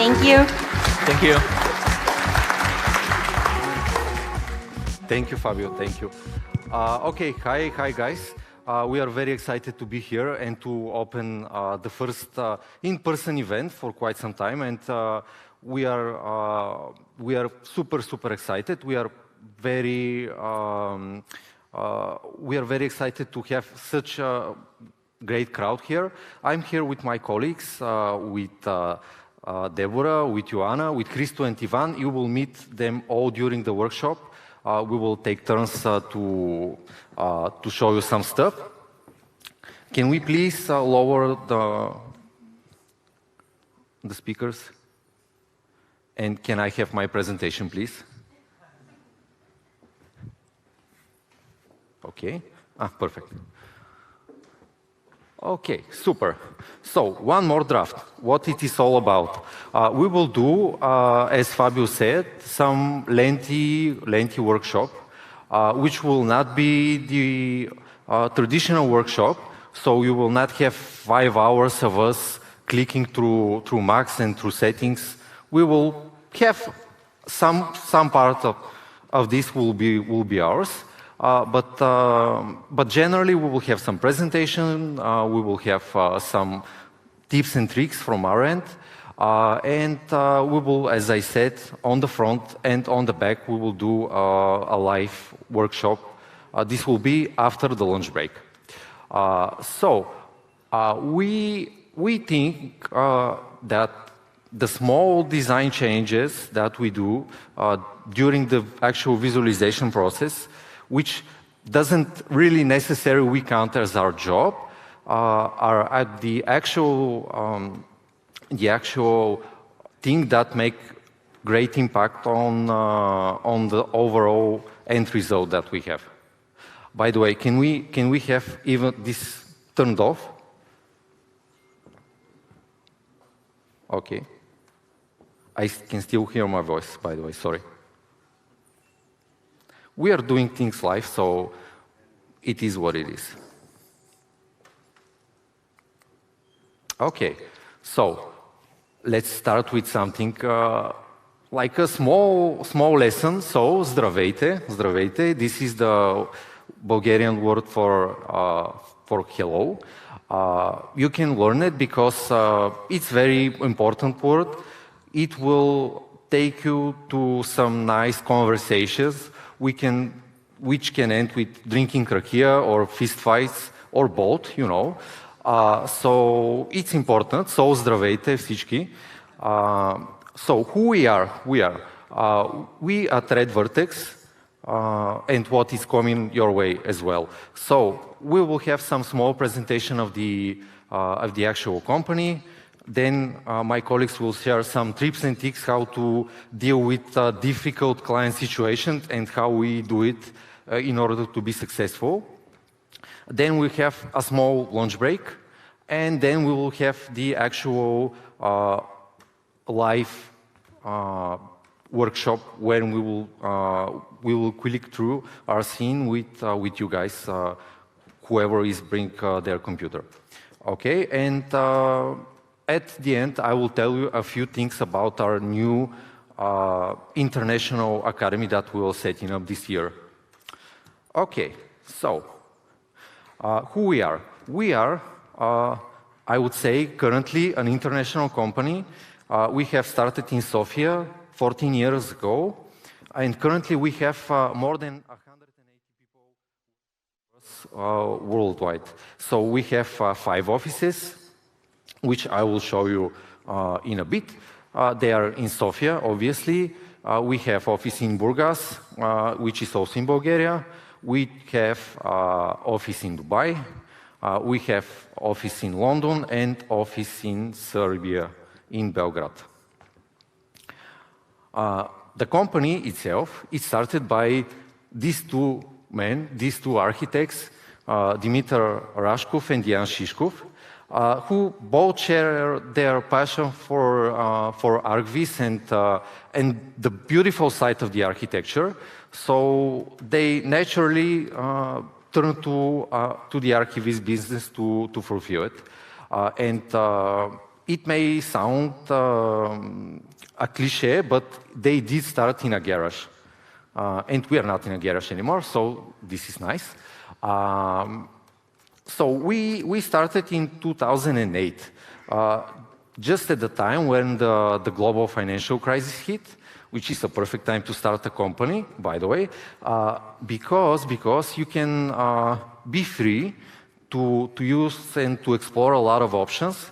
Thank you. Thank you. Thank you, Fabio. Thank you. Okay, hi guys. We are very excited to be here and to open the first in-person event for quite some time, and we are super excited. We are very excited to have such a great crowd here. I'm here with my colleagues, with Deborah, with Yoana, with Hristo and Tsvetan. You will meet them all during the workshop. We will take turns to show you some stuff. Can we please lower the speakers? And can I have my presentation, please? Okay. Perfect. Okay, super. So, one more draft. What it is all about. We will do, as Fabio said, some lengthy workshop, which will not be the traditional workshop. So you will not have 5 hours of us clicking through Macs and through settings. We will have some part of this will be ours. But generally, we will have some presentation, we will have some tips and tricks from our end, and we will, as I said, on the front and on the back, we will do a live workshop. This will be after the lunch break. We think that the small design changes that we do during the actual visualization process, which doesn't really necessarily we count as our job, are at the actual thing that make great impact on the overall end result that we have. By the way, can we have even this turned off? Okay. I can still hear my voice, by the way, sorry. We are doing things live, so it is what it is. Okay, so let's start with something like a small lesson. So, zdravejte. This is the Bulgarian word for hello. You can learn it because it's very important word. It will take you to some nice conversations which can end with drinking rakia or fist fights or both, you know. So it's important. So здравейте всички. So who we are? We at Redvertex and what is coming your way as well. So we will have some small presentation of the actual company. Then my colleagues will share some tips and tricks how to deal with difficult client situations and how we do it in order to be successful. Then we have a small lunch break, and then we will have the actual live workshop when we will click through our scene with you guys, whoever is bring their computer. Okay, and at the end, I will tell you a few things about our new international academy that we will setting up this year. Okay, so who we are? We are, I would say, currently an international company. We have started in Sofia 14 years ago, and currently we have more than 180 people worldwide. So we have 5 offices, which I will show you in a bit. They are in Sofia, obviously. We have office in Burgas, which is also in Bulgaria. We have office in Dubai. We have office in London and office in Serbia, in Belgrade. The company itself is started by these 2 men, these 2 architects, Dimitar Rashkov and Jan Shishkov, who both share their passion for ArcVis and the beautiful side of the architecture. So they naturally turn to the ArcVis business to fulfill it. And It may sound a cliche, but they did start in a garage. And we are not in a garage anymore, so this is nice. So we started in 2008, just at the time when the global financial crisis hit, which is a perfect time to start a company, by the way, because you can be free to use and to explore a lot of options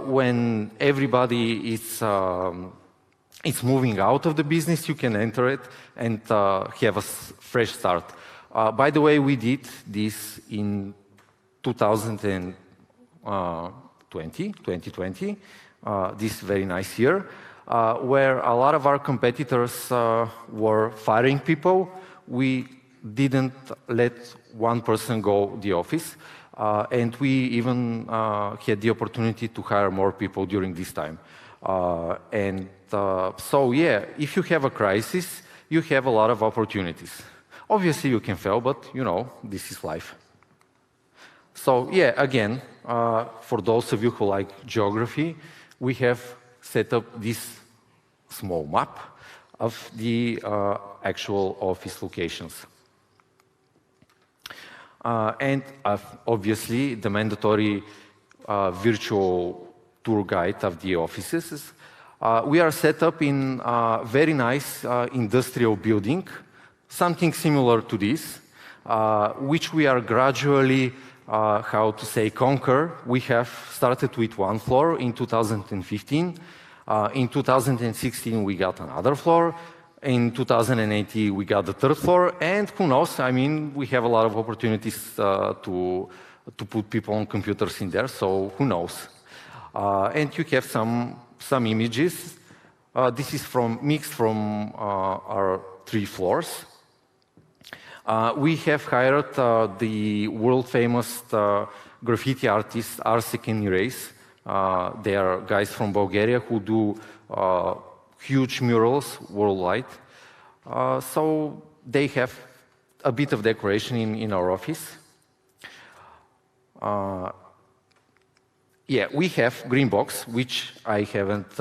when everybody is moving out of the business. You can enter it and have a fresh start. By the way, we did this in 2020, this very nice year, where a lot of our competitors were firing people. We didn't let one person go the office, and we even had the opportunity to hire more people during this time. So yeah, if you have a crisis, you have a lot of opportunities. Obviously, you can fail, but you know, this is life. So yeah, again, for those of you who like geography, we have set up this small map of the actual office locations. And obviously, the mandatory virtual tour guide of the offices. We are set up in a very nice industrial building, something similar to this, which we are gradually, conquer. We have started with one floor in 2015. In 2016, we got another floor. In 2018, we got the third floor. And who knows, I mean, we have a lot of opportunities to put people on computers in there, so who knows. And you have some images. This is mixed from our 3 floors. We have hired the world-famous graffiti artist Arsek and Erase. They are guys from Bulgaria who do huge murals worldwide. So they have a bit of decoration in our office. Yeah, we have green box, which I haven't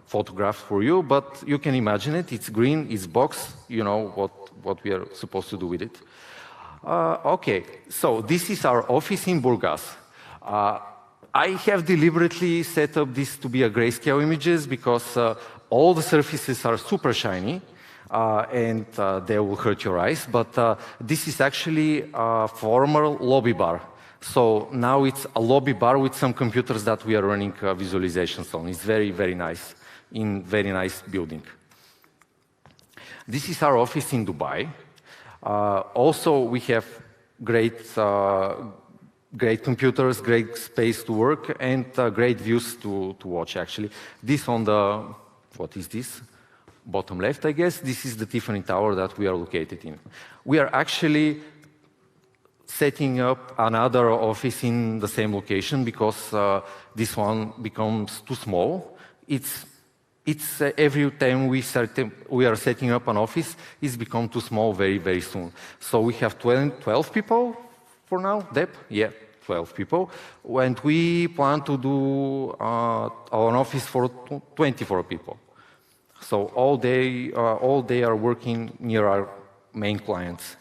photographed for you, but you can imagine it. It's green, it's box, you know what we are supposed to do with it. Okay, so this is our office in Burgas. I have deliberately set up this to be a grayscale images because all the surfaces are super shiny and they will hurt your eyes, but this is actually a former lobby bar. So now it's a lobby bar with some computers that we are running visualizations on. It's very, very nice, in very nice building. This is our office in Dubai. Also, we have great computers, great space to work, and great views to watch, actually. This on the, what is this? Bottom left, I guess. This is the Tiffany Tower that we are located in. We are actually setting up another office in the same location because this one becomes too small. It's every time we are setting up an office, it's become too small very, very soon. So we have 12 people for now, Deb? Yeah, 12 people. And we plan to do an office for 24 people. So all day are working near our main clients.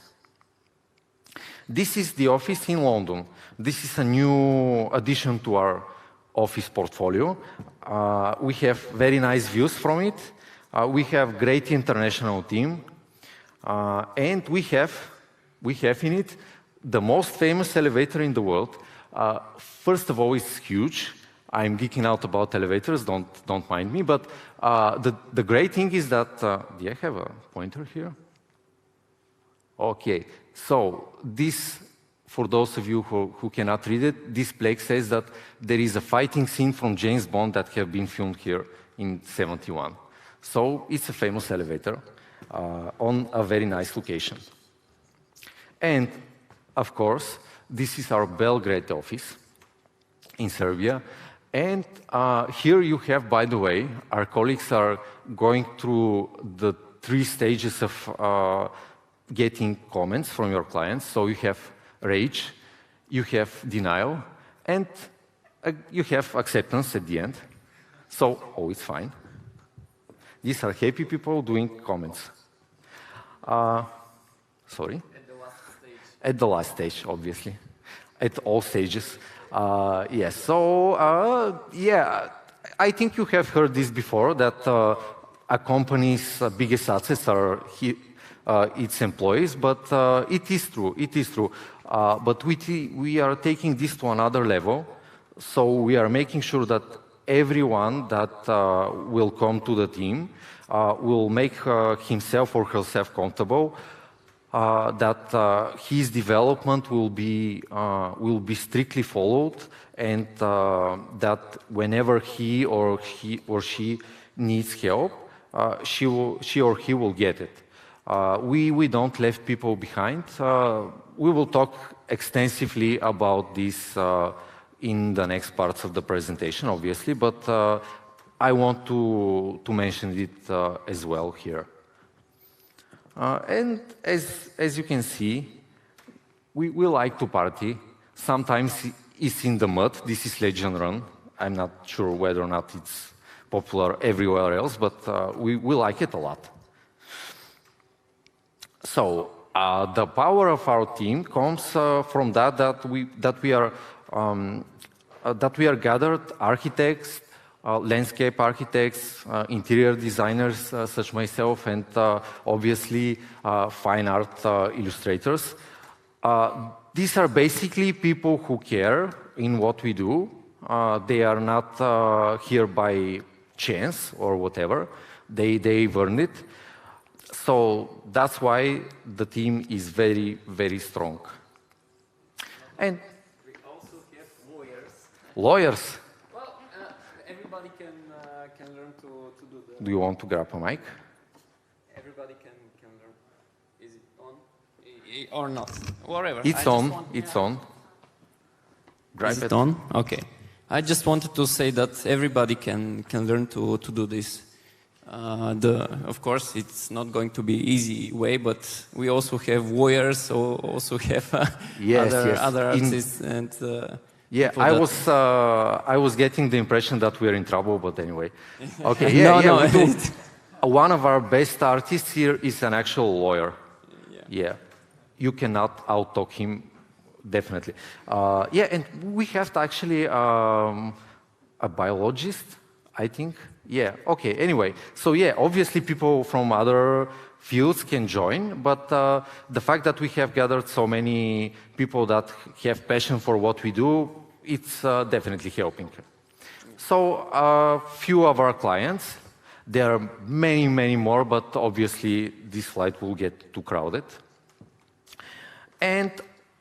This is the office in London. This is a new addition to our office portfolio. We have very nice views from it. We have great international team. And we have in it the most famous elevator in the world. First of all, it's huge. I'm geeking out about elevators, don't mind me. But the great thing is that, do I have a pointer here? Okay, so this, for those of you who cannot read it, this plaque says that there is a fighting scene from James Bond that have been filmed here in '71. So it's a famous elevator on a very nice location. And of course, this is our Belgrade office in Serbia. And here you have, by the way, our colleagues are going through the 3 stages of getting comments from your clients. So you have rage, you have denial, and you have acceptance at the end. So, oh, it's fine. These are happy people doing comments. Sorry? At the last stage. At the last stage, obviously. At all stages. Yes, so, yeah, I think you have heard this before, that a company's biggest assets are its employees, but it is true, it is true. But we are taking this to another level, so we are making sure that everyone that will come to the team will make himself or herself comfortable, that his development will be strictly followed, and that whenever he or she needs help, she or he will get it. We don't leave people behind. We will talk extensively about this in the next parts of the presentation, obviously, but I want to mention it as well here. And as you can see, we like to party. Sometimes it's in the mud. This is Legend Run. I'm not sure whether or not it's popular everywhere else, but we like it a lot. So the power of our team comes from that we are gathered architects, landscape architects, interior designers such myself, and obviously fine art illustrators. These are basically people who care in what we do. They are not here by chance or whatever. They earned it. So that's why the team is very, very strong. And we also have lawyers. Lawyers? Well, everybody can learn to do that. Do you want to grab a mic? Everybody can learn. Is it on? Or not? Whatever. It's on. It's on. Is it on? Okay. I just wanted to say that everybody can learn to do this. Of course, it's not going to be easy way, but we also have lawyers, also have other artists, and yeah. I was getting the impression that we are in trouble, but anyway. Okay. Yeah. No. We do. One of our best artists here is an actual lawyer. Yeah. You cannot out-talk him, definitely. Yeah, and we have actually a biologist, I think. Yeah, okay, anyway. So yeah, obviously people from other fields can join, but the fact that we have gathered so many people that have passion for what we do, it's definitely helping. So a few of our clients, there are many, many more, but obviously this slide will get too crowded. And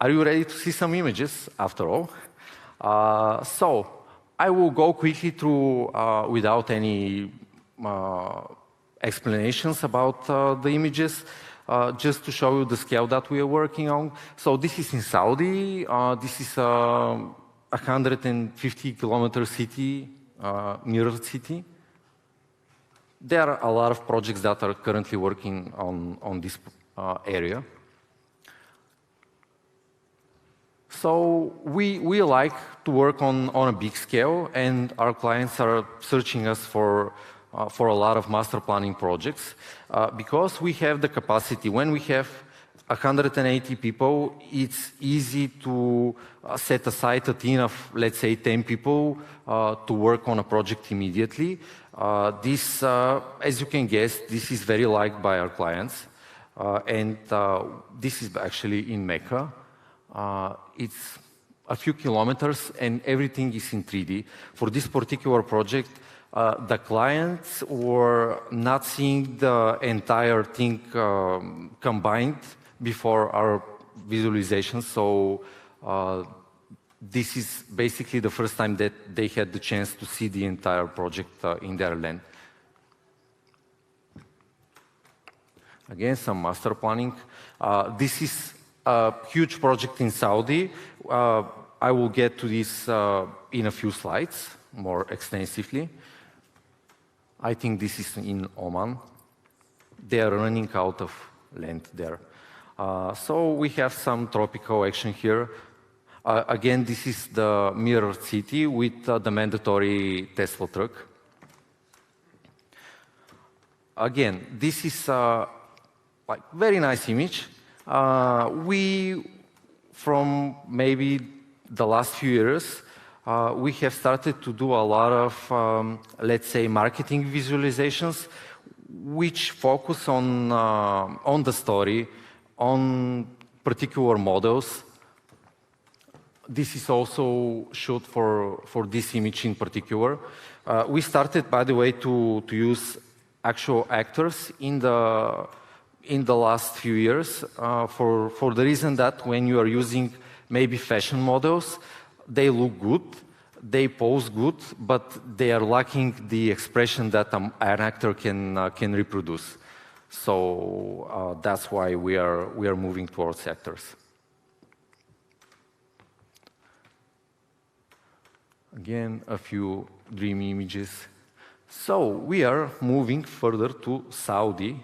are you ready to see some images after all? So I will go quickly through without any explanations about the images, just to show you the scale that we are working on. So this is in Saudi. This is a 150-kilometer city, mirror city. There are a lot of projects that are currently working on this area. So we like to work on a big scale, and our clients are searching us for a lot of master planning projects because we have the capacity. When we have 180 people, it's easy to set aside a team of, let's say, 10 people to work on a project immediately. This, as you can guess, this is very liked by our clients, and this is actually in Mecca. It's a few kilometers and everything is in 3D. For this particular project, the clients were not seeing the entire thing combined before our visualization, so this is basically the first time that they had the chance to see the entire project in their land. Again, some master planning. This is a huge project in Saudi. I will get to this in a few slides, more extensively. I think this is in Oman. They are running out of land there. So we have some tropical action here. Again, this is the mirrored city with the mandatory Tesla truck. Again, this is like very nice image. From maybe the last few years, we have started to do a lot of, let's say, marketing visualizations, which focus on the story, on particular models. This is also shot for this image in particular. We started, by the way, to use actual actors in the last few years for the reason that when you are using maybe fashion models, they look good, they pose good, but they are lacking the expression that an actor can reproduce. So that's why we are moving towards actors. Again, a few dream images. So we are moving further to Saudi.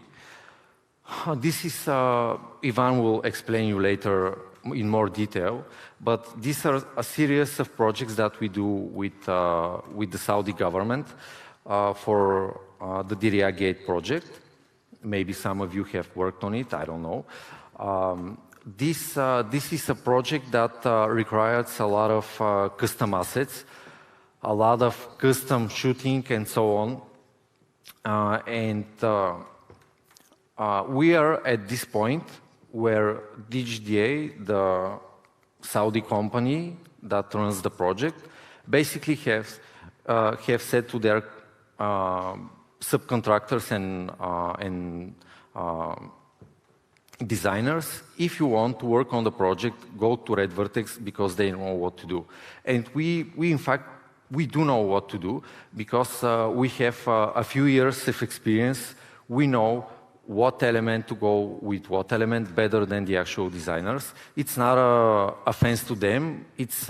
This is, Ivan will explain you later in more detail, but these are a series of projects that we do with the Saudi government for the Diriyah Gate project. Maybe some of you have worked on it, I don't know. This is a project that requires a lot of custom assets, a lot of custom shooting and so on. We are at this point where DGDA, the Saudi company that runs the project, basically have said to their subcontractors and designers, if you want to work on the project, go to Redvertex because they know what to do. And we in fact, we do know what to do because we have a few years of experience. We know what element to go with what element better than the actual designers. It's not an offense to them. It's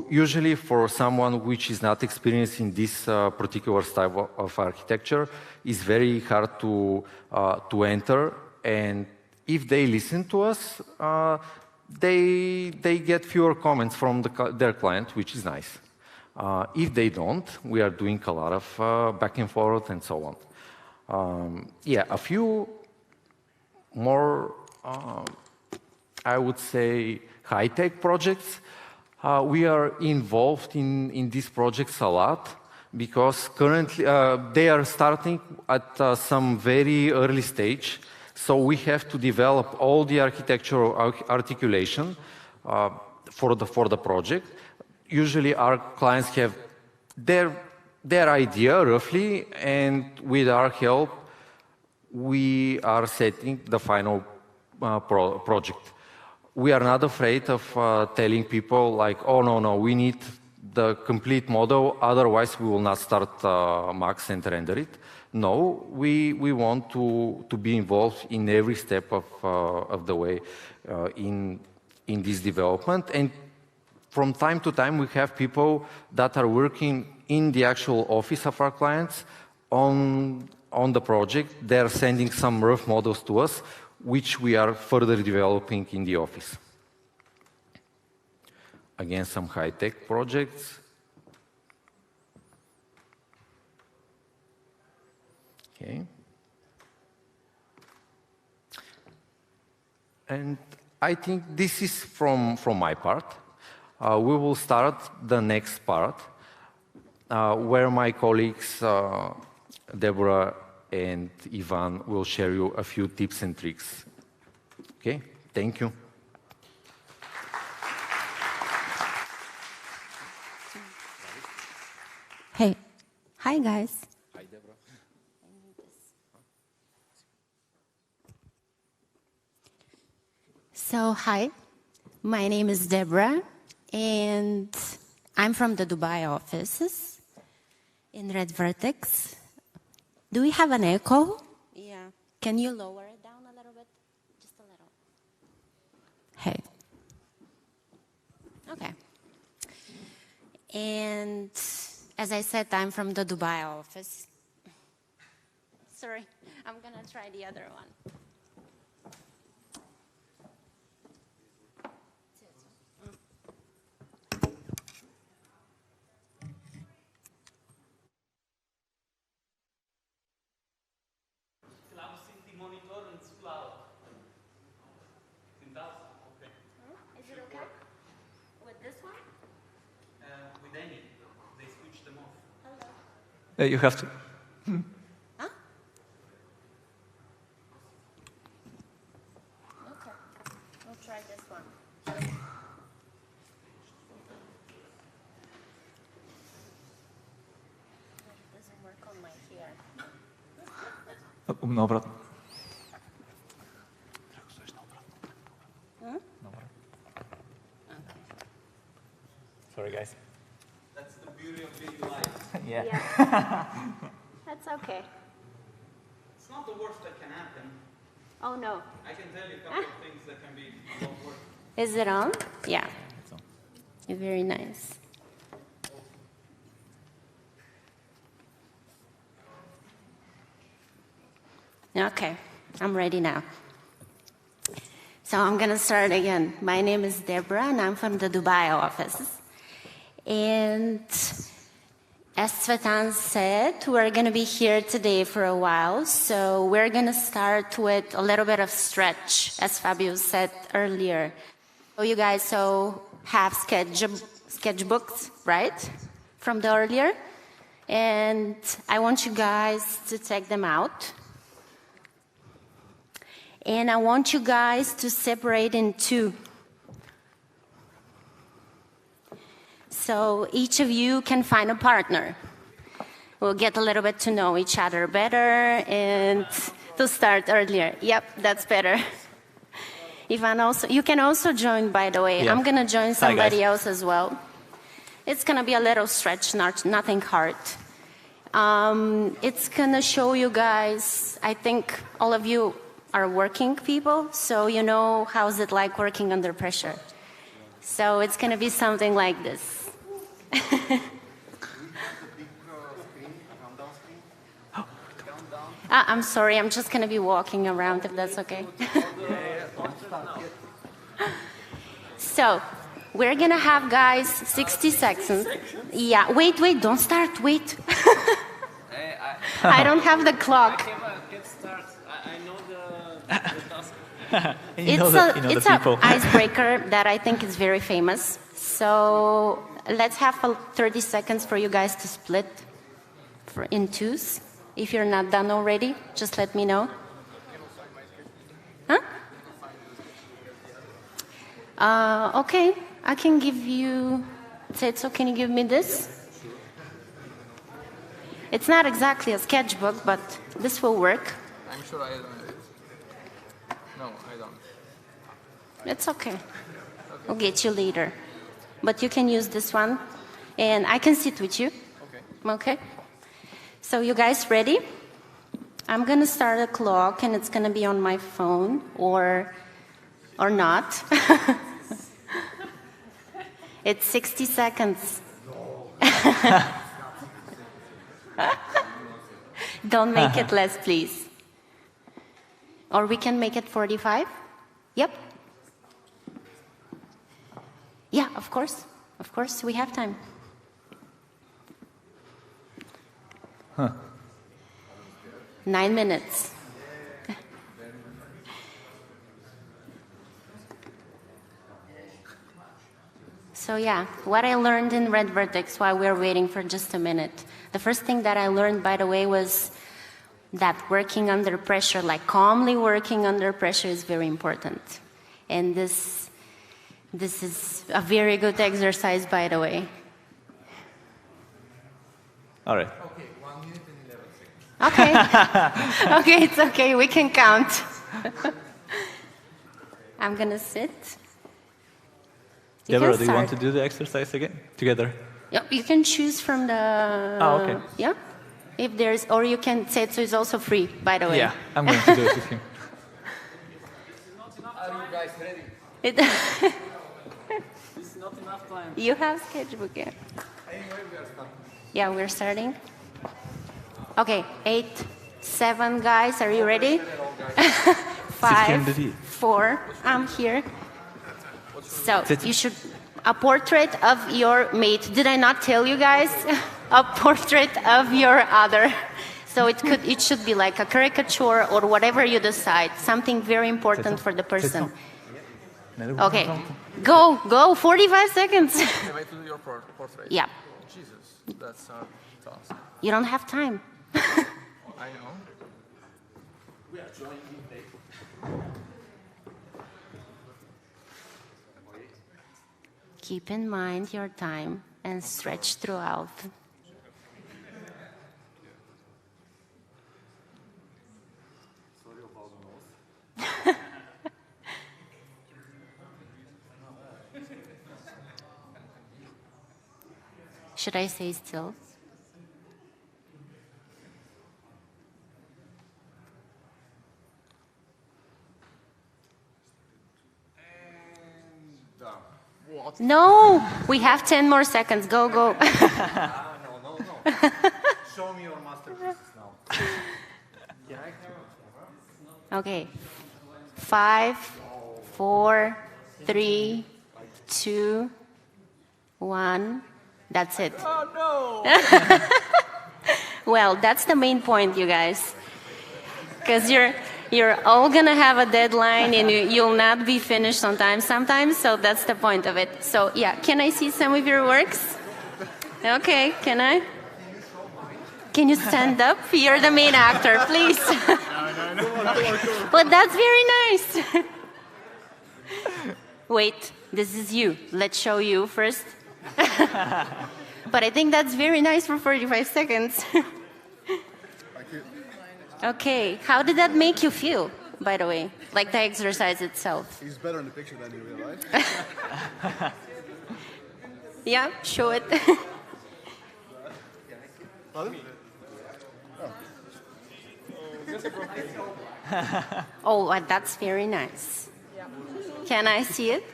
usually for someone which is not experienced in this particular style of architecture, it's very hard to enter. And if they listen to us, they get fewer comments from their client, which is nice. If they don't, we are doing a lot of back and forth and so on. Yeah, a few more, I would say, high-tech projects. We are involved in these projects a lot because currently they are starting at some very early stage. So we have to develop all the architectural articulation for the project. Usually our clients have their idea roughly, and with our help, we are setting the final project. We are not afraid of telling people like, oh, no, we need the complete model, otherwise we will not start Max and render it. No, we want to be involved in every step of the way in this development. And from time to time, we have people that are working in the actual office of our clients on the project. They're sending some rough models to us, which we are further developing in the office. Again, some high-tech projects. Okay. And I think this is from my part. We will start the next part, where my colleagues, Deborah and Ivan, will share you a few tips and tricks. Okay, thank you. Hey, hi guys. Hi, Deborah. So, hi, my name is Deborah, and I'm from the Dubai offices in Redvertex. Do we have an echo? Yeah. Can you lower it down a little bit? Just a little. Hey. Okay. And as I said, I'm from the Dubai office. Sorry, I'm gonna try the other one. You have to. Huh? Okay, we'll try this one. It doesn't work on my hair. Наоборот. Sorry, guys. That's the beauty of being live. Yeah. That's okay. It's not the worst that can happen. Oh no. I can tell you a couple of things that can be a lot worse. Is it on? Yeah. It's on. Very nice. Okay, I'm ready now. So I'm going to start again. My name is Deborah, and I'm from the Dubai office. And as Tsvetan said, we're going to be here today for a while. So we're going to start with a little bit of stretch, as Fabio said earlier. So you guys have sketchbooks, right, from the earlier? And I want you guys to take them out. And I want you guys to separate in two. So each of you can find a partner. We'll get a little bit to know each other better and to start earlier. Yep, that's better. Ivan also, you can also join, by the way. Yeah. I'm going to join somebody else as well. It's going to be a little stretch, nothing hard. It's going to show you guys, I think all of you are working people, so you know how's it like working under pressure. So it's going to be something like this. I'm sorry, I'm just going to be walking around if that's okay. So we're going to have, guys, 60 seconds. Yeah, wait, don't start, wait. I don't have the clock. It's an icebreaker that I think is very famous. So let's have 30 seconds for you guys to split in twos. If you're not done already, just let me know. Huh? Okay, I can give you... Tsetso, can you give me this? It's not exactly a sketchbook, but this will work. I'm sure I don't have it. No, I don't. It's okay. We'll get you later. But you can use this one, and I can sit with you. Okay. Okay? So you guys ready? I'm going to start a clock, and it's going to be on my phone, or not. It's 60 seconds. Don't make it less, please. Or we can make it 45? Yep. Yeah, of course. Of course, we have time. Huh. 9 minutes. So yeah, what I learned in Redvertex while we're waiting for just a minute. The first thing that I learned, by the way, was that working under pressure, like calmly working under pressure, is very important. And this is a very good exercise, by the way. All right. Okay, 1 minute and 11 seconds. Okay. Okay, it's okay. We can count. I'm going to sit. Deborah, do you want to do the exercise again? Together? Yep, you can choose from the... Oh, okay. Yeah. If there's... Or you can... Tsetsu is also free, by the way. Yeah, I'm going to do it with him. Are you guys ready? This is not enough time. You have sketchbook, yeah. Anyway, we are starting. Yeah, we're starting. Okay, 8, 7, guys, are you ready? 5, 4, I'm here. So, you should... A portrait of your mate. Did I not tell you guys? A portrait of your other. So it should be like a caricature or whatever you decide. Something very important for the person. Okay, go, 45 seconds. Okay, wait to do your portrait. Yeah. Jesus, that's task. You don't have time. I know. Keep in mind your time and stretch throughout. Should I say still? What? No, we have 10 more seconds. Go, go. No. Show me your masterpieces now. Okay. 5, 4, 3, 2, 1. That's it. Oh no! Well, that's the main point, you guys. Because you're all gonna have a deadline and you'll not be finished on time sometimes, so that's the point of it. So yeah, can I see some of your works? Okay, can I? Can you stand up? You're the main actor, please. But that's very nice. Wait, this is you. Let's show you first. But I think that's very nice for 45 seconds. Okay, how did that make you feel, by the way? Like the exercise itself? He's better in the picture than you realize. Yeah, show it. Oh, that's very nice. Can I see it?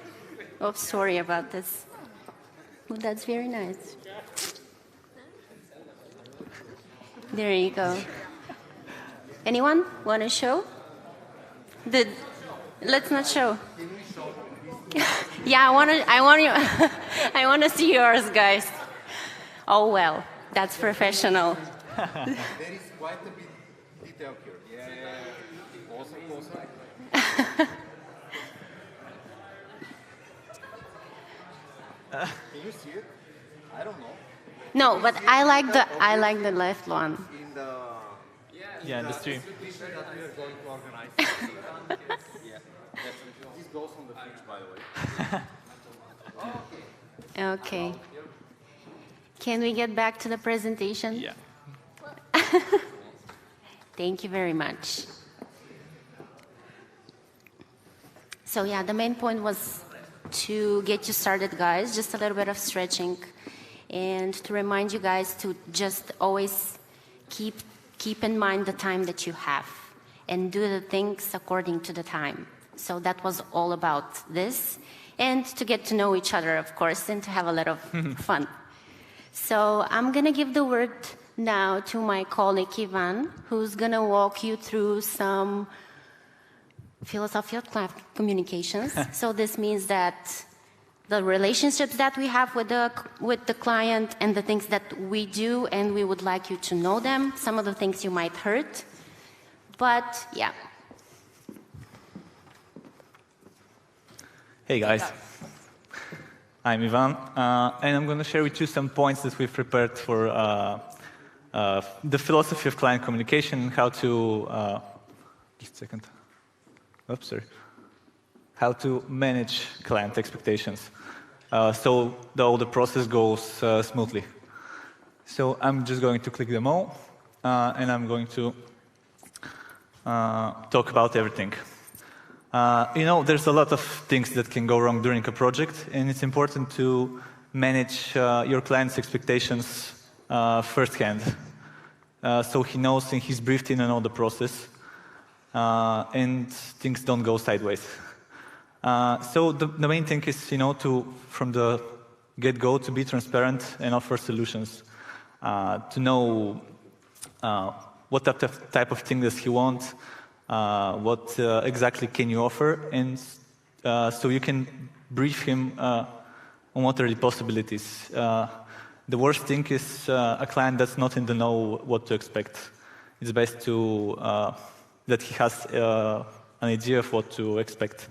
Oh, sorry about this. Oh, that's very nice. There you go. Anyone want to show? Let's not show. Yeah, I want you. I want to see yours, guys. Oh well, that's professional. There is quite a bit detail here. Yeah. Awesome. Can you see it? I don't know. No, but I like the left one. In the Yeah, in the stream. exhibition that we are going to organize. Yeah, definitely. This goes on the fridge, by the way. Okay. Can we get back to the presentation? Yeah. Thank you very much. So yeah, the main point was to get you started, guys, just a little bit of stretching, and to remind you guys to just always keep in mind the time that you have and do the things according to the time. So that was all about this, and to get to know each other, of course, and to have a lot of fun. So I'm going to give the word now to my colleague Ivan, who's going to walk you through some philosophy of communications. So this means that the relationships that we have with the client and the things that we do, and we would like you to know them, some of the things you might hurt. But yeah. Hey guys, I'm Ivan, and I'm going to share with you some points that we've prepared for the philosophy of client communication, how to just a second. Oops, sorry. How to manage client expectations, so all the process goes smoothly. So I'm just going to click them all, and I'm going to talk about everything. There's a lot of things that can go wrong during a project, and it's important to manage your client's expectations firsthand, so he knows and he's briefed in on all the process, and things don't go sideways. So the main thing is, from the get-go, to be transparent and offer solutions, to know what type of thing does he want, what exactly can you offer, and so you can brief him on what are the possibilities. The worst thing is a client that's not in the know what to expect. It's best to that he has an idea of what to expect.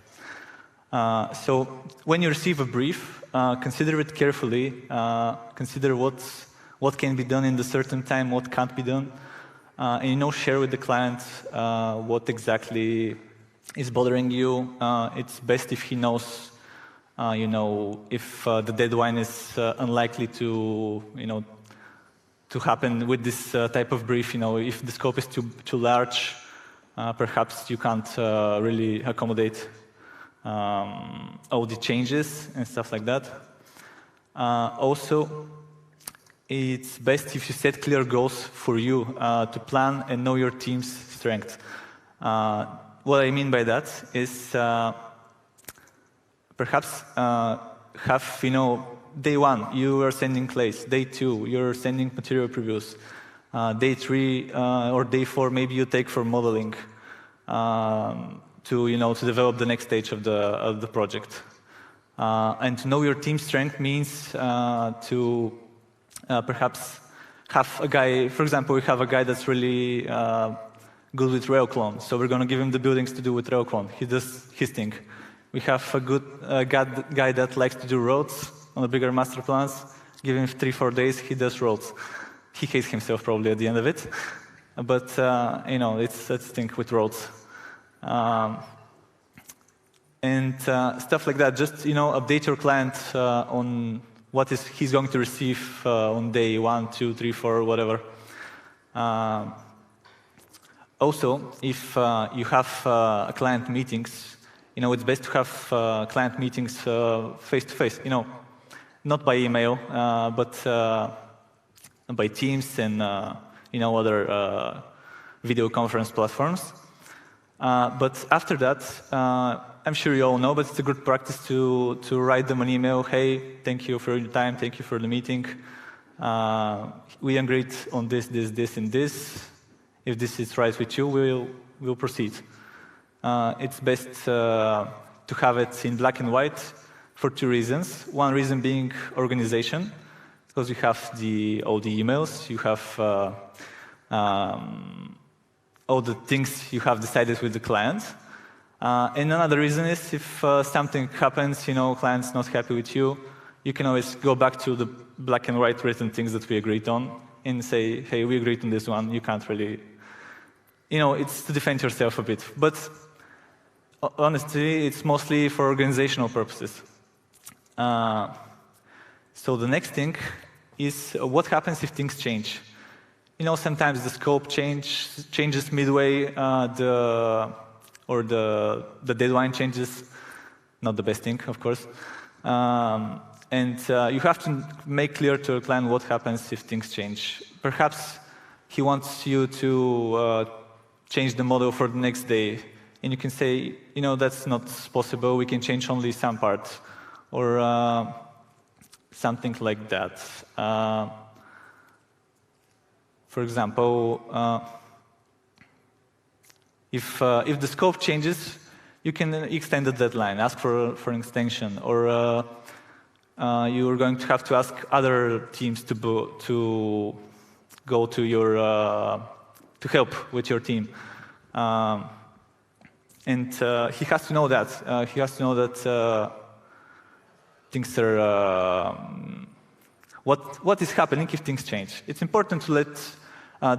So when you receive a brief, consider it carefully. Consider what what can be done in a certain time, what can't be done, and share with the client what exactly is bothering you. It's best if he knows, if the deadline is unlikely to, to happen with this type of brief. If the scope is too large, perhaps you can't really accommodate all the changes and stuff like that. Also, it's best if you set clear goals for you to plan and know your team's strength. What I mean by that is perhaps have, day 1, you are sending clays. Day 2, you're sending material previews. Day 3 or day 4, maybe you take for modeling to develop the next stage of the project. And to know your team's strength means to perhaps have a guy. For example, we have a guy that's really good with rail clone, so we're going to give him the buildings to do with rail clone. He does his thing. We have a good guy that likes to do roads on the bigger master plans. Give him 3-4 days, he does roads. He hates himself probably at the end of it, but it's a thing with roads. And stuff like that. Just update your client on what he's going to receive on day 1, 2, 3, 4, whatever. Also, if you have client meetings, it's best to have client meetings face to face. Not by email, but by Teams and other video conference platforms. But after that, I'm sure you all know, but it's a good practice to write them an email. Hey, thank you for your time. Thank you for the meeting. We agreed on this, and this. If this is right with you, we'll proceed. It's best to have it in black and white for 2 reasons. One reason being organization, because you have all the emails, you have all the things you have decided with the client. And another reason is if something happens, client's not happy with you, you can always go back to the black and white written things that we agreed on and say, hey, we agreed on this one. You can't really, it's to defend yourself a bit. But honestly, it's mostly for organizational purposes. So the next thing is what happens if things change. Sometimes the scope changes midway, the deadline changes. Not the best thing, of course. And you have to make clear to your client what happens if things change. Perhaps he wants you to change the model for the next day. And you can say, that's not possible. We can change only some parts. Or something like that. For example, if the scope changes, you can extend the deadline, ask for an extension, or you are going to have to ask other teams to go to your to help with your team, and he has to know that. He has to know that things are what is happening if things change. It's important to let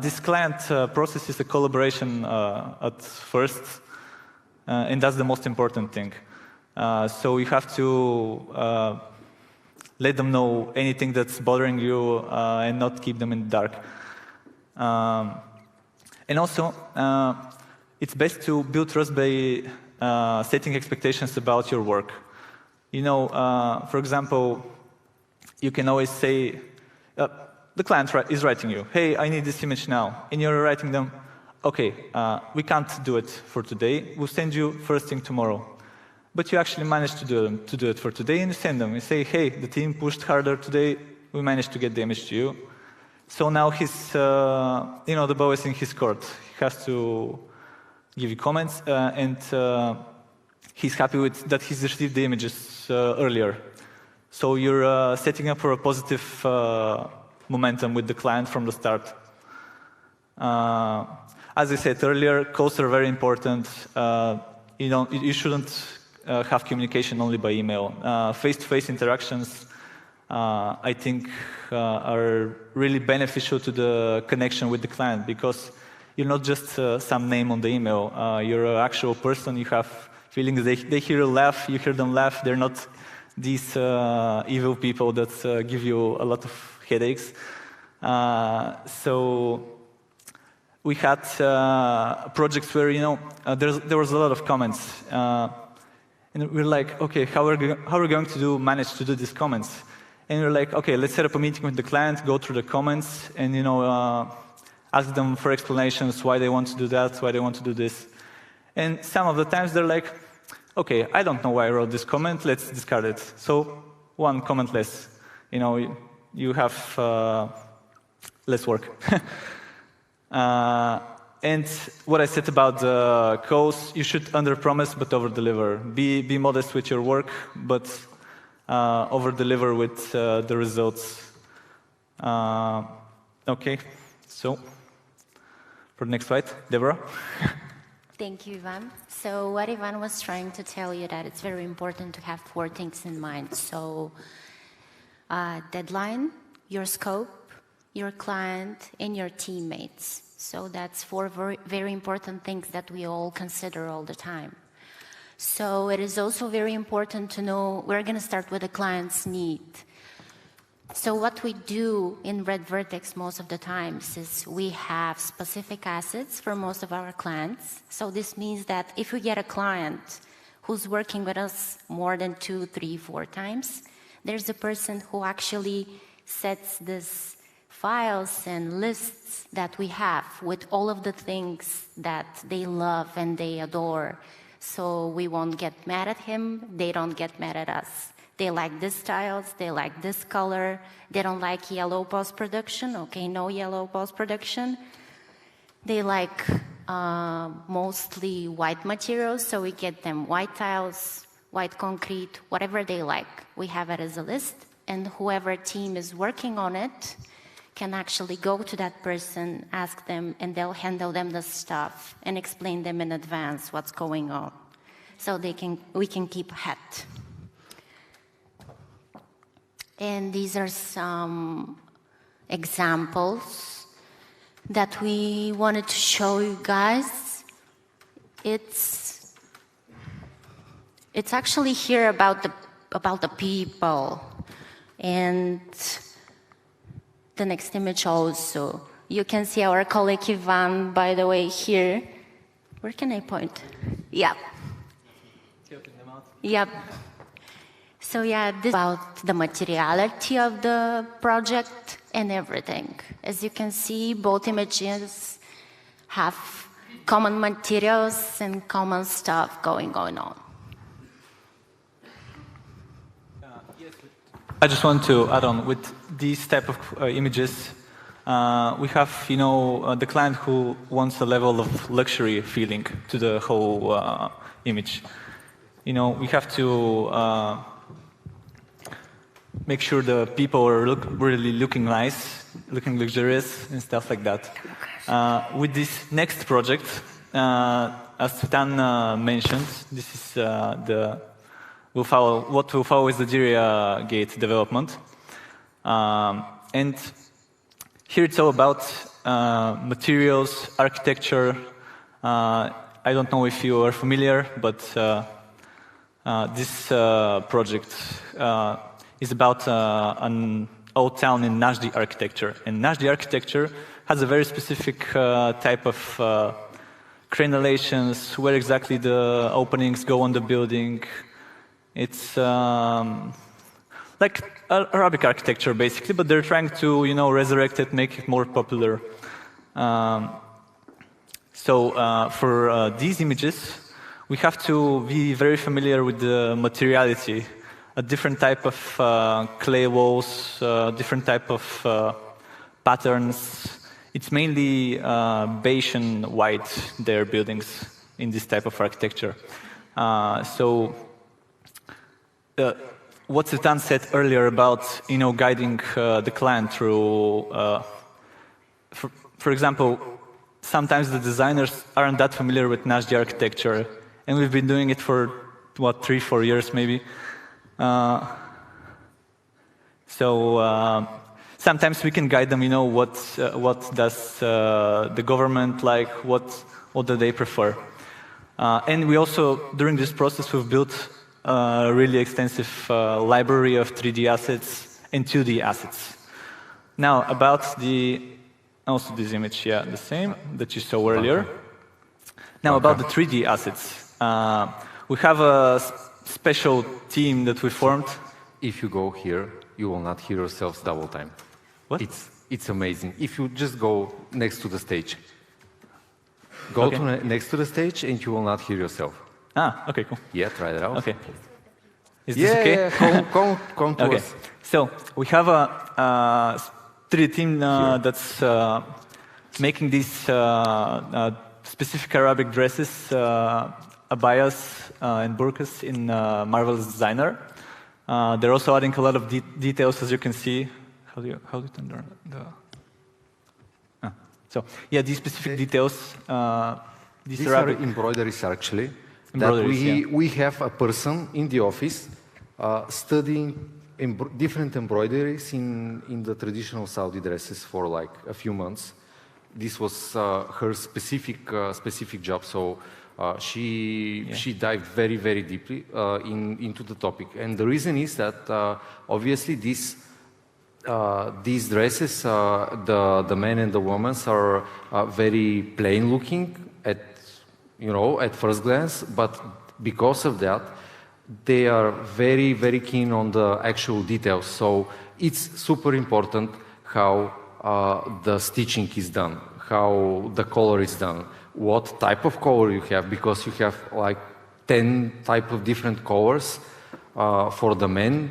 this client process is a collaboration at first, and that's the most important thing. So you have to let them know anything that's bothering you and not keep them in the dark. And also, it's best to build trust by setting expectations about your work. For example, you can always say, the client is writing you, hey, I need this image now. And you're writing them, okay, we can't do it for today. We'll send you first thing tomorrow. But you actually managed to do it for today, and you send them. You say, hey, the team pushed harder today. We managed to get the image to you. So now he's, the ball is in his court. He has to give you comments, and he's happy with that he's received the images earlier. So you're setting up for a positive momentum with the client from the start. As I said earlier, calls are very important. You shouldn't have communication only by email. Face-to-face interactions I think are really beneficial to the connection with the client, because you're not just some name on the email. You're an actual person. You have feelings. They hear you laugh. You hear them laugh. They're not these evil people that give you a lot of headaches. So we had projects where there was a lot of comments, and we're like, okay, how are we going to manage to do these comments? And we're like, okay, let's set up a meeting with the client, go through the comments, and ask them for explanations why they want to do that, why they want to do this. And some of the times they're like, okay, I don't know why I wrote this comment, let's discard it. So one comment less. You have less work. And what I said about the codes, you should under-promise but over-deliver. Be modest with your work, but over-deliver with the results. Okay, so for the next slide, Deborah. Thank you, Ivan. So what Ivan was trying to tell you, that it's very important to have 4 things in mind. So deadline, your scope, your client, and your teammates. So that's 4 very, very important things that we all consider all the time. So it is also very important to know we're going to start with the client's need. So what we do in Redvertex most of the times is we have specific assets for most of our clients. So this means that if we get a client who's working with us more than 2, 3, 4 times, there's a person who actually sets this files and lists that we have with all of the things that they love and they adore. So we won't get mad at him, they don't get mad at us. They like this styles, they like this color, they don't like yellow post-production, okay, no yellow post-production. They like mostly white materials, so we get them white tiles, white concrete, whatever they like. We have it as a list, and whoever team is working on it can actually go to that person, ask them, and they'll handle them the stuff and explain them in advance what's going on. So we can keep ahead. And these are some examples that we wanted to show you guys. It's actually here about the people. And the next image also. You can see our colleague Ivan, by the way, here. Where can I point? Yeah. Yep. So yeah, this is about the materiality of the project and everything. As you can see, both images have common materials and common stuff going on. I just want to add on with these type of images. We have, the client who wants a level of luxury feeling to the whole image. We have to make sure the people are really looking nice, looking luxurious, and stuff like that. With this next project, as Tsvetan mentioned, this is what will follow is the Diria Gate development. And here it's all about materials, architecture. I don't know if you are familiar, but this project is about an old town in Nashdi architecture. And Nashdi architecture has a very specific type of crenellations, where exactly the openings go on the building. It's like Arabic architecture, basically, but they're trying to, resurrect it, make it more popular. So for these images, we have to be very familiar with the materiality, a different type of clay walls, different type of patterns. It's mainly beige and white, their buildings in this type of architecture. What Tsvetan said earlier about guiding the client through, for example, sometimes the designers aren't that familiar with Nashdi architecture, and we've been doing it for 3-4 years maybe. So sometimes we can guide them, what does the government like, what do they prefer. And we also, during this process, we've built a really extensive library of 3D assets and 2D assets. Now, about also this image, the same that you saw earlier. Now, about the 3D assets. We have a special team that we formed. If you go here, you will not hear yourselves double time. What? It's amazing. If you just go next to the stage. Go next to the stage and you will not hear yourself. Okay, cool. Yeah, try it out. Okay. Is this okay? Yeah, come to okay. us. So we have a 3D team that's making these specific Arabic dresses, abayas and burqas in Marvelous Designer. They're also adding a lot of details, as you can see. How do you turn the? So yeah, these specific details. These are embroideries actually. We have a person in the office studying different embroideries in the traditional Saudi dresses for like a few months. This was her specific job, so she dived very, very deeply into the topic. And the reason is that obviously these dresses, the men and the women, are very plain looking at first glance, but because of that, they are very, very keen on the actual details. So it's super important how the stitching is done, how the color is done, what type of color you have, because you have like 10 type of different colors for the men,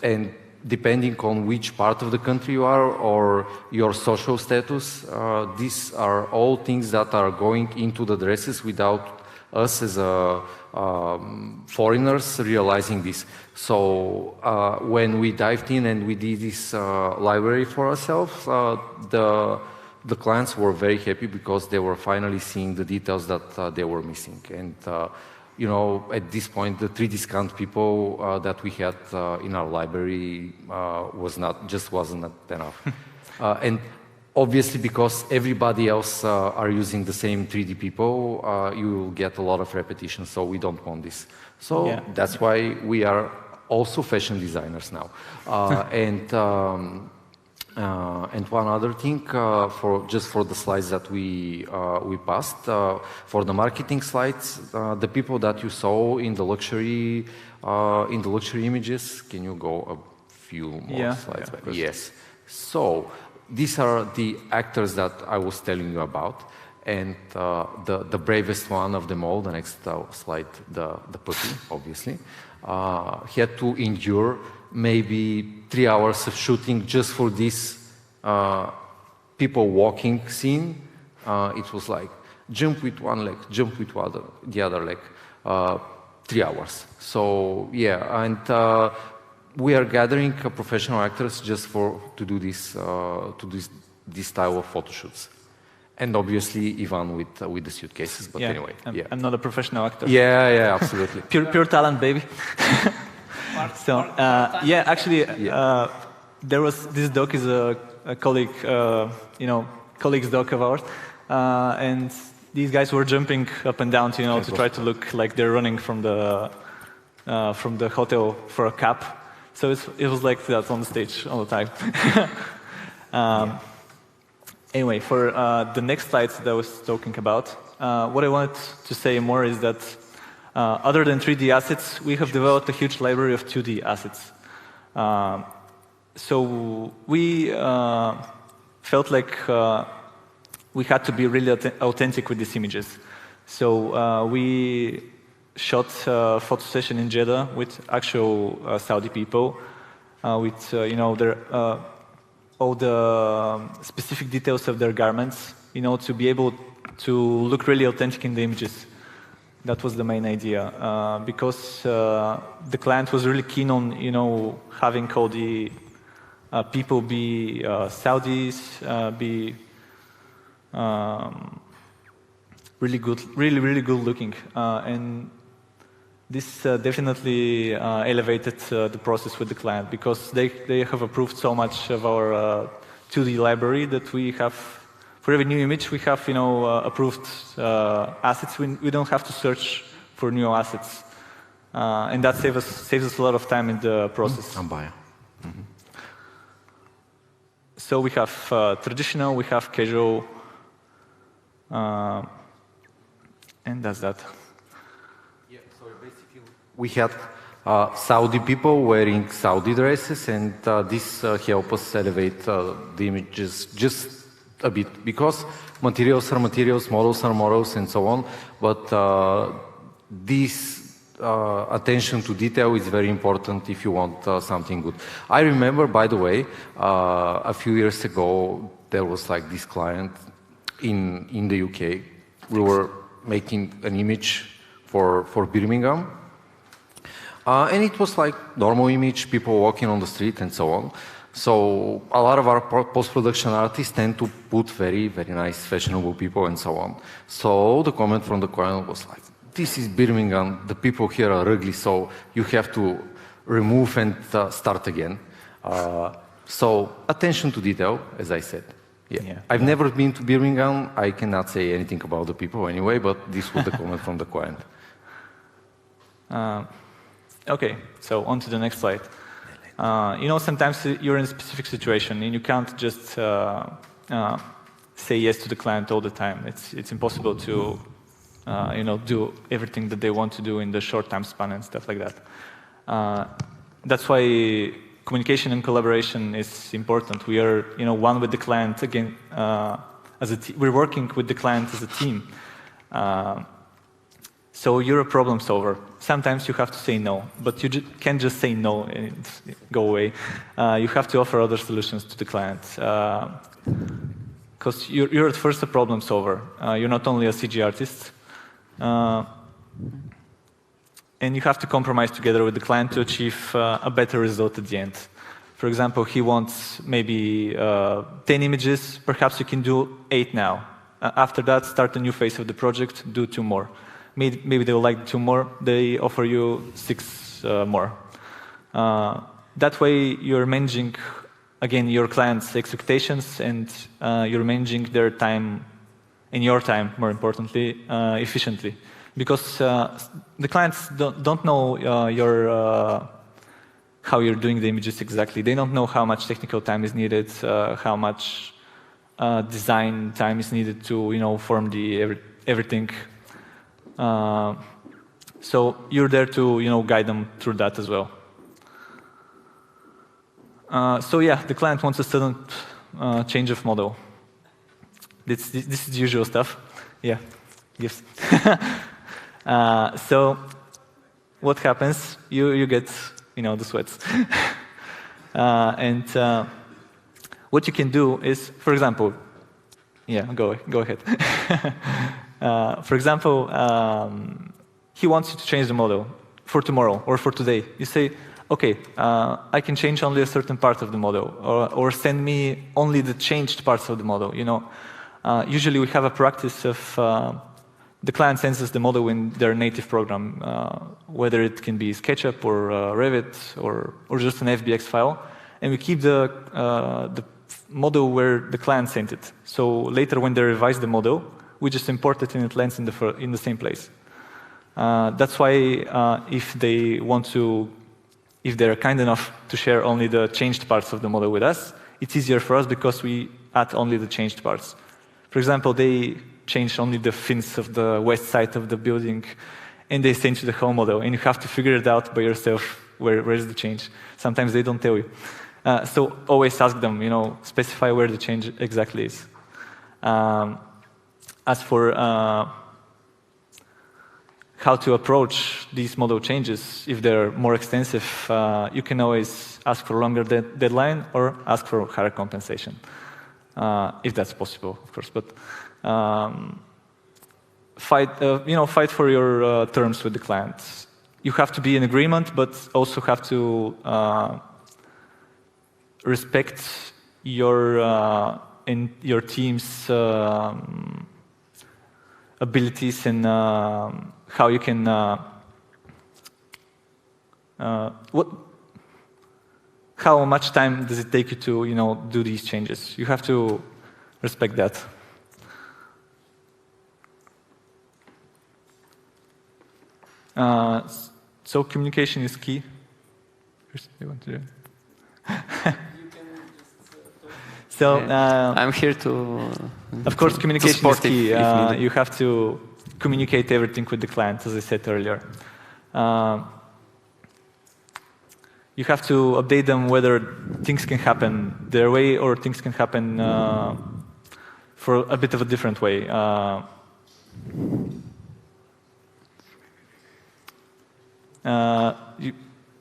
and depending on which part of the country you are or your social status, these are all things that are going into the dresses without us as foreigners realizing this. So when we dived in and we did this library for ourselves, the clients were very happy because they were finally seeing the details that they were missing. And at this point, the 3D scanned people that we had in our library wasn't enough. And obviously, because everybody else are using the same 3D people, you will get a lot of repetition, so we don't want this. So that's why we are also fashion designers now. And one other thing, for the slides that we passed, for the marketing slides, the people that you saw in the luxury images, can you go a few more slides back? Yes. So these are the actors that I was telling you about, and the bravest one of them all, the next slide, the puppy, obviously, had to endure maybe 3 hours of shooting just for this people walking scene. It was like jump with one leg, jump with the other leg, 3 hours. So yeah, and we are gathering professional actors just to do this style of photo shoots. And obviously Ivan with the suitcases, but anyway. I'm not a professional actor. Yeah, absolutely. pure talent, baby. So actually, there was this doc is a colleague, colleague's doc of ours, and these guys were jumping up and down, to try to look like they're running from the hotel for a cab. So it was like that on the stage all the time. Anyway, for the next slides that I was talking about, what I wanted to say more is that other than 3D assets, we have developed a huge library of 2D assets. So we felt like we had to be really authentic with these images. So we shot a photo session in Jeddah with actual Saudi people, with all the specific details of their garments, to be able to look really authentic in the images. That was the main idea, because the client was really keen on, having all the people be Saudis, be really good, really good looking, and This definitely elevated the process with the client, because they have approved so much of our 2D library that we have, for every new image, we have approved assets. We don't have to search for new assets. And that saves us a lot of time in the process. So we have traditional, we have casual, and that's that. Yeah, so basically we had Saudi people wearing Saudi dresses, and this helped us elevate the images just a bit, because materials are materials, models are models, and so on. But this attention to detail is very important if you want something good. I remember, by the way, a few years ago, there was like this client in the UK. We were making an image for Birmingham. And it was like normal image, people walking on the street and so on. So a lot of our post-production artists tend to put very, very nice, fashionable people and so on. So the comment from the client was like, this is Birmingham, the people here are ugly, so you have to remove and start again. So attention to detail, as I said. Yeah. I've never been to Birmingham. I cannot say anything about the people anyway, but this was the comment from the client. Okay, so on to the next slide. Sometimes you're in a specific situation and you can't just say yes to the client all the time. It's impossible to do everything that they want to do in the short time span and stuff like that. That's why communication and collaboration is important. We are, one with the client again. We're working with the client as a team. So you're a problem solver. Sometimes you have to say no, but you can't just say no and go away. You have to offer other solutions to the client. Because you're at first a problem solver. You're not only a CG artist. And you have to compromise together with the client to achieve a better result at the end. For example, he wants maybe 10 images. Perhaps you can do 8 now. After that, start a new phase of the project, do 2 more. Maybe they will like 2 more, they offer you 6 more. That way you're managing, again, your client's expectations, and you're managing their time, and your time, more importantly, efficiently. Because the clients don't know how you're doing the images exactly. They don't know how much technical time is needed, how much design time is needed to form everything. So you're there to guide them through that as well. So yeah, the client wants a sudden change of model. This is the usual stuff. Yeah, yes. So what happens? You get the sweats. And what you can do is, for example, yeah, go ahead. For example, he wants you to change the model for tomorrow or for today. You say, okay, I can change only a certain part of the model, or send me only the changed parts of the model. Usually we have a practice of the client sends us the model in their native program, whether it can be SketchUp or Revit or just an FBX file, and we keep the model where the client sent it. So later when they revise the model, we just import it and it lands in the same place. That's why if they're kind enough to share only the changed parts of the model with us, it's easier for us because we add only the changed parts. For example, they change only the fins of the west side of the building, and they send you the whole model, and you have to figure it out by yourself. Where is the change? Sometimes they don't tell you. So always ask them, specify where the change exactly is. As for how to approach these model changes, if they're more extensive, you can always ask for a longer deadline or ask for higher compensation, if that's possible, of course. But fight for your terms with the client. You have to be in agreement, but also have to respect your team's abilities and how you can how much time does it take you to do these changes? You have to respect that. So communication is key. You want to do? So I'm here to. Of course, communication is key. If needed. You have to communicate everything with the client, as I said earlier. You have to update them whether things can happen their way or things can happen for a bit of a different way.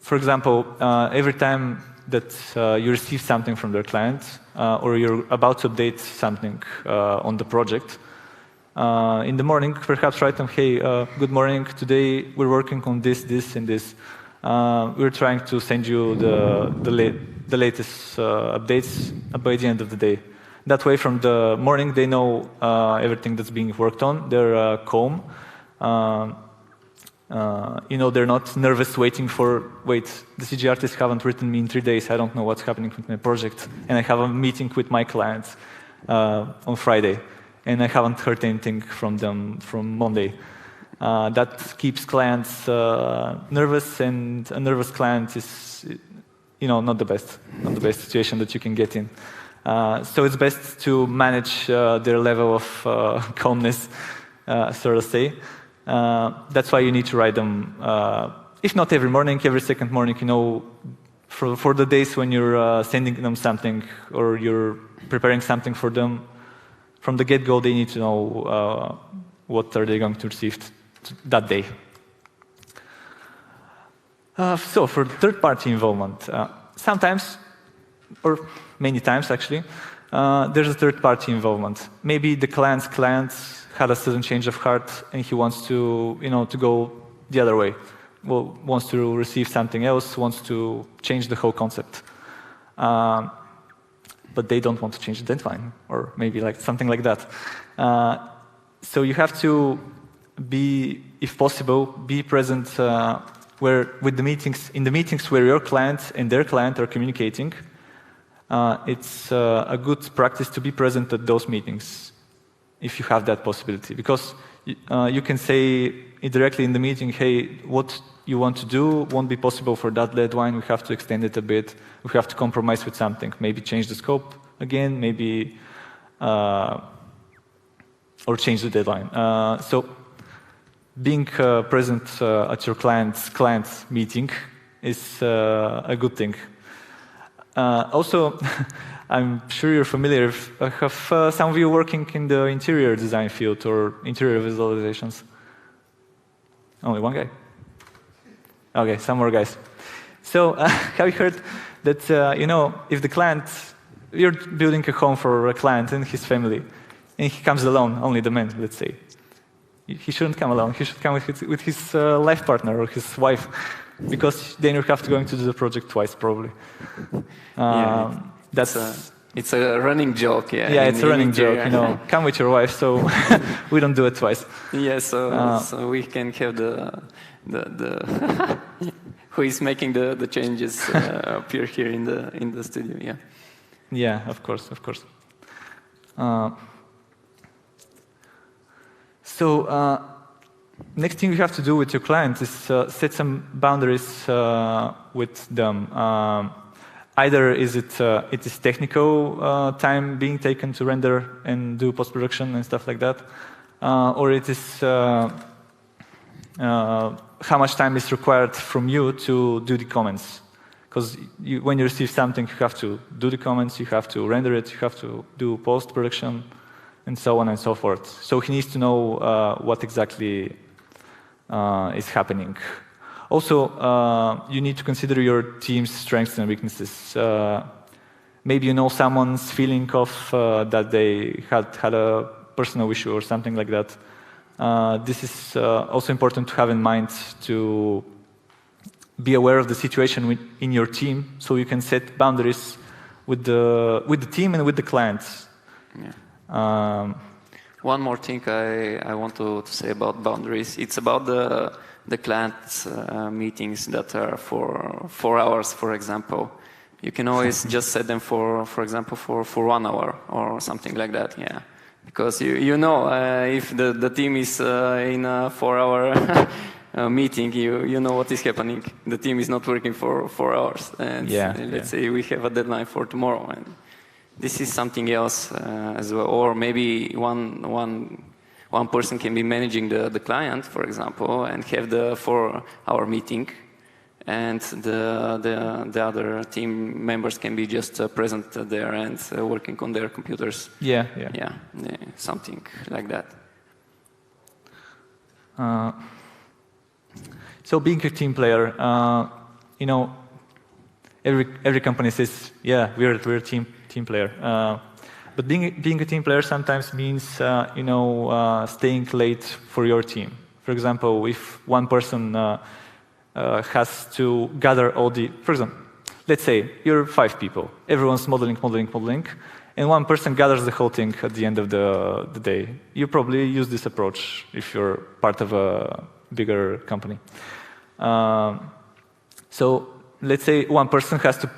For example, every time that you receive something from their client or you're about to update something on the project, in the morning, perhaps write them, hey, good morning, today we're working on this, this, and this. We're trying to send you the latest updates by the end of the day. That way, from the morning, they know everything that's being worked on. They're calm. They're not nervous waiting for, wait, the CG artists haven't written me in 3 days. I don't know what's happening with my project. And I have a meeting with my clients on Friday. And I haven't heard anything from them from Monday. That keeps clients nervous, and a nervous client is, not the best situation that you can get in. So it's best to manage their level of calmness, so to say. That's why you need to write them, if not every morning, every second morning, for the days when you're sending them something or you're preparing something for them. From the get-go, they need to know what are they going to receive that day. So for third-party involvement, sometimes, or many times actually, there's a third-party involvement. Maybe the client's client had a sudden change of heart and he wants to, to go the other way. Well, wants to receive something else, wants to change the whole concept. But they don't want to change the deadline, or maybe something like that. So you have to be, if possible, be present in the meetings where your client and their client are communicating. It's a good practice to be present at those meetings, if you have that possibility, because you can say directly in the meeting, hey, what you want to do won't be possible for that deadline. We have to extend it a bit. We have to compromise with something. Maybe change the scope again, maybe, or change the deadline. So being present at your client's meeting is a good thing. Also, I'm sure you're familiar. Have some of you working in the interior design field or interior visualizations? Only one guy? Okay, some more guys. So have you heard that, if the client, you're building a home for a client and his family, and he comes alone, only the man, let's say. He shouldn't come alone. He should come with his life partner or his wife, because then you have to going to do the project twice, probably. It's a running joke, yeah. Yeah, it's a running joke. Come with your wife, so we don't do it twice. Yeah, so we can have the who is making the changes appear here in the studio. Yeah. Yeah, of course. So next thing you have to do with your client is set some boundaries with them. Either it is technical time being taken to render and do post-production and stuff like that, or it is how much time is required from you to do the comments. Because when you receive something, you have to do the comments, you have to render it, you have to do post-production, and so on and so forth. So he needs to know what exactly is happening. Also, you need to consider your team's strengths and weaknesses. Maybe someone's feeling of that they had a personal issue or something like that. This is also important to have in mind, to be aware of the situation in your team, so you can set boundaries with the team and with the clients. Yeah. One more thing I want to say about boundaries. It's about the the client meetings that are for 4 hours, for example. You can always just set them for example, for 1 hour or something like that. Yeah, because you know if the team is in a 4-hour meeting, you know what is happening. The team is not working for 4 hours, and let's say we have a deadline for tomorrow, and this is something else as well. Or maybe one person can be managing the client, for example, and have the 4-hour meeting, and the other team members can be just present there and working on their computers. Yeah, something like that. So being a team player, you know, every company says, yeah, we're a team player. But being a team player sometimes means, you know, staying late for your team. For example, if one person has to gather all the, for example, let's say you're 5 people, everyone's modeling, and one person gathers the whole thing at the end of the day. You probably use this approach if you're part of a bigger company. So let's say one person has to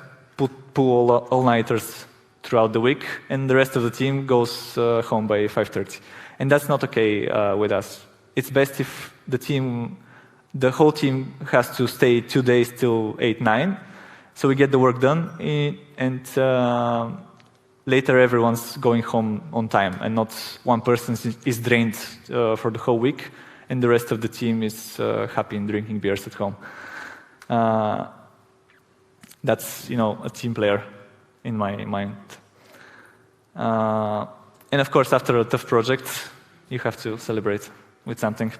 pull all-nighters throughout the week, and the rest of the team goes home by 5:30. And that's not okay with us. It's best if the whole team has to stay 2 days till 8, 9, so we get the work done, and later everyone's going home on time, and not one person is drained for the whole week, and the rest of the team is happy and drinking beers at home. That's, you know, a team player in my mind. And of course, after a tough project, you have to celebrate with something.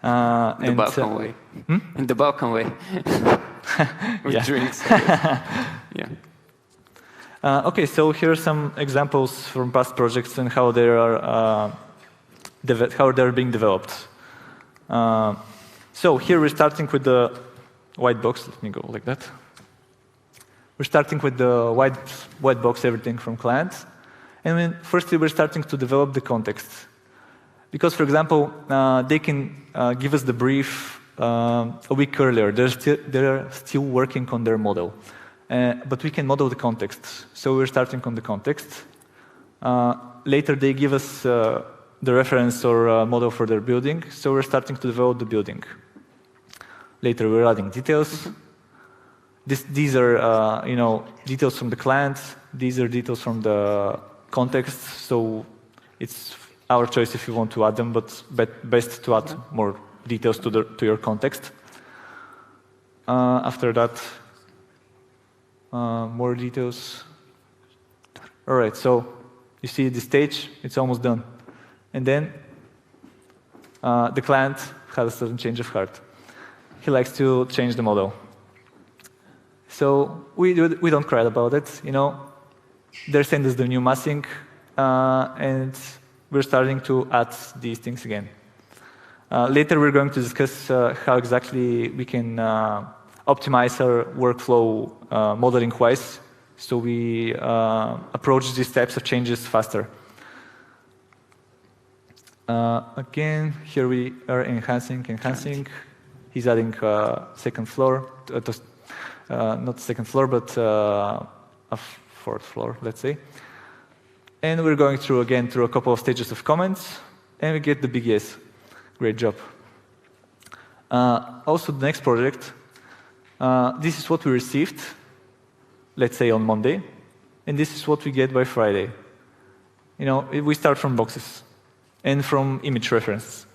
The Balkan way. In the Balkan way. With drinks. Yeah. Okay, so here are some examples from past projects and how they're being developed. So here we're starting with the white box. Let me go like that. We're starting with the white box, everything from clients. And then firstly, we're starting to develop the context. Because, for example, they can give us the brief a week earlier. They're still working on their model. But we can model the context. So we're starting on the context. Later, they give us the reference or model for their building. So we're starting to develop the building. Later, we're adding details. These are you know, details from the client. These are details from the context. So it's our choice if you want to add them, but best to add more details to your context. After that, more details. All right, so you see the stage, it's almost done. And then the client has a certain change of heart. He likes to change the model. So we don't cry about it, you know. They're sending us the new massing, and we're starting to add these things again. Later, we're going to discuss how exactly we can optimize our workflow modeling-wise, so we approach these types of changes faster. Again, here we are enhancing. He's adding second floor, not second floor, but a fourth floor, let's say. And we're going through a couple of stages of comments, and we get the big yes. Great job. Also, the next project, this is what we received, let's say on Monday, and this is what we get by Friday. You know, we start from boxes and from image reference.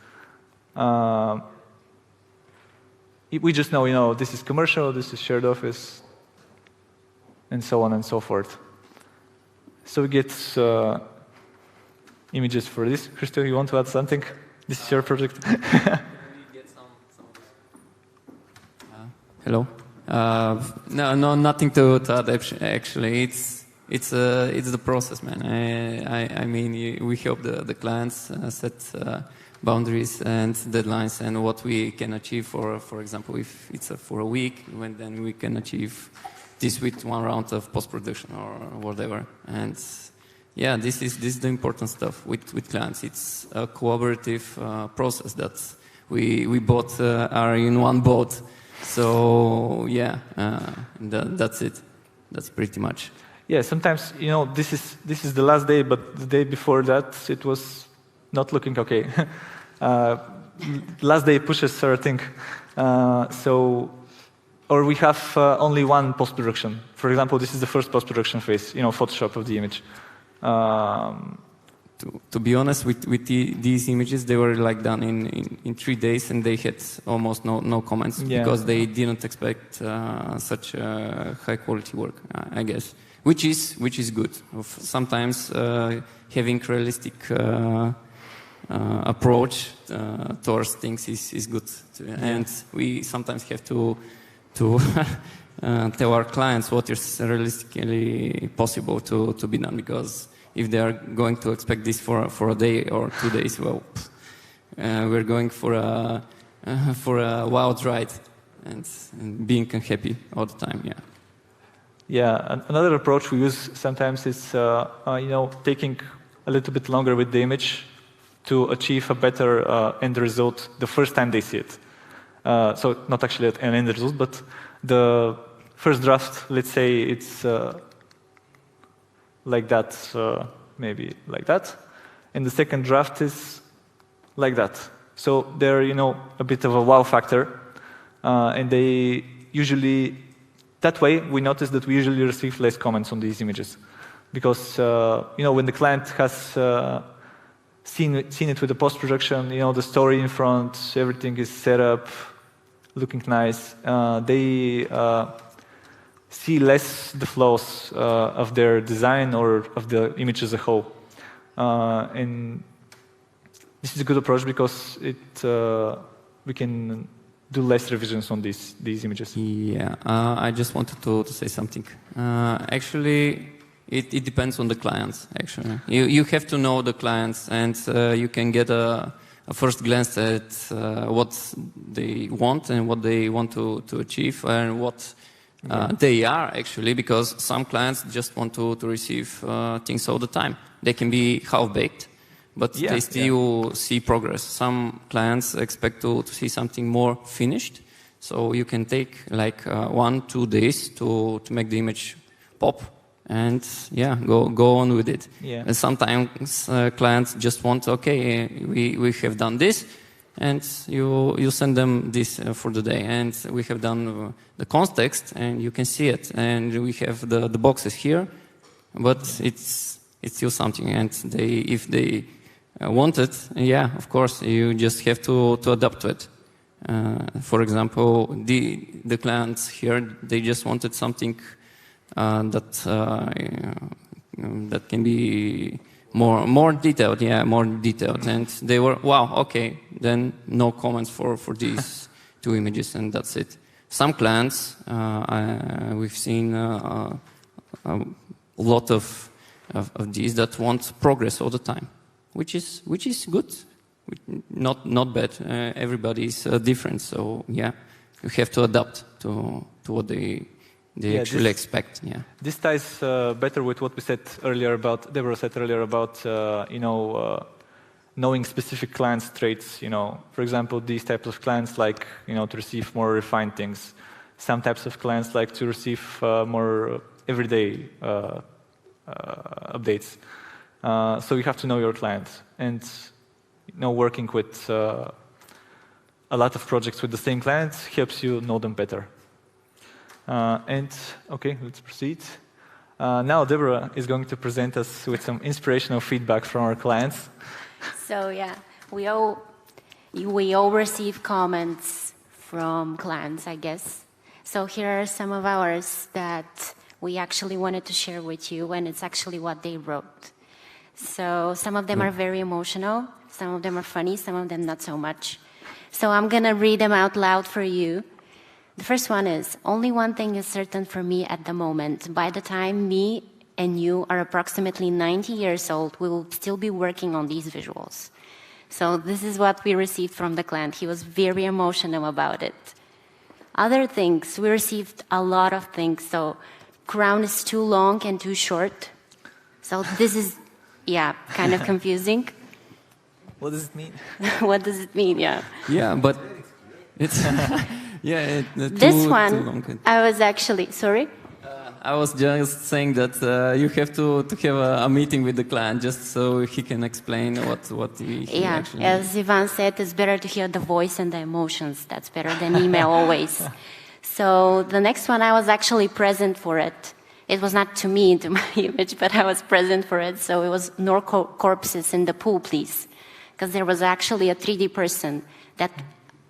We just know, you know, this is commercial, this is shared office, and so on and so forth. So we get images for this. Hristo, you want to add something? This is your project. Hello. No, nothing to add. Actually, it's the process, man. I mean, we help the clients set boundaries and deadlines and what we can achieve. For example, if it's for a week, then we can achieve this with one round of post-production or whatever. And yeah, this is the important stuff with clients. It's a collaborative process that we both are in one boat. So yeah, that's it. That's pretty much. Yeah, sometimes this is the last day, but the day before that it was not looking okay. Last day pushes certain thing. Or we have only one post-production. For example, this is the first post-production phase, Photoshop of the image. To be honest, with these images, they were like done in 3 days, and they had almost no comments because they didn't expect such high quality work, I guess. Which is good. Sometimes having realistic approach towards things is good, and we sometimes have to tell our clients what is realistically possible to be done, because if they are going to expect this for a day or 2 days, well, we're going for a wild ride and being unhappy all the time. Yeah, another approach we use sometimes is taking a little bit longer with the image to achieve a better end result the first time they see it. So not actually an end result, but the first draft, let's say it's like that, maybe like that, and the second draft is like that. So they're a bit of a wow factor, and they usually, that way we notice that we usually receive less comments on these images, because when the client has seen it with the post-production, the story in front, everything is set up, looking nice, they see less the flaws of their design or of the image as a whole. And this is a good approach because we can do less revisions on these images. Yeah, I just wanted to say something. Actually, it depends on the clients, actually. You have to know the clients, and you can get a first glance at what they want and what they want to achieve and what they are, actually, because some clients just want to receive things all the time. They can be half-baked, but they still see progress. Some clients expect to see something more finished, so you can take like 1-2 days to make the image pop, and go on with it. And sometimes clients just want, okay, we have done this, and you send them this for the day, and we have done the context, and you can see it, and we have the boxes here, but it's still something, and if they want it, of course, you just have to adapt to it. For example, the clients here, they just wanted something that can be more detailed, more detailed, and they were, wow, okay, then no comments for these 2 images, and that's it. Some clients, we've seen a lot of these that want progress all the time, which is good, not bad. Everybody is different, so you have to adapt to what they actually expect. This ties better with what we said earlier about, Deborah said earlier about, knowing specific clients' traits. For example, these types of clients like, to receive more refined things. Some types of clients like to receive more everyday updates. So you have to know your client, and working with a lot of projects with the same clients helps you know them better. Okay, let's proceed. Now Deborah is going to present us with some inspirational feedback from our clients. So we all receive comments from clients, I guess. So here are some of ours that we actually wanted to share with you, and it's actually what they wrote. So some of them are very emotional, some of them are funny, some of them not so much. So I'm gonna read them out loud for you. The first one is, only one thing is certain for me at the moment. By the time me and you are approximately 90 years old, we will still be working on these visuals. So this is what we received from the client. He was very emotional about it. Other things, we received a lot of things. So crown is too long and too short. So this is, kind of confusing. What does it mean? What does it mean? Yeah. Yeah, but it's yeah. This too one, long. I was actually, sorry? I was just saying that you have to have a meeting with the client just so he can explain what he Yeah, actually. as Ivan said, it's better to hear the voice and the emotions. That's better than email always. So the next one, I was actually present for it. It was not to me, to my image, but I was present for it. So it was no corpses in the pool, please. Because there was actually a 3D person that,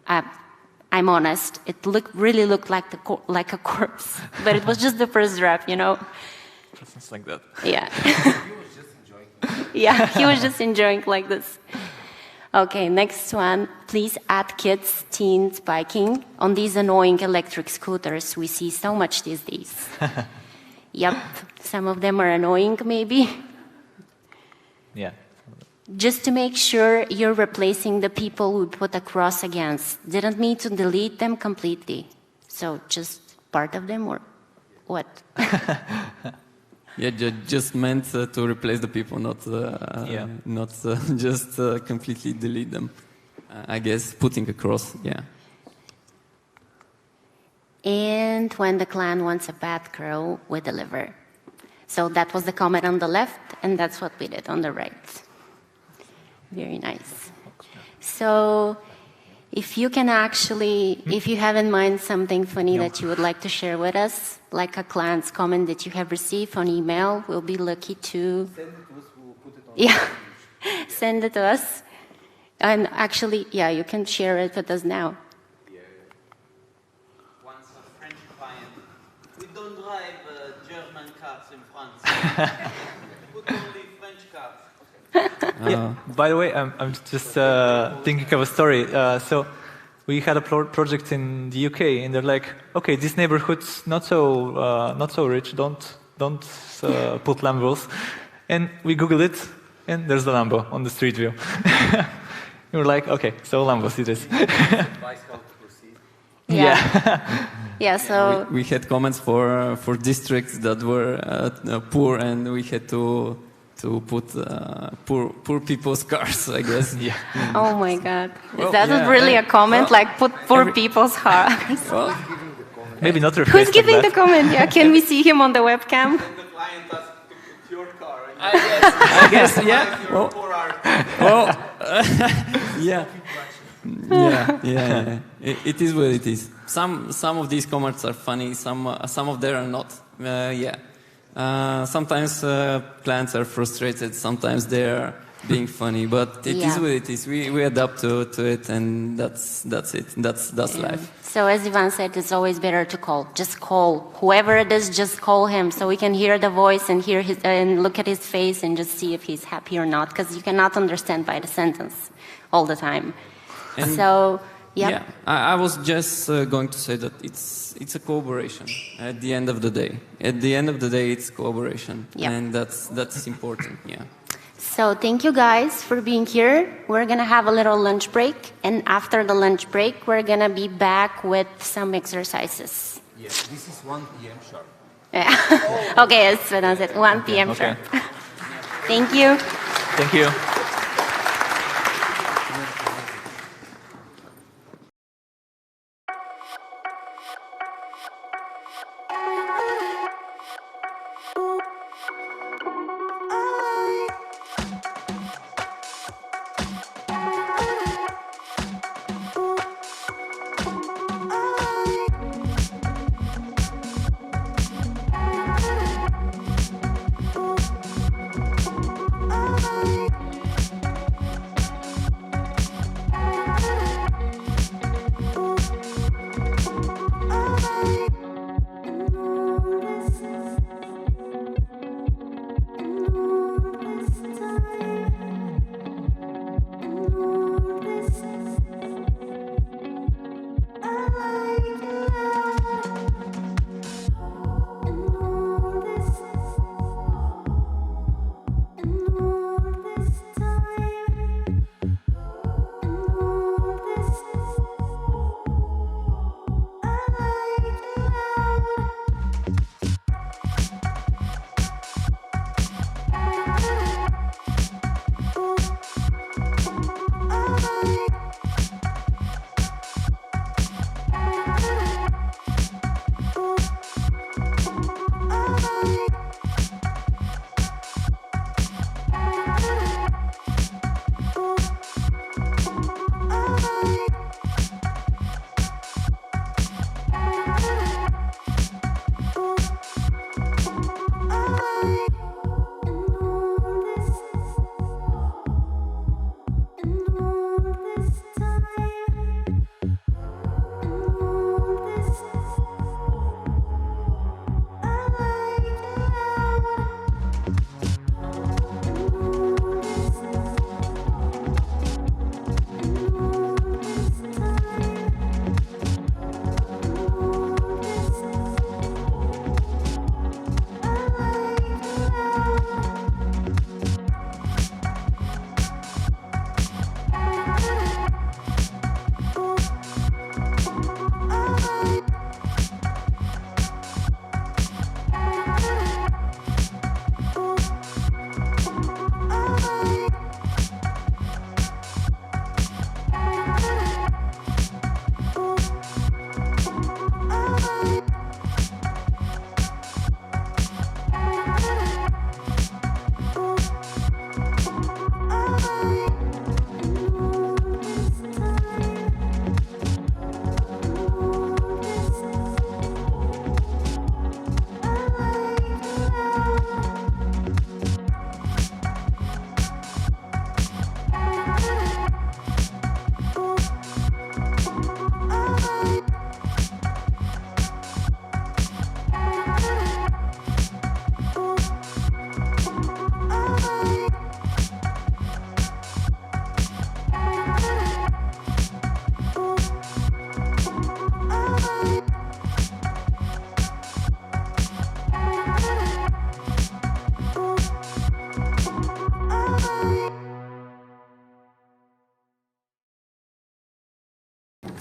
I'm honest, it really looked like like a corpse. But it was just the first draft, you know? It's like that. Yeah. Yeah, he was just enjoying like this. Okay, next one. Please add kids, teens biking on these annoying electric scooters we see so much these days. Yep, some of them are annoying maybe. Yeah. Just to make sure you're replacing the people we put a cross against. Didn't mean to delete them completely. So just part of them or what? Yeah, just meant to replace the people, not just completely delete them. I guess putting a cross, yeah. And when the clan wants a bad girl, we deliver. So that was the comment on the left, and that's what we did on the right. Very nice. So if you can actually, if you have in mind something funny that you would like to share with us, like a clan's comment that you have received on email, we'll be lucky to... Send it to us, we'll put it on. Yeah, send it to us. And actually, yeah, you can share it with us now. Once a French client, we don't drive German cars in France. Put only French cars. Yeah. By the way, I'm just thinking of a story. So we had a project in the UK, and they're like, okay, this neighborhood's not so rich. Don't put Lambos. And we Googled it, and there's the Lambo on the street view. We were like, okay, so Lambos it is. Yeah. Yeah, so... We had comments for districts that were poor, and we had to put poor people's cars, I guess. Yeah. Oh my God. Well, Is that yeah, really a comment? Like, put poor people's cars? Well, Maybe not your Who's face giving like the comment? Yeah, can we see him on the webcam? Then the client asks to put your car. I guess, yeah. Well, yeah. Yeah. It is what it is. Some of these comments are funny. Some of them are not. Yeah. Sometimes clients are frustrated. Sometimes they are being funny. But it is what it is. We adapt to it, and that's it. That's life. So as Ivan said, it's always better to call. Just call whoever it is. Just call him so we can hear the voice and hear his and look at his face and just see if he's happy or not. Because you cannot understand by the sentence all the time. And so yeah, I was just going to say that it's a collaboration. At the end of the day, it's collaboration, and that's important. Yeah. So thank you guys for being here. We're gonna have a little lunch break, and after the lunch break, we're gonna be back with some exercises. Yes, this is 1 p.m. sharp. Yeah. Okay, as Tsvetan said, 1 p.m. sharp. Thank you. Thank you.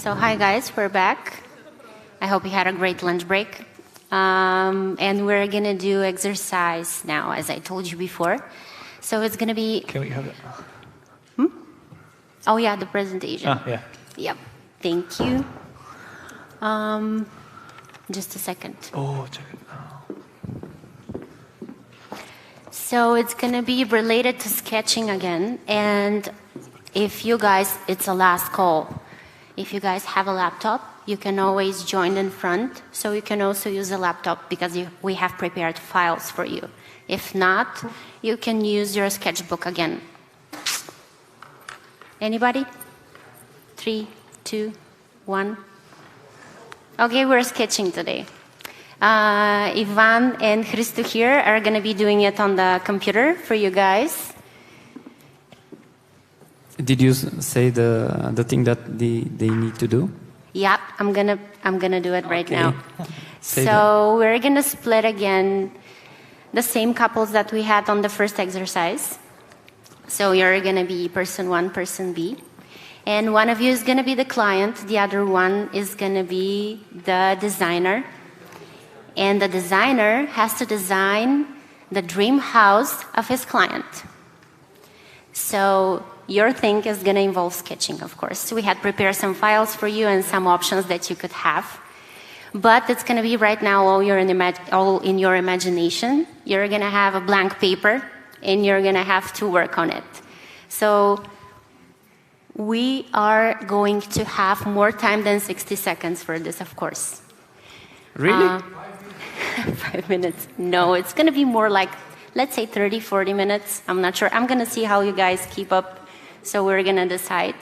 So hi guys, we're back. I hope you had a great lunch break. And we're gonna do exercise now, as I told you before. So it's gonna be... Can we have it? Oh yeah, the presentation. Yeah. Yep, thank you. Just a second. Oh, check it. So it's gonna be related to sketching again. And if you guys, it's a last call. If you guys have a laptop, you can always join in front. So you can also use a laptop because we have prepared files for you. If not, you can use your sketchbook again. Anybody? 3, 2, 1. Okay, we're sketching today. Ivan and Hristo here are going to be doing it on the computer for you guys. Did you say the thing that they need to do? Yeah, I'm gonna do it right now. Say So we're gonna split again the same couples that we had on the first exercise. So you're gonna be person 1, person B. And one of you is gonna be the client, the other one is gonna be the designer. And the designer has to design the dream house of his client. So your thing is going to involve sketching, of course. So we had prepared some files for you and some options that you could have. But it's going to be right now all in your imagination. You're going to have a blank paper and you're going to have to work on it. So we are going to have more time than 60 seconds for this, of course. Really? 5 minutes. No, it's going to be more like, let's say 30, 40 minutes. I'm not sure. I'm going to see how you guys keep up. So we're going to decide.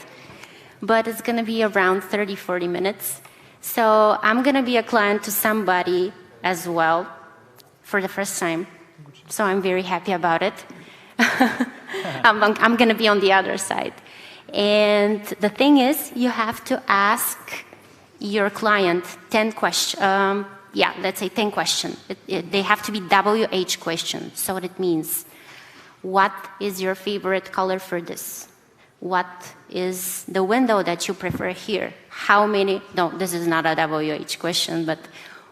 But it's going to be around 30, 40 minutes. So I'm going to be a client to somebody as well for the first time. So I'm very happy about it. I'm going to be on the other side. And the thing is, you have to ask your client 10 questions. Let's say 10 questions. They have to be WH questions. So it means, what is your favorite color for this? What is the window that you prefer here? How many, no, this is not a WH question, but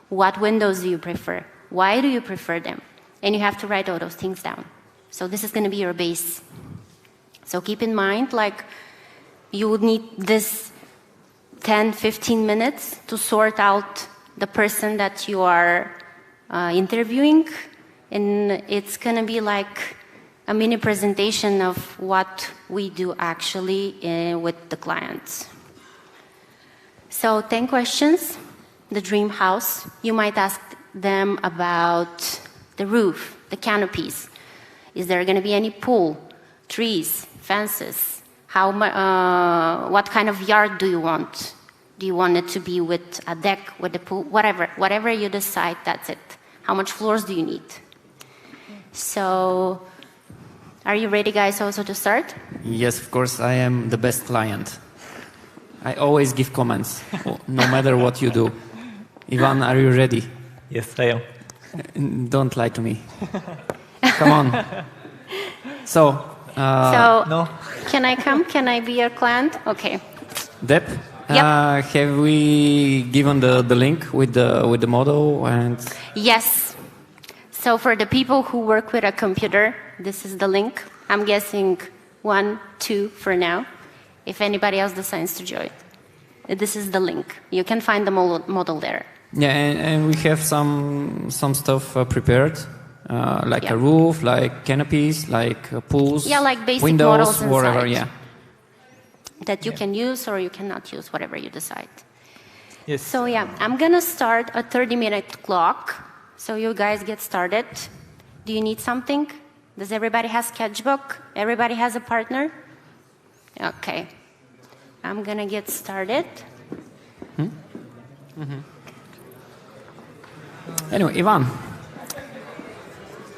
what windows do you prefer? Why do you prefer them? And you have to write all those things down. So this is going to be your base. So keep in mind, like, you would need this 10, 15 minutes to sort out the person that you are interviewing. And it's going to be like a mini presentation of what we do actually with the clients. So 10 questions, the dream house. You might ask them about the roof, the canopies. Is there going to be any pool, trees, fences? What kind of yard do you want? Do you want it to be with a deck, with a pool, whatever you decide, that's it. How much floors do you need? So, are you ready, guys, also to start? Yes, of course, I am the best client. I always give comments, no matter what you do. Ivan, are you ready? Yes, I am. Don't lie to me. Come on. So, No. Can I come? Can I be your client? Okay. Deb, Yep. have we given the link with the model and? Yes. So for the people who work with a computer, this is the link. I'm guessing 1, 2 for now. If anybody else decides to join, this is the link. You can find the model there. Yeah, and we have some stuff prepared, like a roof, like canopies, like pools, like basic windows, models whatever. inside. Yeah. That you can use or you cannot use, whatever you decide. Yes. So I'm gonna start a 30-minute clock. So you guys get started. Do you need something? Does everybody have sketchbook? Everybody has a partner? Okay. I'm gonna get started. Anyway, Ivan,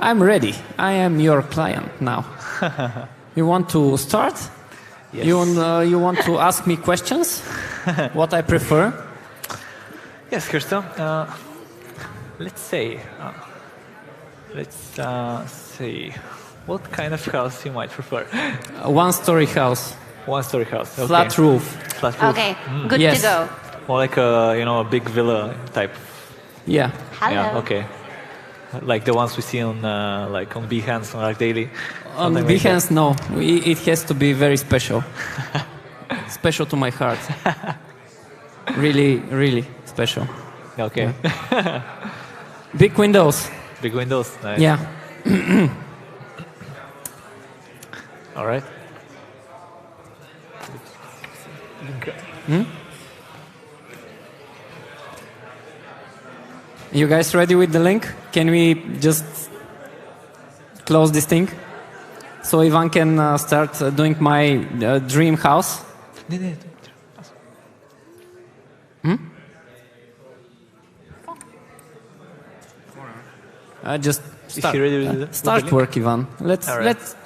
I'm ready. I am your client now. You want to start? Yes. You want to ask me questions? What I prefer? Yes, Hristo. Let's say, what kind of house you might prefer? A one-story house, One-story house. Okay. flat roof. Flat roof. Okay, good Yes. to go. More like a big villa type. Yeah. Hello. Yeah. Okay. Like the ones we see on on Behance on Daily. On Something like that. Behance, no. It has to be very special. Special to my heart. Really, really special. Okay. Big windows. Big windows. Nice. Yeah. All right. You guys ready with the link? Can we just close this thing? So Ivan can start doing my dream house? Just start, he ready with the start link? work, Ivan. Let's All right. let's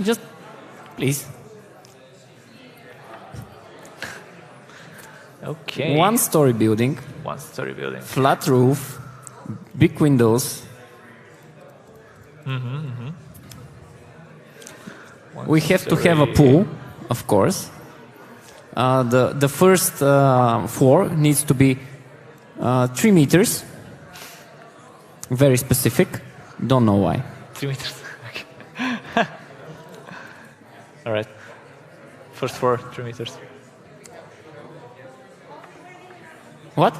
just please. Okay. One-story building, One-story building. flat roof, big windows. We have to have a One-story. pool, of course. The first floor needs to be 3 meters. Very specific. Don't know why. 3 meters. Okay. All right. First floor, 3 meters. What?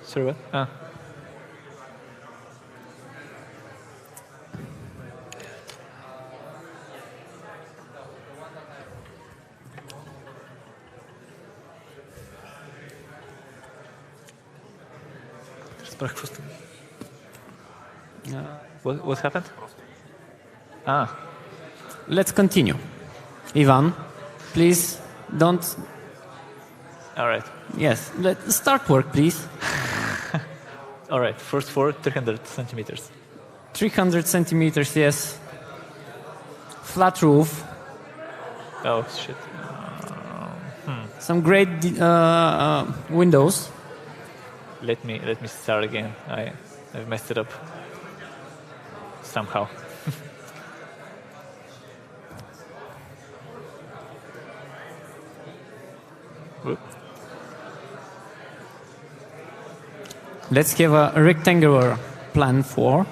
Sorry, what? Ah. Breakfast. What happened? Ah. Let's continue. Ivan, please don't. All right. Yes, let's start work, please. All right. First floor, 300 centimeters. 300 centimeters, yes. Flat roof. Oh shit. Some great windows. Let me start again. I've messed it up somehow. Whoop. Let's have a rectangular plan for.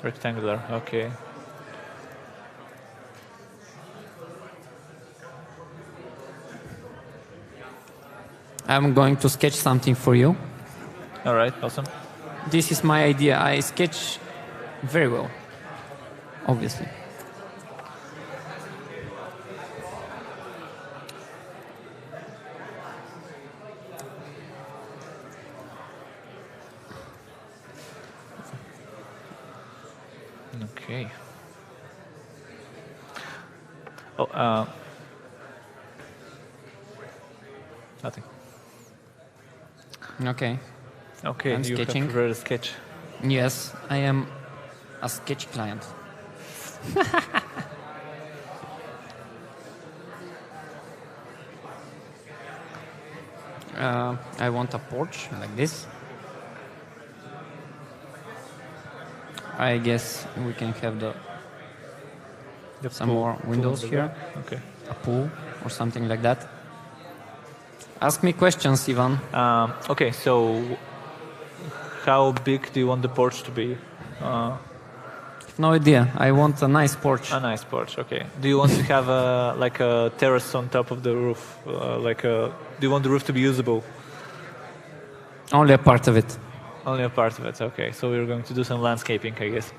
Rectangular. Okay. I'm going to sketch something for you. All right. Awesome. This is my idea. I sketch very well, obviously. Okay. Oh, nothing. Okay. Okay, I'm you sketching. have prepared a sketch. Yes, I am a sketch client. I want a porch like this. I guess we can have some more windows in the here. back. Okay. A pool or something like that. Ask me questions, Ivan. Okay, so how big do you want the porch to be? No idea. I want a nice porch. A nice porch. Okay. Do you want to have a terrace on top of the roof? Do you want the roof to be usable? Only a part of it. Only a part of it. Okay. So we're going to do some landscaping, I guess.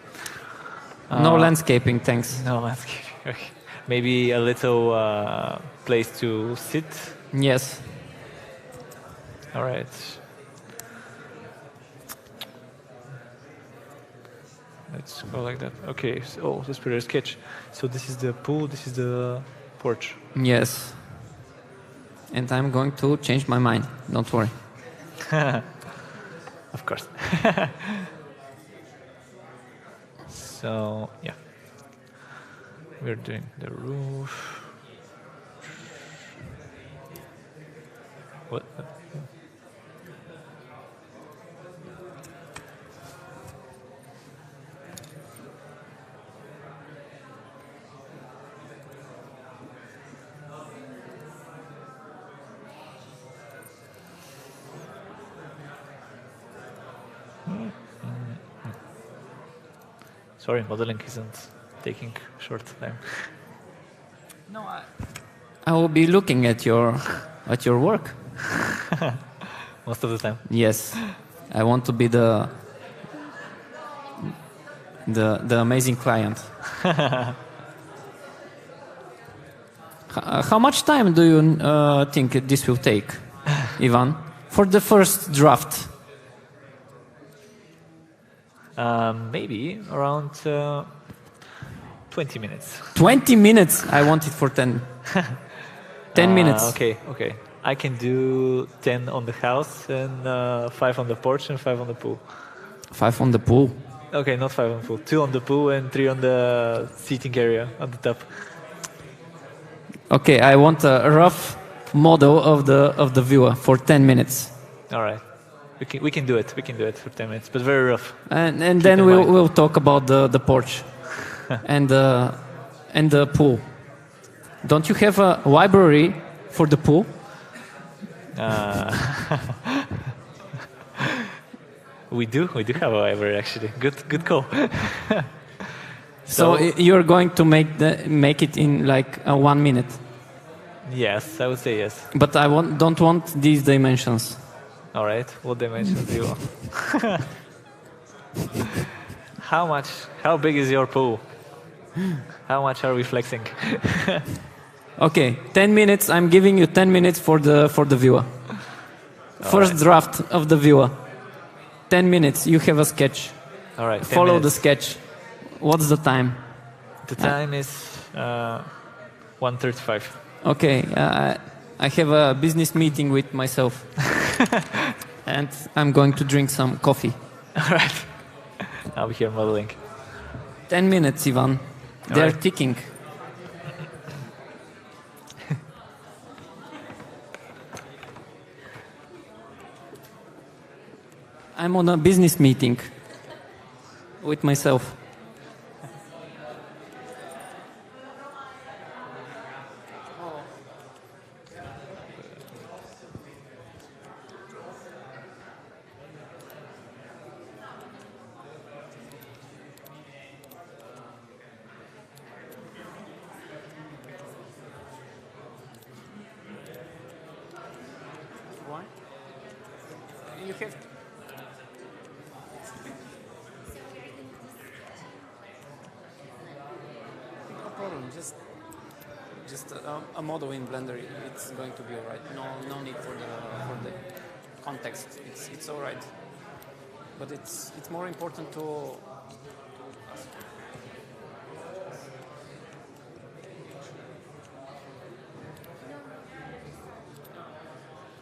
No landscaping, thanks. No landscaping. Okay. Maybe a little place to sit. Yes. All right. Let's go like that. Okay. So, let's prepare a sketch. So this is the pool. This is the porch. Yes. And I'm going to change my mind. Don't worry. Of course. So yeah, we're doing the roof. What? Sorry, modeling isn't taking short time. No, I will be looking at your work. Most of the time. Yes, I want to be the amazing client. How much time do you think this will take, Ivan, for the first draft? Maybe around 20 minutes. 20 minutes? I want it for 10. 10 minutes. Okay. I can do 10 on the house and 5 on the porch and 5 on the pool. 5 on the pool. Okay, not 5 on the pool. 2 on the pool and 3 on the seating area on the top. Okay, I want a rough model of the viewer for 10 minutes. All right. We can do it. We can do it for 10 minutes, but very rough. And then we'll talk about the porch and the pool. Don't you have a library for the pool? We do have a library actually. Good call. So you're going to make it in like 1 minute. Yes, I would say yes. But I don't want these dimensions. All right. What dimensions do you want? How big is your pool? How much are we flexing? Okay, 10 minutes. I'm giving you 10 minutes for the viewer. First draft of the viewer. 10 minutes. You have a sketch. All right. Follow the sketch. What's the time? The time is 1:35. Okay, I have a business meeting with myself. And I'm going to drink some coffee. All right. I'll be here modeling. 10 minutes, Ivan. They're ticking. I'm on a business meeting with myself. You have no problem. Just a model in Blender. It's going to be all right. No need for the context. It's all right. But it's more important to.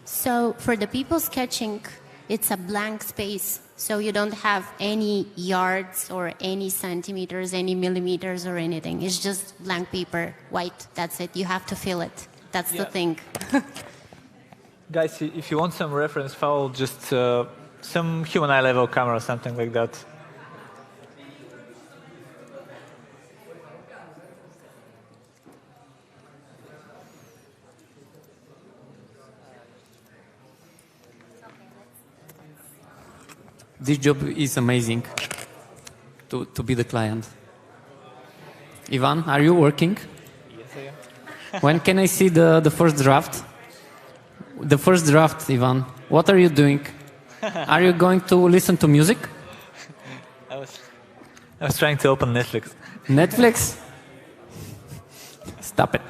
So for the people sketching, it's a blank space. So you don't have any yards or any centimeters, any millimeters or anything. It's just blank paper, white. That's it. You have to fill it. That's the thing. Guys, if you want some reference file, just some human eye level camera, something like that. This job is amazing to be the client. Ivan, are you working? Yes, I am. When can I see the first draft? The first draft, Ivan. What are you doing? Are you going to listen to music? I was trying to open Netflix. Netflix? Stop it.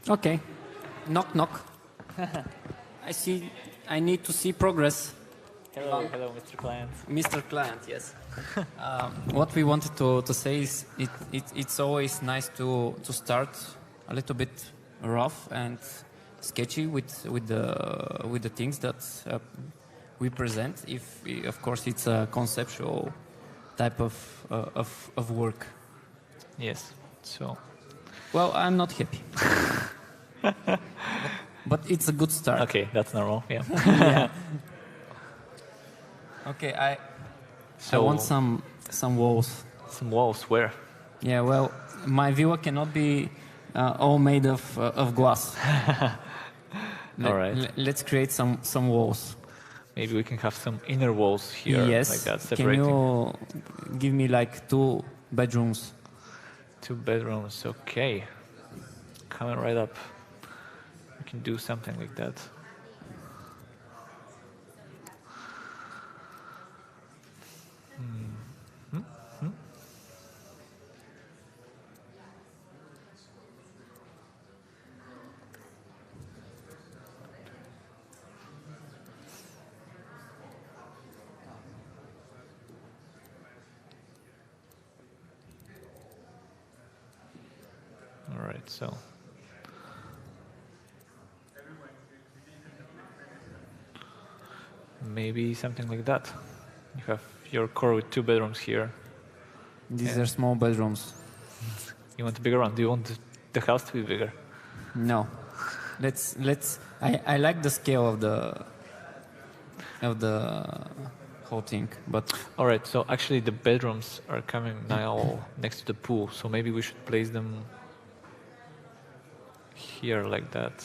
Okay. Knock, knock. I see. I need to see progress. Hello, hello, Mr. Client. Mr. Client, yes. What we wanted to say is it's always nice to start a little bit rough and sketchy with the things that we present. If of course it's a conceptual type of work. Yes. So. Well, I'm not happy. But it's a good start. Okay, that's normal. Yeah. Yeah. Okay, I want some walls. Some walls. Where? Yeah, well, my viewer cannot be all made of glass. All right. Let's create some walls. Maybe we can have some inner walls here, yes. like that, separating. Can you give me like 2 bedrooms? 2 bedrooms. Okay. Coming right up. We can do something like that. right, so. Maybe something like that. You have your core with 2 bedrooms here. These are small bedrooms. You want a bigger one? Do you want the house to be bigger? No. I like the scale of the whole thing, but All right, so actually the bedrooms are coming now next to the pool, so maybe we should place them here like that.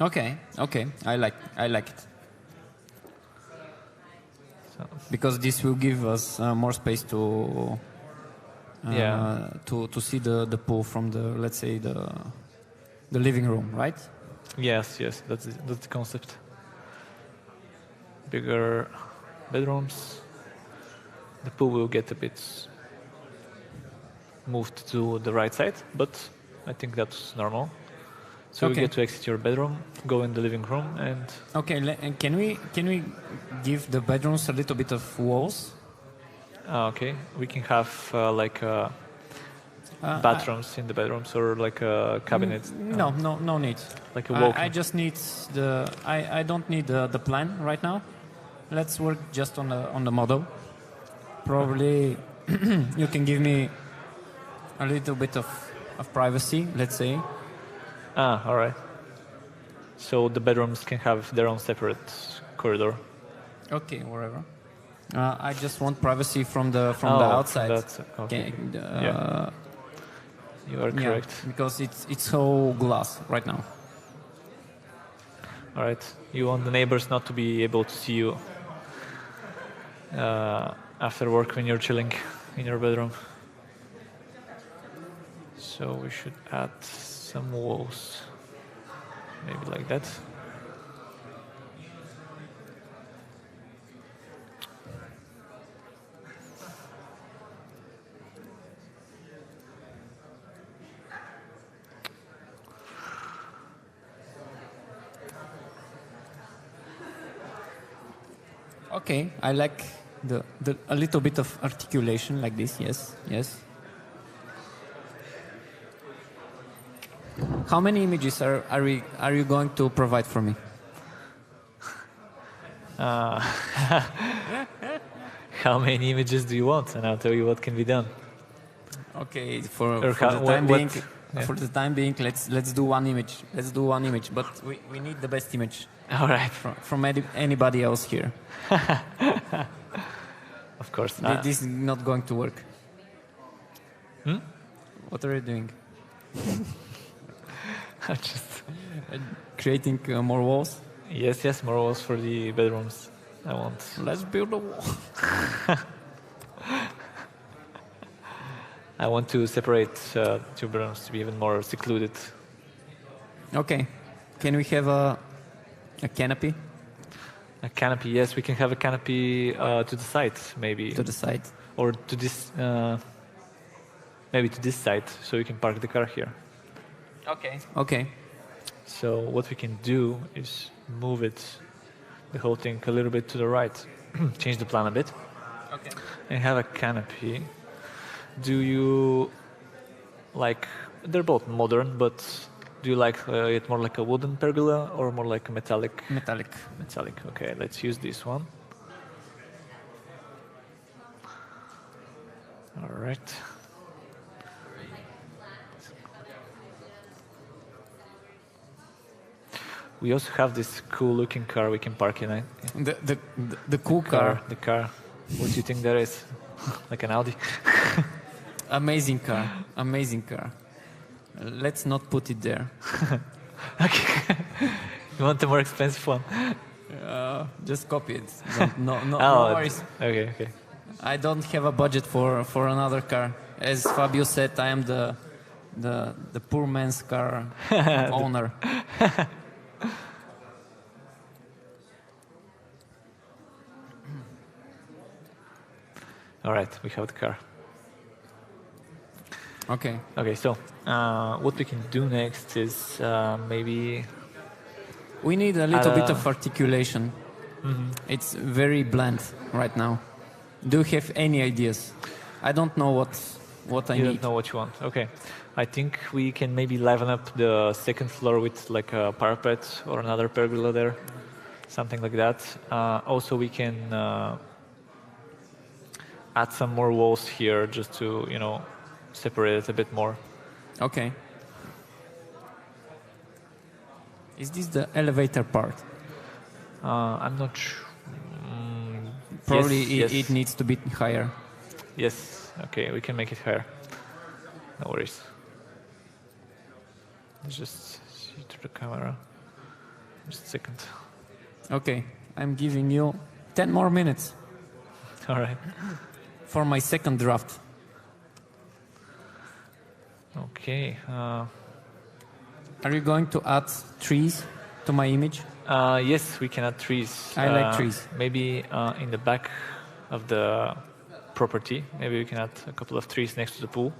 okay, I like it. So, Because this will give us more space to Yeah. to see the pool from let's say the living room, right? yes, that's the concept. Bigger bedrooms. The pool will get a bit moved to the right side, but I think that's normal. So you Okay. get to exit your bedroom, go in the living room, and Okay, and can we give the bedrooms a little bit of walls? okay, we can have bathrooms in the bedrooms or like a cabinet. No need. Like a walk-in. I just need I don't need the plan right now. Let's work just on the model. Probably you can give me a little bit of privacy, let's say. All right. So the bedrooms can have their own separate corridor. Okay, whatever. I just want privacy from the outside. That's okay. Yeah. You are Yeah, correct. because it's all glass right now. All right. You want the neighbors not to be able to see you after work when you're chilling in your bedroom. So we should add some walls, maybe like that. Okay, I like a little bit of articulation like this. Yes. How many images are you going to provide for me? How many images do you want? And I'll tell you what can be done. Okay, for Or the what- time what- being, yeah. for the time being, let's do one image. Let's do one image, but we need the best image All right. from anybody else here. Of course. This is not going to work. What are you doing? Just Creating more walls? yes, more walls for the bedrooms. I want. Let's build a wall. I want to separate two bedrooms to be even more secluded. Okay. Can we have a canopy A canopy, yes, we can have a canopy to the side, maybe, to the side? or to this, maybe to this side, so you can park the car here. Okay. So what we can do is move it, the whole thing, a little bit to the right, change the plan a bit, Okay. and have a canopy. Do you like? They're both modern, but do you like it more like a wooden pergola or more like a metallic? Metallic. Metallic. Okay, let's use this one. All right. We also have this cool-looking car we can park in. The cool car. The car. What do you think that is? Like an Audi? Amazing car. Amazing car. Let's not put it there. Okay. You want the more expensive one? Just copy it. No Oh, worries. Okay. I don't have a budget for another car. As Fabio said, I am the poor man's car owner. All right, we have the car. Okay. Okay, so what we can do next is maybe... We need a little bit of articulation. It's very bland right now. Do you have any ideas? I don't know what I You need. don't know what you want. Okay. I think we can maybe liven up the second floor with like a parapet or another pergola there, something like that. Also, we can add some more walls here just to, separate it a bit more. Okay. Is this the elevator part? I'm not sure. Probably yes. it needs to be higher. Yes. Okay, we can make it higher. No worries. Let's just see to the camera. Just a second. Okay, I'm giving you 10 more minutes All right. for my second draft. Okay. Are you going to add trees to my image? Yes, we can add trees. I like trees. Maybe in the back of the property, maybe we can add a couple of trees next to the pool.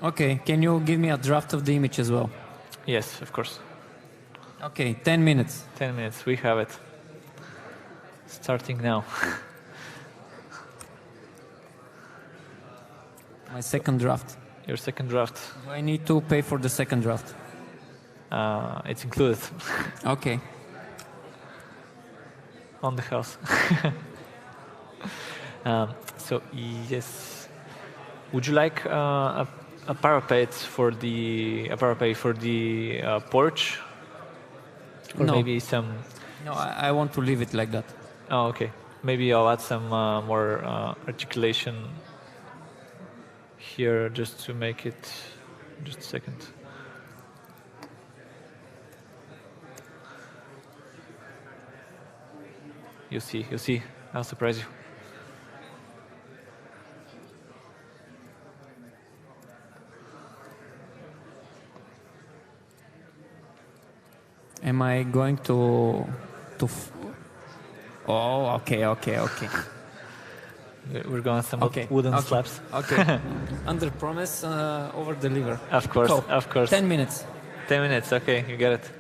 Okay, can you give me a draft of the image as well? Yes, of course. Okay, 10 minutes. 10 minutes, we have it. Starting now. My second draft. Your second draft, Do I need to pay for the second draft? it's included Okay. on the house. So yes, would you like a parapet for the porch, or No. maybe some? No, I want to leave it like that. Oh, okay. Maybe I'll add some more articulation here just to make it. Just a second. You'll see. I'll surprise you. Am I going to Oh, okay. We're going some Okay. wooden okay. slabs. Okay. Under promise, over deliver. Of course, So, of course. 10 minutes. 10 minutes, okay, you get it.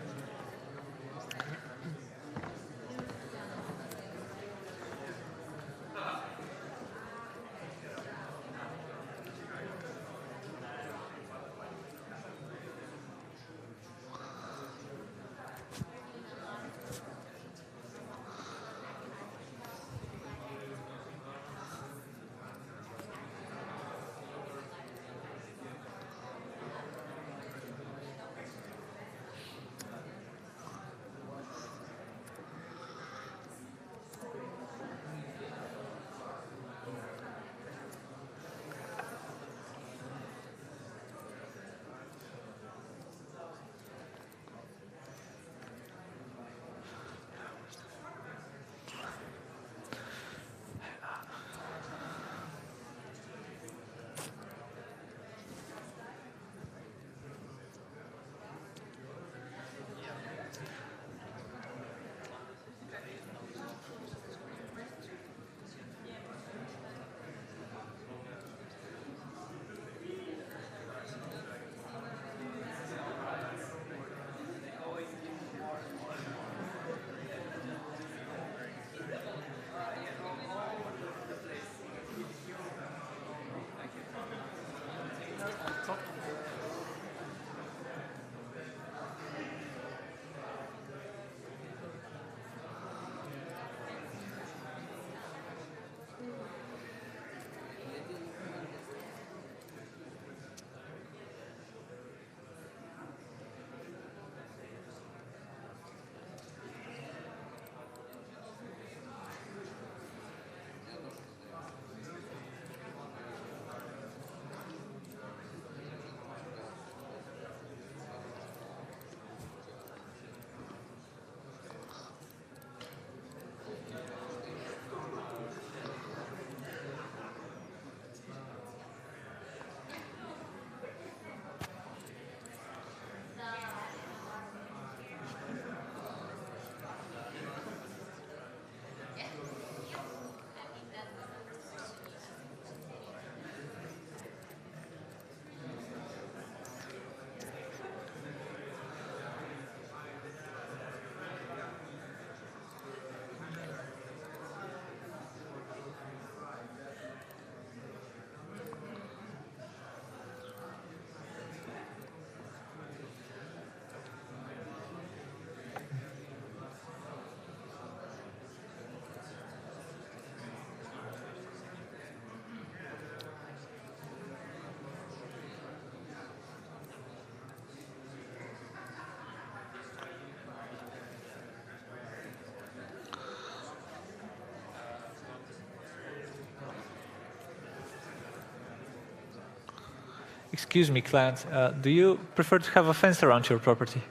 Excuse me, client. Do you prefer to have a fence around your property?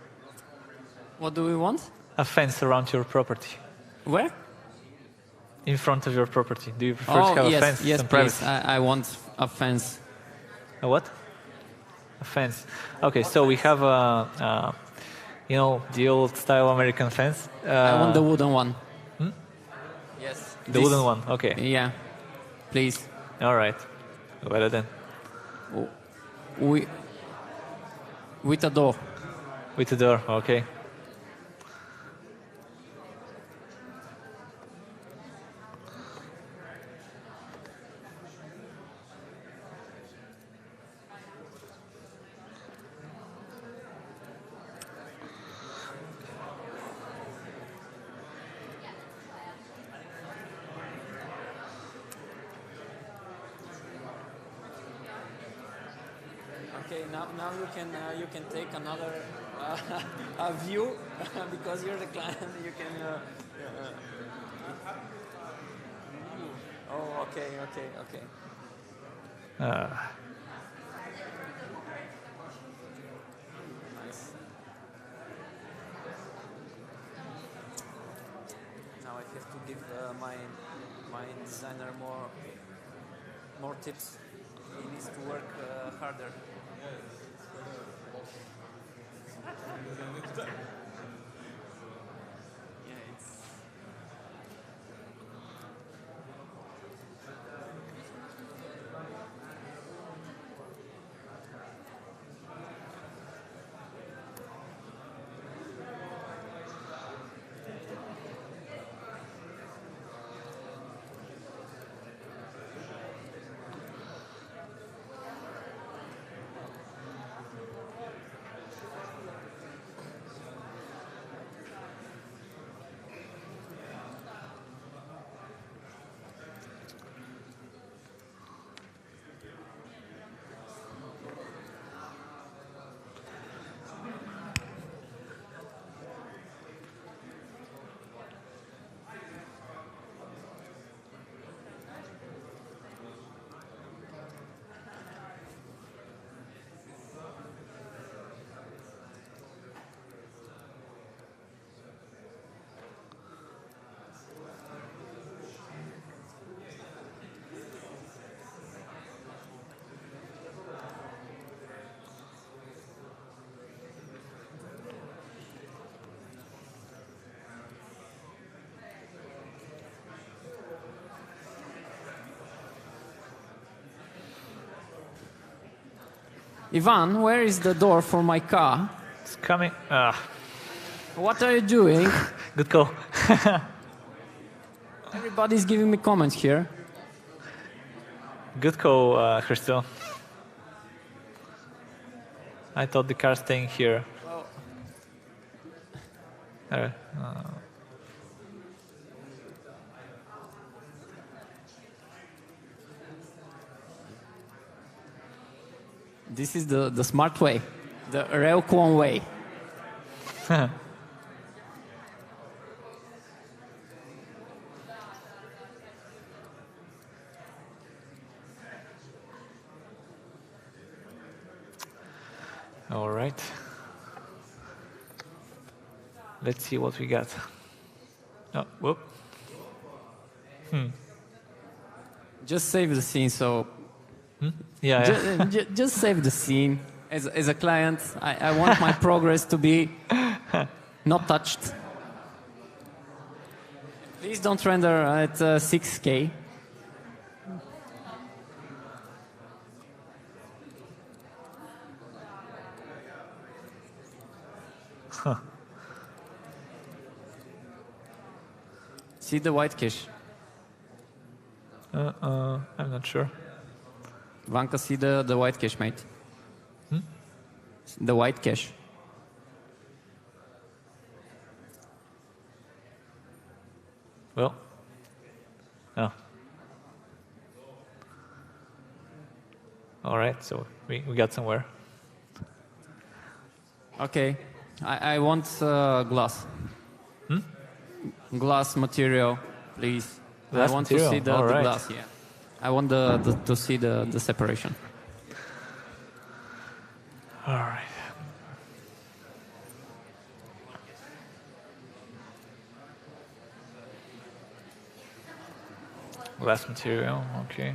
What do we want? A fence around your property. Where? In front of your property. Do you prefer to have yes, a fence? yes, and please. privacy? I want a fence. A what? A fence. Okay, so we have a, you know, the old style American fence. I want the wooden one. Yes. The wooden one. Okay. Yeah. Please. All right. Well then. We, with a door. With the door. Okay. Okay, now you can take another a view because you're the client. You can. Oh, okay. Nice. Now I have to give my designer more tips. He needs to work harder. Yeah, it's. Ivan, where is the door for my car? It's coming. What are you doing? Good call. Everybody's giving me comments here. Good call, Hristo. I thought the car's staying here. Well, this is the smart way, the real Kwon way. All right. Let's see what we got. Oh, whoop. Just save the scene, so Yeah. just save the scene. As a client, I want my progress to be not touched. Please don't render at 6K. See the white cache. I'm not sure. Vanka, see the white cache, mate. The white cache. Well. Oh. All right, so we got somewhere. Okay, I want glass. Glass material, please. Glass I want material. to see the All right. glass, yeah. I want to see the separation. All right. Last material, okay.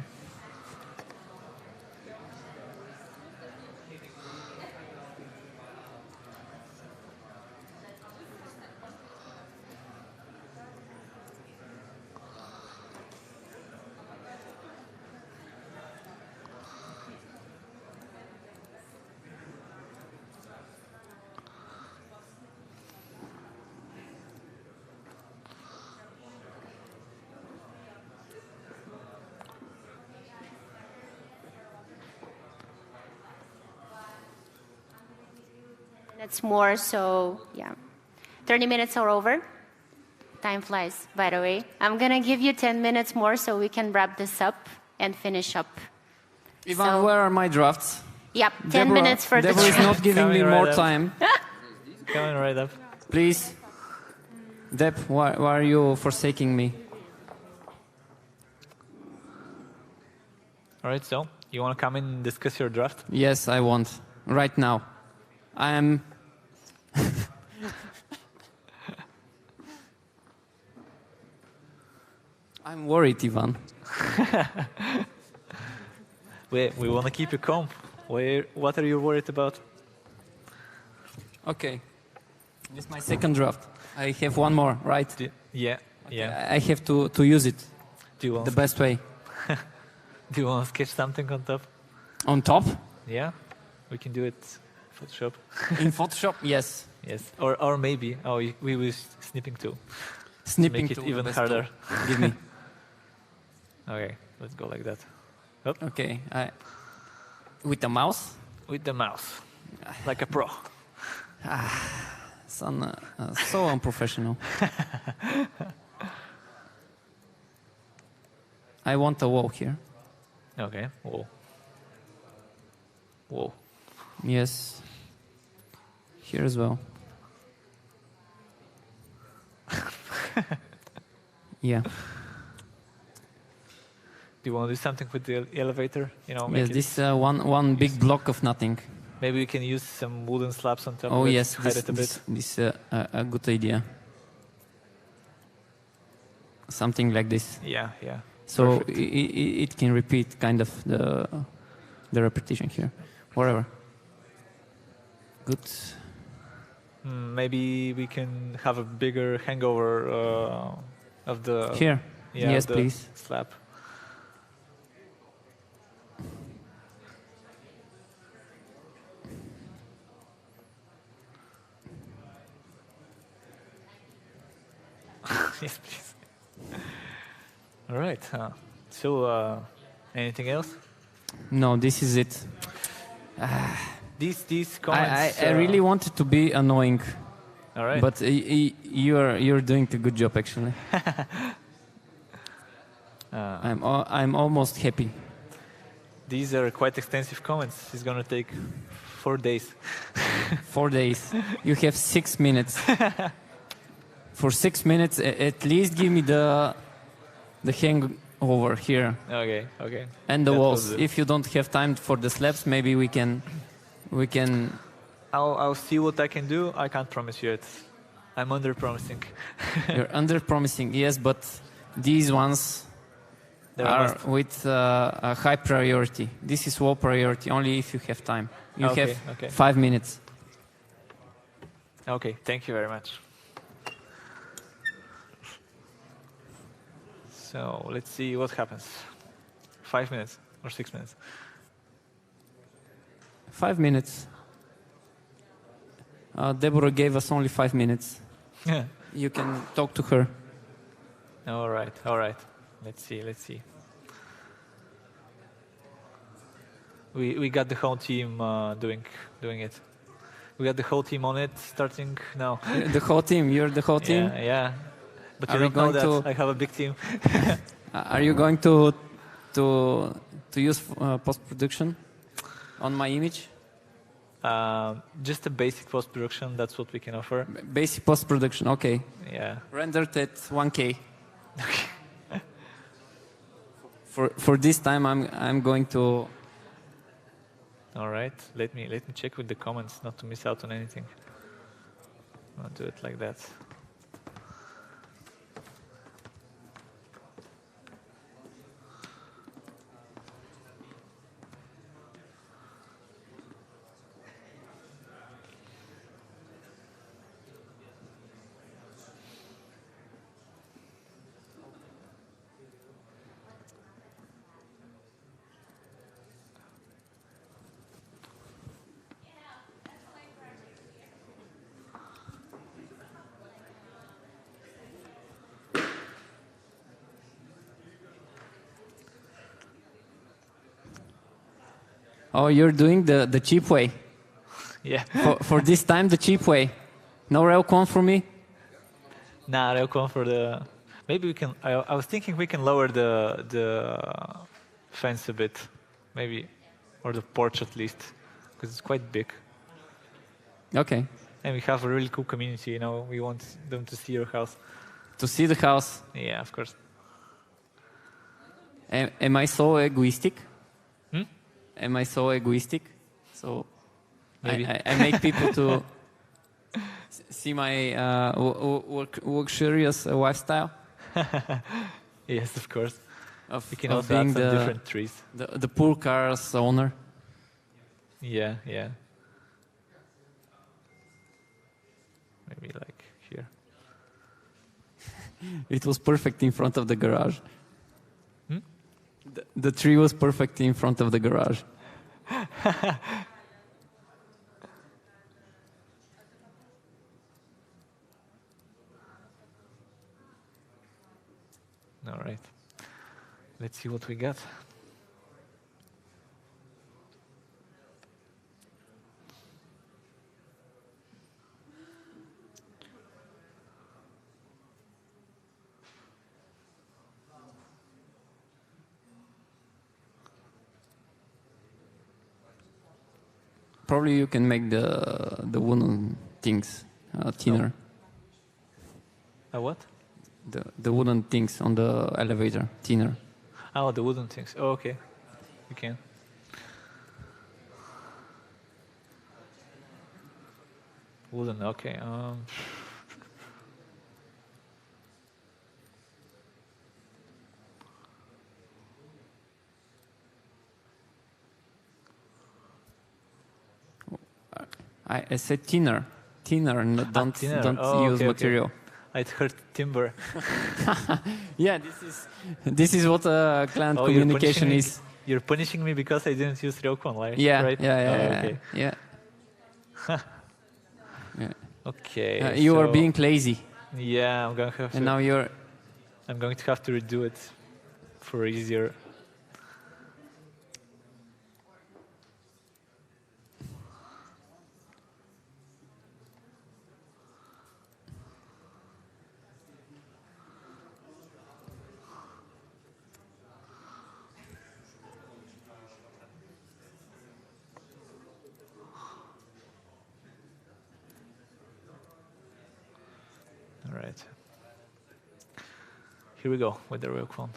Minutes more, so yeah. 30 minutes are over. Time flies, by the way. I'm going to give you 10 minutes more so we can wrap this up and finish up. Ivan, So- where are my drafts? Yep, 10 minutes for the Deborah is not giving me Coming more right up. time. Coming right up. Please. Deb, why are you forsaking me? All right, so you want to come in and discuss your draft? Yes, I want. Right now. I am... I'm worried, Ivan. We want to keep you calm. What are you worried about? Okay. This is my second draft. I have one more, right? Yeah. I have to use it Do you want the best way. Do you want to sketch something on top? On top? Yeah, we can do it. Photoshop. In Photoshop? Yes. Yes, or maybe we will snipping too. Snipping Make it tool, even best harder. tool. Give me. Okay, let's go like that. Okay. With the mouse? With the mouse, like a pro. Son, so unprofessional. I want a wall here. Okay. Whoa. Whoa. Yes. Here as well. Yeah. Do you want to do something with the elevator? You know, make Yes, it- this one big block of nothing. Maybe we can use some wooden slabs on top. Oh of it, yes, hide it a bit. this a good idea. Something like this. Yeah. So Perfect. it can repeat kind of the repetition here, wherever. Good. Maybe we can have a bigger hangover of the Here. Yeah, Yes, the please. slab. Yes, please. All right. So, anything else? No, this is it. These comments. I really wanted to be annoying, All right. but you're doing a good job actually. I'm almost happy. These are quite extensive comments. It's gonna take 4 days. 4 days. You have 6 minutes. For 6 minutes, at least give me the hangover here Okay. and the That walls. will do. If you don't have time for the slabs, maybe we can. I'll see what I can do. I can't promise you it. I'm under promising. You're under promising, yes, but these ones They're are must. with a high priority. This is low priority. Only if you have time. You Okay, have okay. 5 minutes. Okay, thank you very much. So let's see what happens. 5 minutes or 6 minutes. 5 minutes. Deborah gave us only 5 minutes. Yeah. You can talk to her. All right. Let's see. We got the whole team doing it. We got the whole team on it starting now. The whole team. You're the whole team. Yeah. But Are you we don't know going that I have a big team. Are you going to use post production on my image? Just a basic post production. That's what we can offer. Basic post production. Okay. Yeah. Rendered at 1K. For this time, I'm going to All right. Let me check with the comments not to miss out on anything. I'll do it like that. Oh, you're doing the cheap way. Yeah. For this time, the cheap way. No railcon for me? Nah, railcon for the... Maybe we can... I was thinking we can lower the fence a bit. Maybe. Or the porch at least. Because it's quite big. Okay. And we have a really cool community, you know. We want them to see your house. To see the house. Yeah, of course. Am I so egoistic? Hmm? Am I so egoistic? So Maybe. I make people to see my luxurious lifestyle. Yes, of course. Of, We can of also add being some different trees. the poor car's owner. Yeah, yeah. Maybe like here. It was perfect in front of the garage. Hmm? The tree was perfect in front of the garage. All right. Let's see what we got. Probably you can make the wooden things thinner. A what? The wooden things on the elevator thinner. Oh, the wooden things. Oh, okay. You can. Wooden, okay. I said thinner. Thinner, don't thinner. don't Oh, use okay, material. Okay. I'd heard timber. Yeah, this is what client communication is. You're punishing me because I didn't use Railcon, right? Yeah, right? yeah. Okay. Yeah. Yeah. Okay. You are so- being lazy, Yeah, I'm going to have and to. now you're. I'm going to have to redo it for easier. All right. Here we go with the Railcon.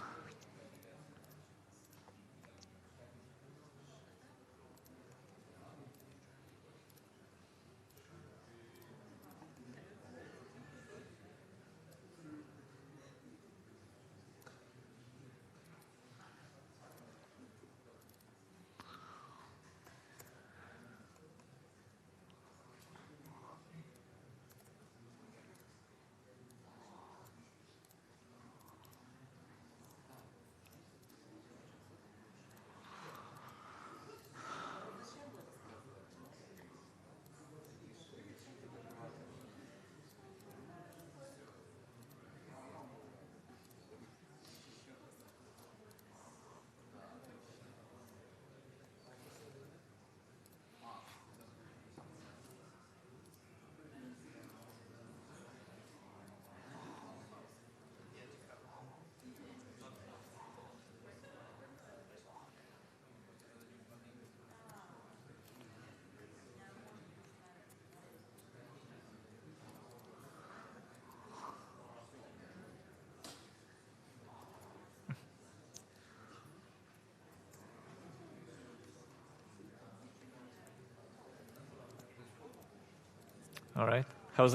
All right. How is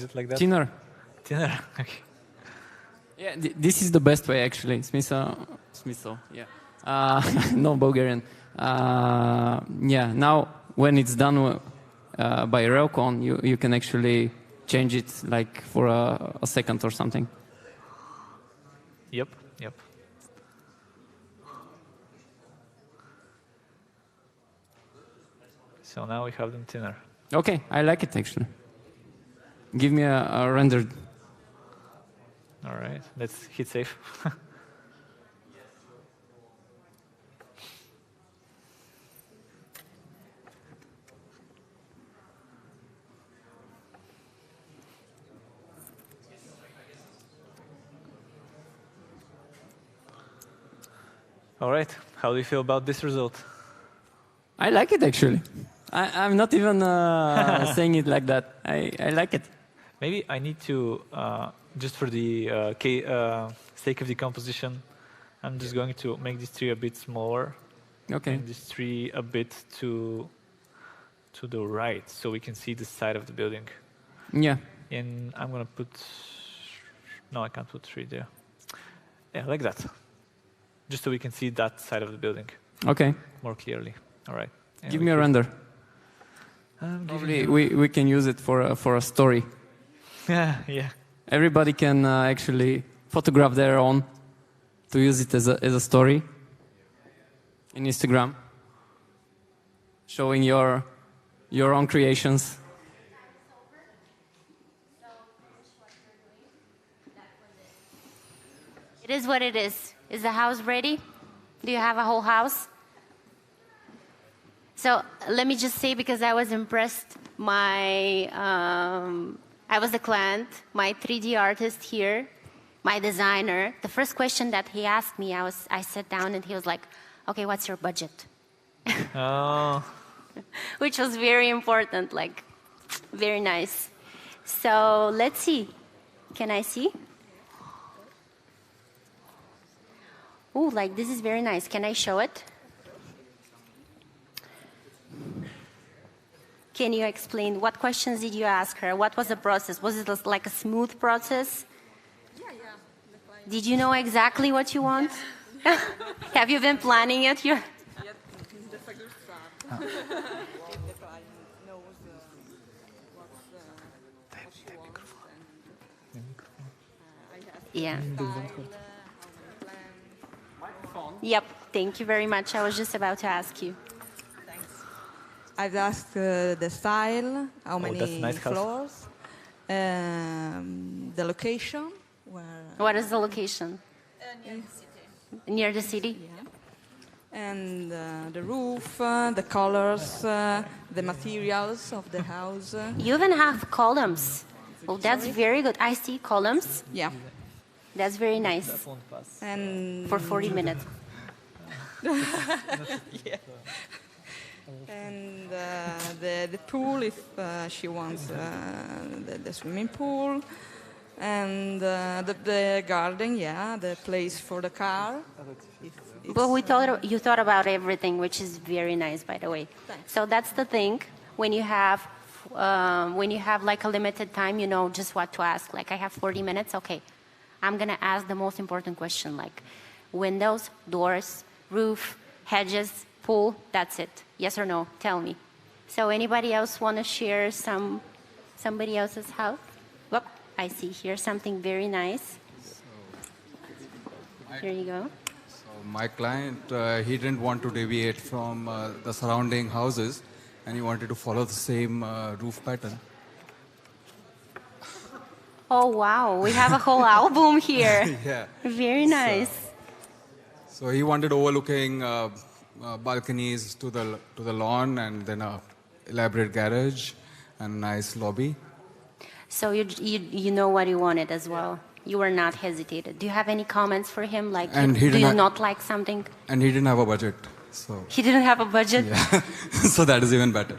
it like that? Thinner. Thinner. Okay. Yeah, this is the best way actually. Smisel, yeah. No Bulgarian. Yeah, now when it's done by Railcon, you can actually change it like for a second or something. Yep. So now we have them thinner. Okay, I like it actually. Give me a rendered. All right, let's hit save. All right, how do you feel about this result? I like it actually. I'm not even saying it like that. I like it. Maybe I need to, just for the sake of the composition, I'm just going to make this tree a bit smaller. Okay. And this tree a bit to the right, so we can see the side of the building. Yeah. And I'm going to put, no, I can't put tree there. Yeah, like that. Just so we can see that side of the building. Okay. More clearly. All right. And Give me a render. Probably we can use it for a story. Yeah. Everybody can actually photograph their own to use it as a story in Instagram, showing your own creations. It is what it is. Is the house ready? Do you have a whole house? So let me just say, because I was impressed, I was the client, my 3D artist here, my designer. The first question that he asked me, I sat down and he was like, okay, what's your budget? Oh. Which was very important, like, very nice. So let's see. Can I see? Oh, like this is very nice. Can I show it? Can you explain what questions did you ask her? What was the process? Was it like a smooth process? Yeah. Did you know exactly what you want? Have you been planning it? The first start. If the client knows what she wants, and I have Yeah. plan. Yep. Thank you very much. I was just about to ask you. I've asked the style, how that's many nice house. floors, the location, where. What is the location? Near the city. Yeah. And the roof, the colors, the materials of the house. You even have columns. Oh, that's very good. I see columns. Yeah. That's very nice. And For 40 minutes. yeah. And the pool, if she wants the swimming pool, and the garden, yeah, the place for the car. But you thought about everything, which is very nice, by the way. Thanks. So that's the thing. When you have like a limited time, you know just what to ask. Like I have 40 minutes. Okay, I'm gonna ask the most important question, like windows, doors, roof, hedges, pool. That's it. Yes or no? Tell me. So anybody else want to share somebody else's house? Whoop, I see here something very nice. Here you go. So my client, he didn't want to deviate from the surrounding houses, and he wanted to follow the same roof pattern. Oh wow, we have a whole album here. Yeah. Very nice. So he wanted overlooking balconies to the lawn, and then a elaborate garage and nice lobby. So you know what you wanted as well. You were not hesitated. Do you have any comments for him? Like, And he do you didn't not like something? And he didn't have a budget, so He didn't have a budget? yeah. So that is even better.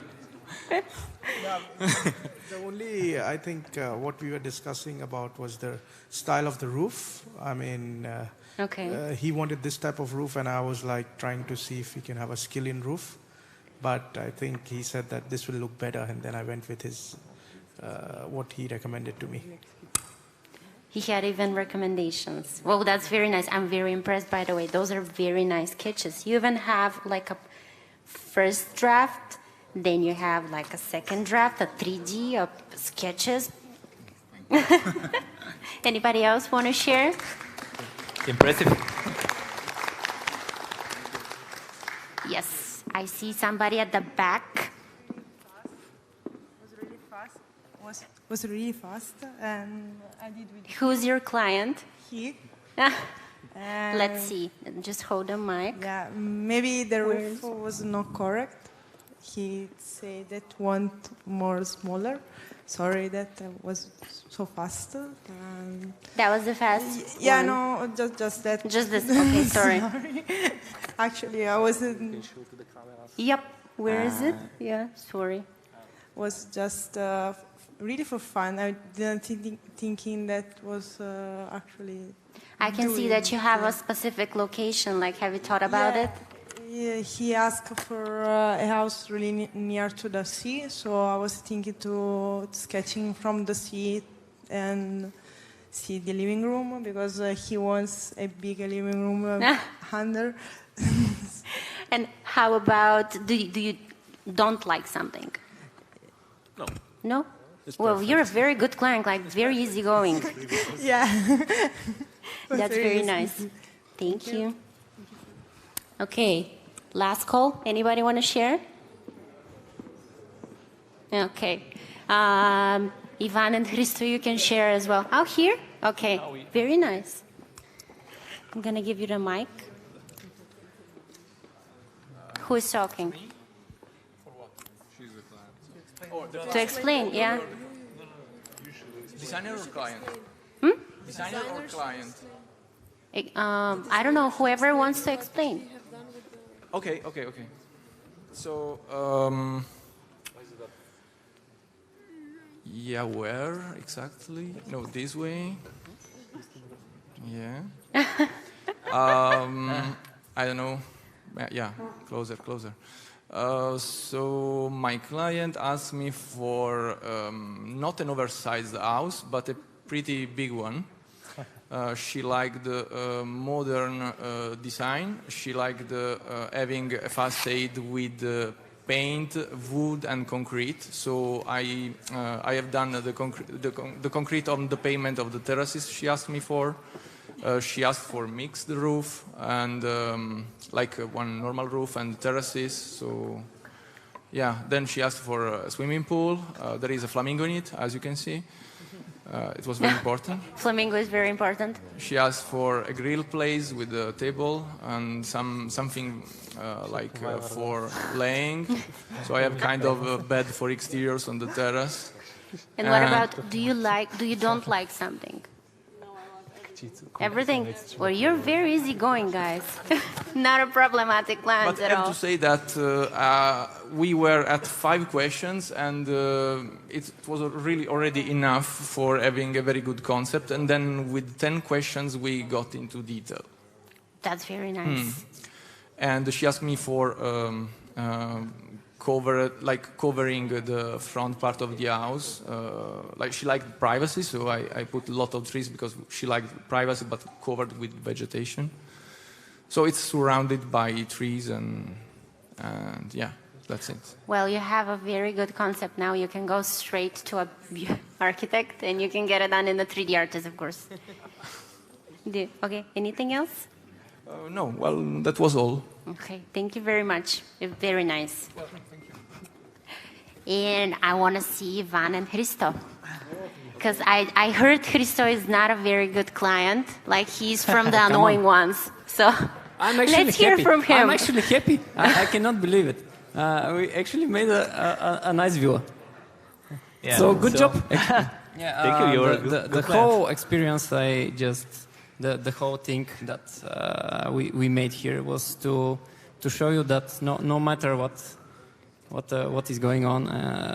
The only, I think, what we were discussing about was the style of the roof. I mean, Okay. he wanted this type of roof, and I was like trying to see if we can have a skill-in roof. But I think he said that this will look better, and then I went with his what he recommended to me. He had even recommendations. Well, that's very nice. I'm very impressed, by the way. Those are very nice sketches. You even have like a first draft, then you have like a second draft, a 3D of sketches. Anybody else want to share? Impressive. Yes, I see somebody at the back. Was really fast, and I did with Who's your client? he. Let's see. Just hold the mic. Yeah, maybe the roof was not correct. He said that one more smaller. Sorry that I was so fast. That was the fast Yeah, one. no, just that. Just this. Okay, sorry. Sorry. Actually, I wasn't. Yep. Where is it? Yeah, sorry. Was just really for fun. I didn't thinking that was actually. I can see that you have a specific location. Like, have you thought about it? Yeah, he asked for a house really near to the sea, so I was thinking to sketching from the sea and see the living room because he wants a big living room under. And how about do you don't like something? No. No? Well, you're a very good client, like very easygoing. Yeah. That's very nice. Thank you. Okay, last call. Anybody want to share? Okay. Ivan and Hristo, you can share as well. Oh, here? Okay, very nice. I'm going to give you the mic. Who is talking? To explain, yeah. Designer or client? Designer or client? I don't know, whoever wants to explain. Okay. So, yeah, where exactly? No, this way. Yeah. I don't know. Yeah, closer. So my client asked me for not an oversized house, but a pretty big one. She liked the modern design. She liked having a facade with paint, wood, and concrete. So I have done the concrete on the pavement of the terraces she asked me for. She asked for mixed roof and like one normal roof and terraces. So yeah, then she asked for a swimming pool. There is a flamingo in it, as you can see. It was very important. Flamingo is very important. She asked for a grill place with a table and something for laying. So I have kind of a bed for exteriors on the terrace. And what about, do you don't like something? Everything? Well, you're very easygoing, guys. Not a problematic client But at I have all. to say that we were at 5 questions, and it was really already enough for having a very good concept. And then with 10 questions, we got into detail. That's very nice. And she asked me for covering the front part of the house. Like she liked privacy, so I put a lot of trees because she liked privacy, but covered with vegetation. So it's surrounded by trees and yeah, that's it. Well, you have a very good concept now. You can go straight to a architect and you can get it done in the 3D artist, of course. Okay, anything else? No, well, that was all. Okay, thank you very much. You're very nice. And I want to see Ivan and Hristo. Because I heard Hristo is not a very good client. Like, he's from the annoying ones. So let's hear from him. I'm actually happy. I cannot believe it. We actually made a nice view. Yeah, so good job. Yeah, thank you. You're The whole experience, the whole thing that we made here was to show you that no matter what is going on,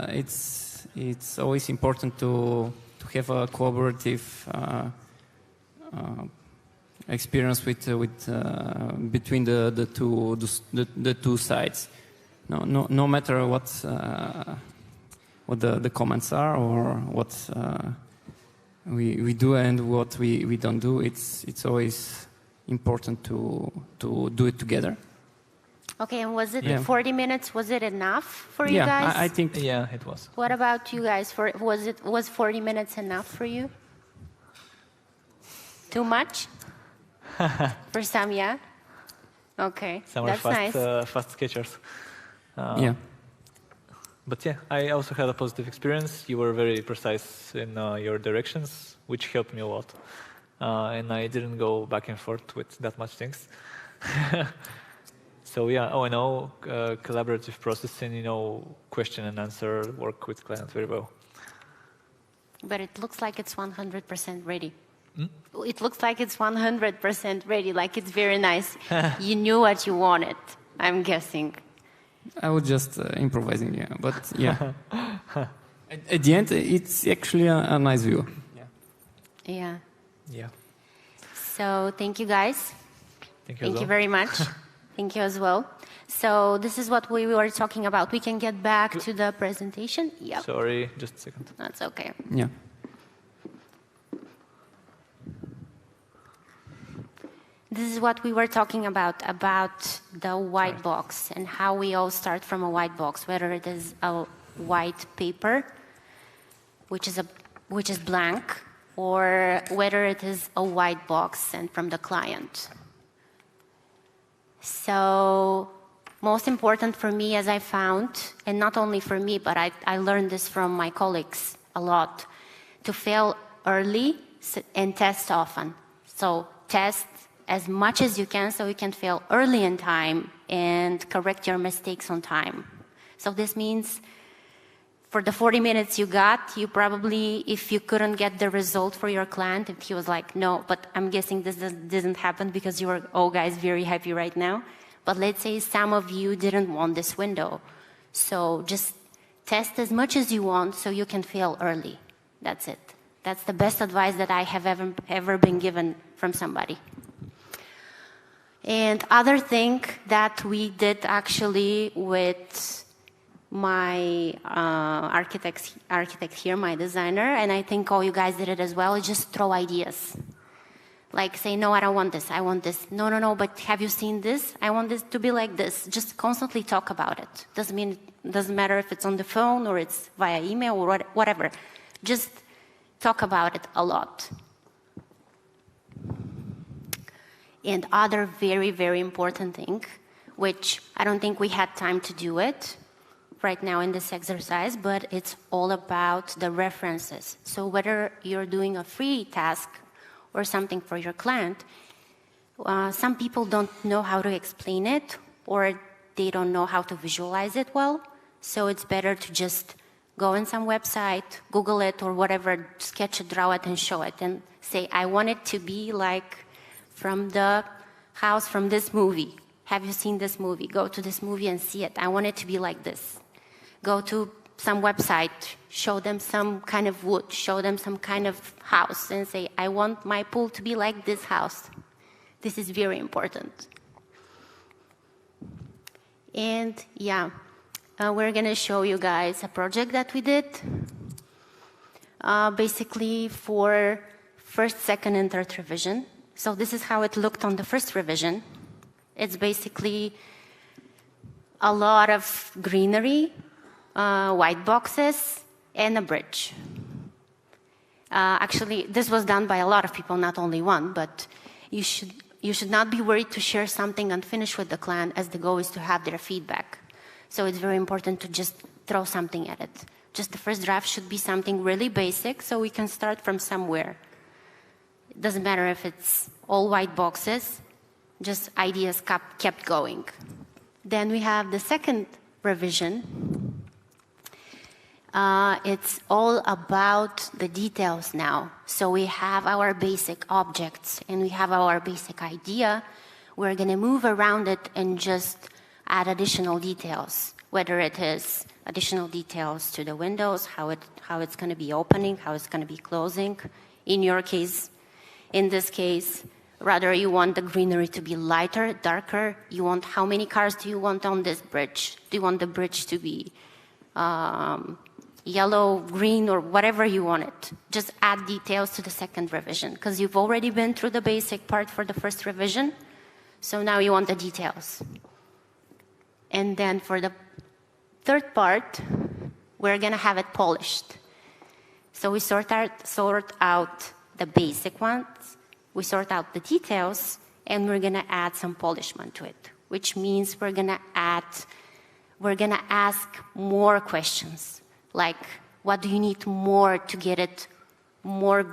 it's always important to have a collaborative experience between the two sides. No matter the comments are, or what we do and what we don't do. It's always important to do it together. Okay, and was it 40 minutes? Was it enough for you guys? Yeah, I think. Yeah, it was. What about you guys? Was 40 minutes enough for you? Too much? For some, yeah. Okay, Some that's are nice. fast sketchers. Yeah. But yeah, I also had a positive experience. You were very precise in your directions, which helped me a lot. And I didn't go back and forth with that much things. So yeah, O&O, collaborative processing, question and answer, work with clients very well. But it looks like it's 100% ready. It looks like it's 100% ready, like it's very nice. You knew what you wanted, I'm guessing. I was just improvising, yeah. But yeah. At the end, it's actually a nice view. Yeah. Yeah. So thank you guys. Thank you very much. Thank you as well. So this is what we were talking about. We can get back to the presentation. Yep. Sorry, just a second. That's okay. Yeah. This is what we were talking about the white box and how we all start from a white box, whether it is a white paper, which is blank, or whether it is a white box sent from the client. So most important for me, as I found, and not only for me, but I learned this from my colleagues a lot, to fail early and test often. So test as much as you can so you can fail early in time and correct your mistakes on time. So this means for the 40 minutes you got, you probably, if you couldn't get the result for your client, if he was like, no, but I'm guessing this didn't happen because you were all guys very happy right now. But let's say some of you didn't want this window. So just test as much as you want so you can fail early. That's it. That's the best advice that I have ever been given from somebody. And other thing that we did actually with my architect here, my designer, and I think all you guys did it as well, is just throw ideas. Like say, no, I don't want this, I want this. No, but have you seen this? I want this to be like this. Just constantly talk about it. Doesn't matter if it's on the phone or it's via email or whatever. Just talk about it a lot. And other very, very important thing, which I don't think we had time to do it right now in this exercise, but it's all about the references. So whether you're doing a free task or something for your client, some people don't know how to explain it, or they don't know how to visualize it well. So it's better to just go on some website, Google it or whatever, sketch it, draw it and show it and say, I want it to be like from the house from this movie. Have you seen this movie? Go to this movie and see it. I want it to be like this. Go to some website, show them some kind of wood, show them some kind of house and say, I want my pool to be like this house. This is very important. And yeah, we're gonna show you guys a project that we did. Basically for first, second, and third revision. So this is how it looked on the first revision. It's basically a lot of greenery, white boxes, and a bridge. Actually, this was done by a lot of people, not only one, but you should not be worried to share something unfinished with the client, as the goal is to have their feedback. So it's very important to just throw something at it. Just the first draft should be something really basic, so we can start from somewhere. It doesn't matter if it's all white boxes, just ideas kept going. Then we have the second revision. It's all about the details now. So we have our basic objects and we have our basic idea. We're going to move around it and just add additional details, whether it is additional details to the windows, how it's going to be opening, how it's going to be closing. In your case, in this case, rather you want the greenery to be lighter, darker. You want how many cars do you want on this bridge? Do you want the bridge to be yellow, green, or whatever you want it. Just add details to the second revision, because you've already been through the basic part for the first revision, so now you want the details. And then for the third part, we're going to have it polished. So we sort out the basic ones, we sort out the details, and we're going to add some polishment to it, which means we're going to ask more questions, like what do you need more to get it more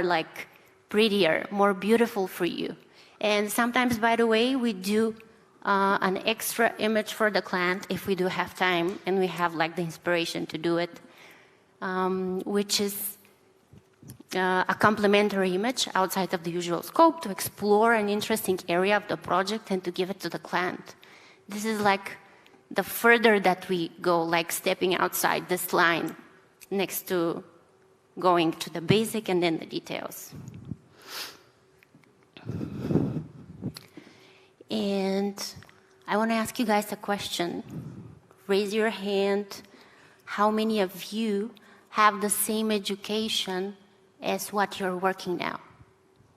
like prettier, more beautiful for you. And sometimes, by the way, we do an extra image for the client if we do have time and we have like the inspiration to do it, which is a complementary image outside of the usual scope to explore an interesting area of the project and to give it to the client. This is like the further that we go, like stepping outside this line next to going to the basic and then the details. And I want to ask you guys a question. Raise your hand. How many of you have the same education as what you're working now?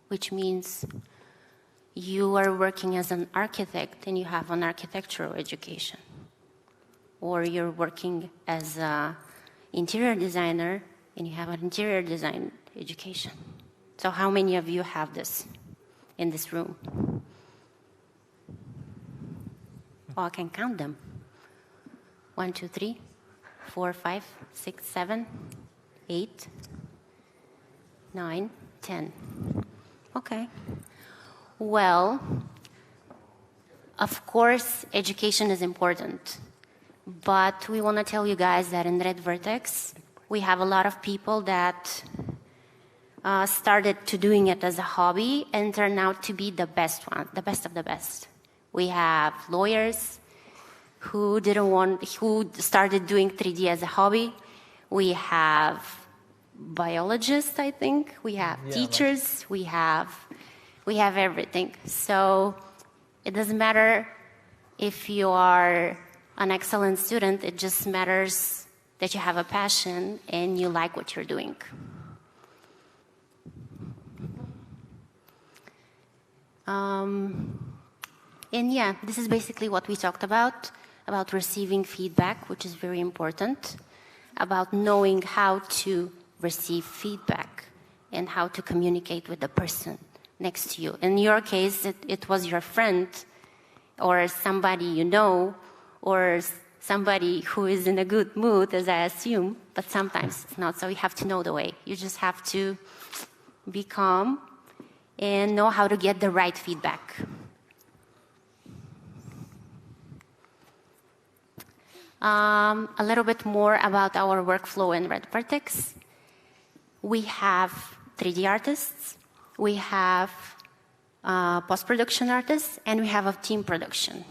Which means you are working as an architect and you have an architectural education. Or you're working as an interior designer and you have an interior design education. So how many of you have this in this room? Oh, I can count them. 1, 2, 3, 4, 5, 6, 7, 8, 9, 10. Okay. Well, of course, education is important. But we want to tell you guys that in Redvertex, we have a lot of people that started to doing it as a hobby and turned out to be the best one, the best of the best. We have lawyers who started doing 3D as a hobby. We have biologists, I think. We have teachers. We have everything. So it doesn't matter if you are an excellent student. It just matters that you have a passion and you like what you're doing. And yeah, this is basically what we talked about receiving feedback, which is very important, about knowing how to receive feedback and how to communicate with the person next to you. In your case, it was your friend or somebody you know or somebody who is in a good mood, as I assume, but sometimes it's not, so you have to know the way. You just have to be calm and know how to get the right feedback. A little bit more about our workflow in Redvertex. We have 3D artists, we have post-production artists, and we have a team production.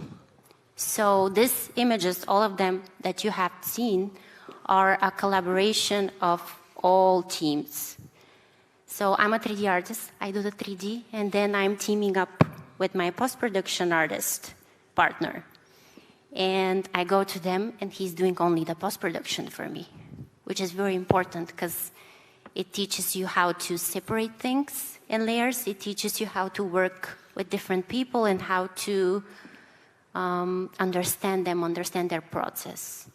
So these images, all of them that you have seen, are a collaboration of all teams. So I'm a 3D artist, I do the 3D, and then I'm teaming up with my post-production artist partner. And I go to them, and he's doing only the post-production for me, which is very important because it teaches you how to separate things in layers. It teaches you how to work with different people and how to understand them, understand their process,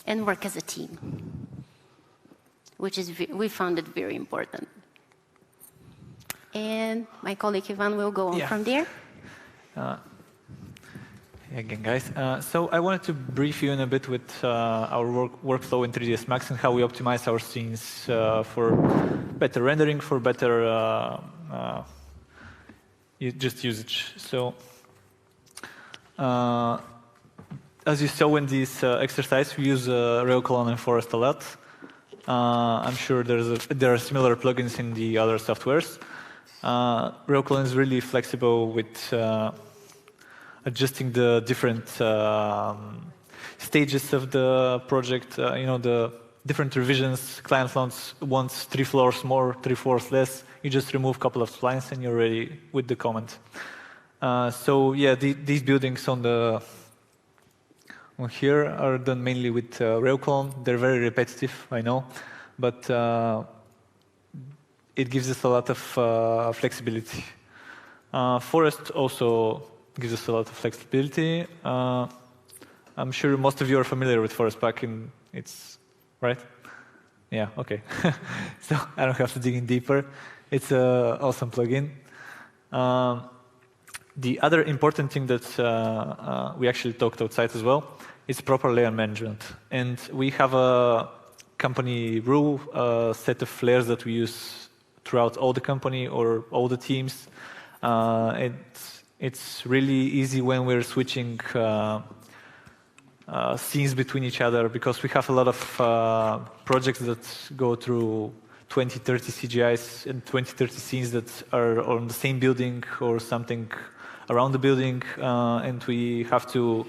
and work as a team, which is we found it very important. And my colleague Ivan will go on from there. Again, guys. So I wanted to brief you in a bit with our workflow in 3ds Max and how we optimize our scenes for better rendering, for better just usage. So as you saw in this exercise, we use Railcolon and Forest a lot. I'm sure there are similar plugins in the other softwares. Railcolon is really flexible with adjusting the different stages of the project, the different revisions. Client wants 3 floors more, 3 floors less. You just remove a couple of splines and you're ready with the comment. So yeah, these buildings on the here are done mainly with rail clone. They're very repetitive, I know, but it gives us a lot of flexibility. Forest also gives us a lot of flexibility. I'm sure most of you are familiar with Forest Pack, it's right? Yeah, okay. So I don't have to dig in deeper. It's an awesome plugin. The other important thing that we actually talked outside as well is proper layer management. And we have a company rule, a set of layers that we use throughout all the company or all the teams. It's really easy when we're switching scenes between each other, because we have a lot of projects that go through 20, 30 CGIs and 20, 30 scenes that are on the same building or something around the building, and we have to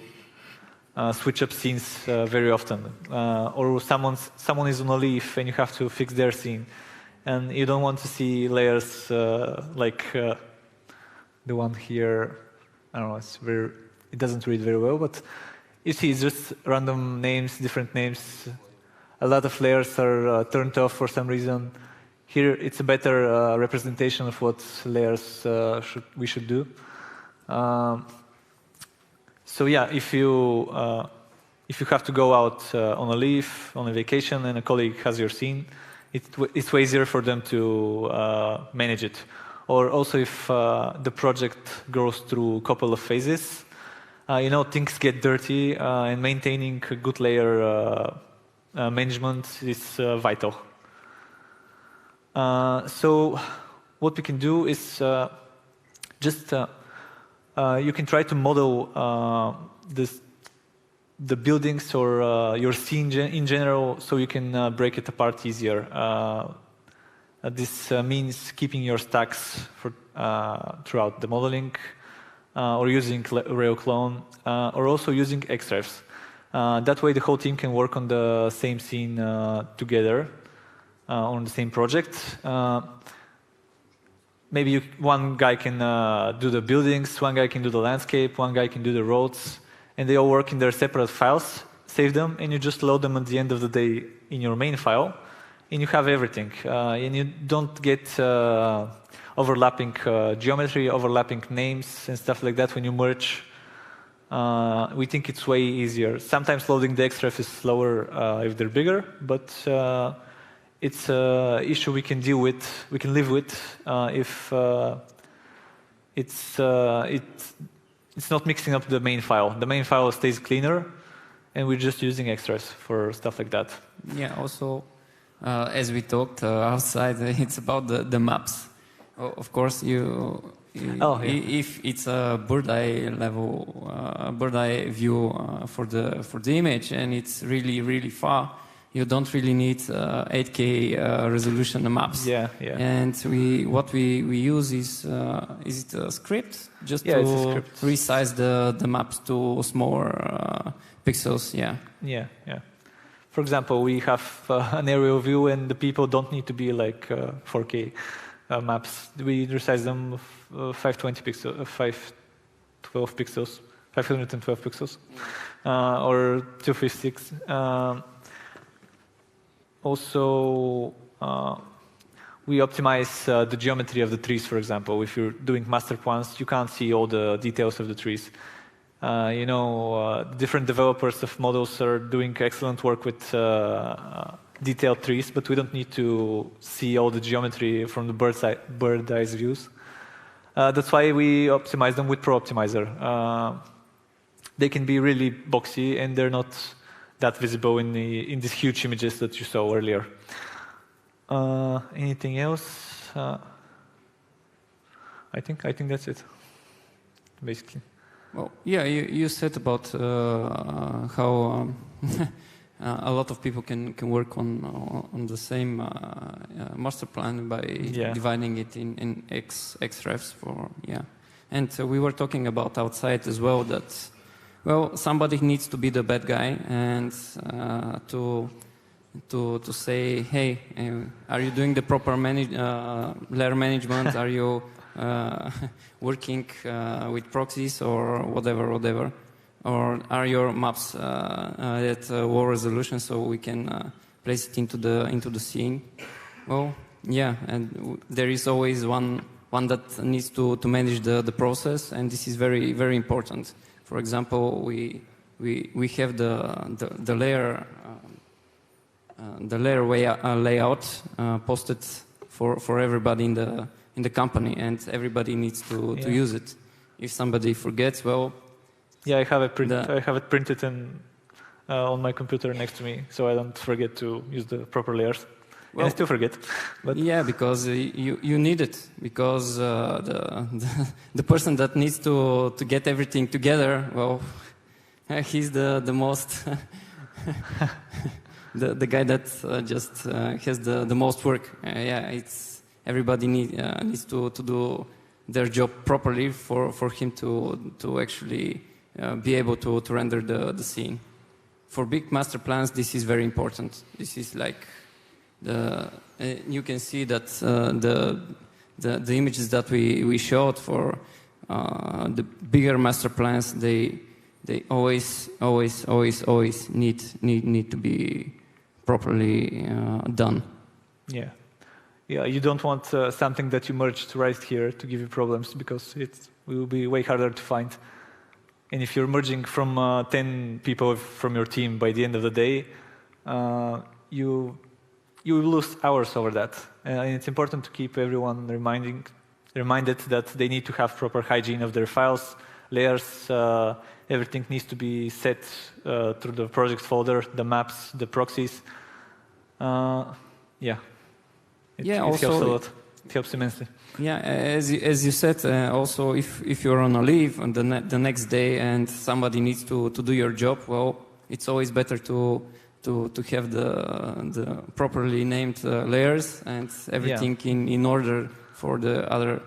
switch up scenes very often. Or someone is on a leaf and you have to fix their scene. And you don't want to see layers like the one here. I don't know, it doesn't read very well, but you see it's just random names, different names. A lot of layers are turned off for some reason. Here it's a better representation of what layers we should do. So yeah, if you have to go out on a leave, on a vacation, and a colleague has your scene, it's way easier for them to manage it. Or also if the project goes through a couple of phases, things get dirty, and maintaining a good layer management is vital. So what we can do is you can try to model the buildings or your scene in general, so you can break it apart easier. This means keeping your stacks throughout the modeling, or using rail clone, or also using xrefs. That way the whole team can work on the same scene together, on the same project. Maybe one guy can do the buildings, one guy can do the landscape, one guy can do the roads, and they all work in their separate files, save them, and you just load them at the end of the day in your main file, and you have everything. And you don't get overlapping geometry, overlapping names, and stuff like that when you merge. We think it's way easier. Sometimes loading the xref is slower if they're bigger, but it's an issue we can deal with, we can live with if it's not mixing up the main file. The main file stays cleaner, and we're just using xrefs for stuff like that. Yeah, also, as we talked outside, it's about the maps. Of course, if it's a bird's eye view for the image, and it's really far, you don't really need 8K resolution maps. Yeah. And what we use is it a script just to resize the maps to smaller pixels? Yeah. For example, we have an aerial view, and the people don't need to be like 4K maps. We resize them 512 pixels, 512 pixels, or 256. Also, we optimize the geometry of the trees, for example. If you're doing master plans, you can't see all the details of the trees. Different developers of models are doing excellent work with detailed trees, but we don't need to see all the geometry from the bird's eye views. That's why we optimize them with Pro Optimizer. They can be really boxy, and they're not that visible in these huge images that you saw earlier. Anything else? I think that's it, basically. Well, yeah, you said about how a lot of people can work on the same master plan by dividing it in xrefs and we were talking about outside as well that somebody needs to be the bad guy and to say, hey, are you doing the proper layer management? Are you working with proxies or whatever? or are your maps at low resolution so we can place it into the scene? Well, yeah, and there is always one that needs to manage the process, and this is very, very important. For example, we have the layer layout posted for everybody in the company, and everybody needs to use it. If somebody forgets, well, yeah, I have it printed on my computer next to me, so I don't forget to use the proper layers. Well, I still forget. But yeah, because you need it, because the person that needs to get everything together, well, he's the most the guy that just has the most work. Yeah, it's everybody needs to do their job properly for him to actually be able to render the scene. For big master plans, this is very important. This is like you can see that the images that we showed for the bigger master plans, they always need to be properly done. Yeah, you don't want something that you merged right here to give you problems, because it will be way harder to find. And if you're merging from 10 people from your team by the end of the day, you will lose hours over that. And it's important to keep everyone reminded that they need to have proper hygiene of their files, layers. Everything needs to be set through the project folder, the maps, the proxies. It helps a lot. It helps immensely. Yeah, as you said, also if you're on a leave on the next day and somebody needs to do your job, well, it's always better to have the properly named layers and everything in order for the other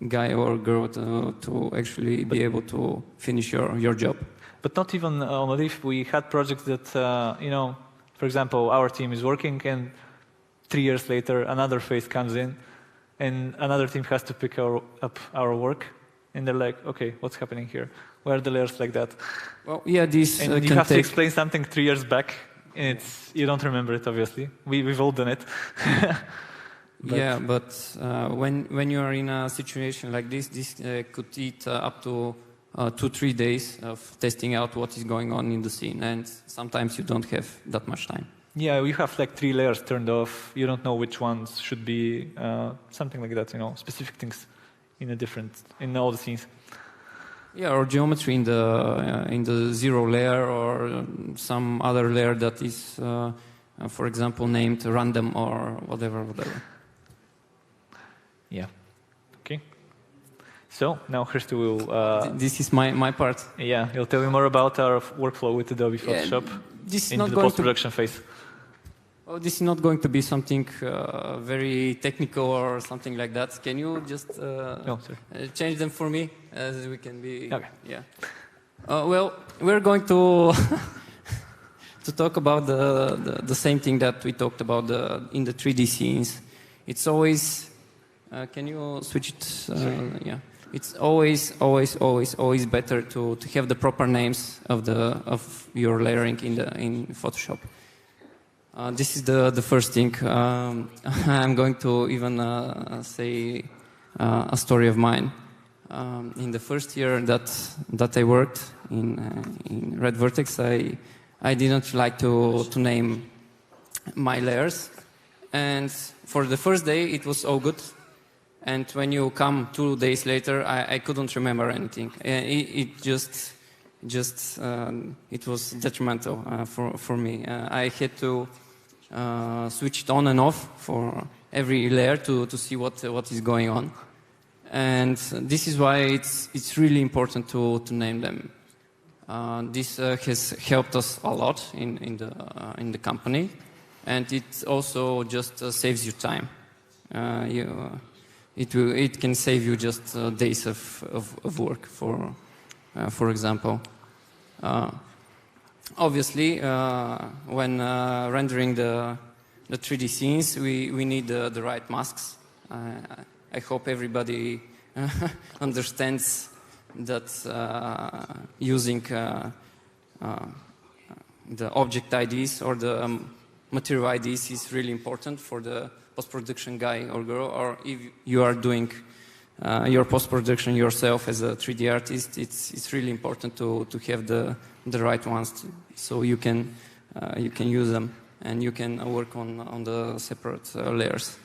guy or girl to actually be able to finish your job. But not even on a leave. We had projects that, for example, our team is working, and 3 years later another phase comes in, and another team has to pick up our work, and they're like, okay, what's happening here? Where are the layers like that? Well, yeah, this and you have to explain something 3 years back, and you don't remember it, obviously. We've all done it. But when you are in a situation like this could eat up to 2-3 days of testing out what is going on in the scene, and sometimes you don't have that much time. Yeah, you have like 3 layers turned off. You don't know which ones should be something like that. Specific things in all the scenes. Yeah, or geometry in the 0 layer, or some other layer that is, for example, named random or whatever. Yeah. Okay. So now Hristo will. This is my part. Yeah, he'll tell you more about our workflow with Adobe Photoshop in the post-production phase. Oh, this is not going to be something very technical or something like that. Can you just change them for me, as we can be? Okay. Yeah. Well, we're going to to talk about the same thing that we talked about in the 3D scenes. It's always. Can you switch it? Yeah. It's always better to have the proper names of your layering in Photoshop. This is the first thing. I'm going to even say a story of mine. In the first year that I worked in Redvertex, I didn't like to name my layers, and for the first day it was all good. And when you come 2 days later, I couldn't remember anything. It was detrimental for me. I had to switch it on and off for every layer to see what is going on. And this is why it's really important to name them. This has helped us a lot in the company, and it also just saves you time. It can save you just days of work, for example. Obviously, when rendering the 3D scenes, we need the right masks. I hope everybody understands that using the object IDs or the material IDs is really important for the post-production guy or girl, or if you are doing your post-production yourself as a 3D artist, it's really important to have the right ones, so you can use them and you can work on the separate layers.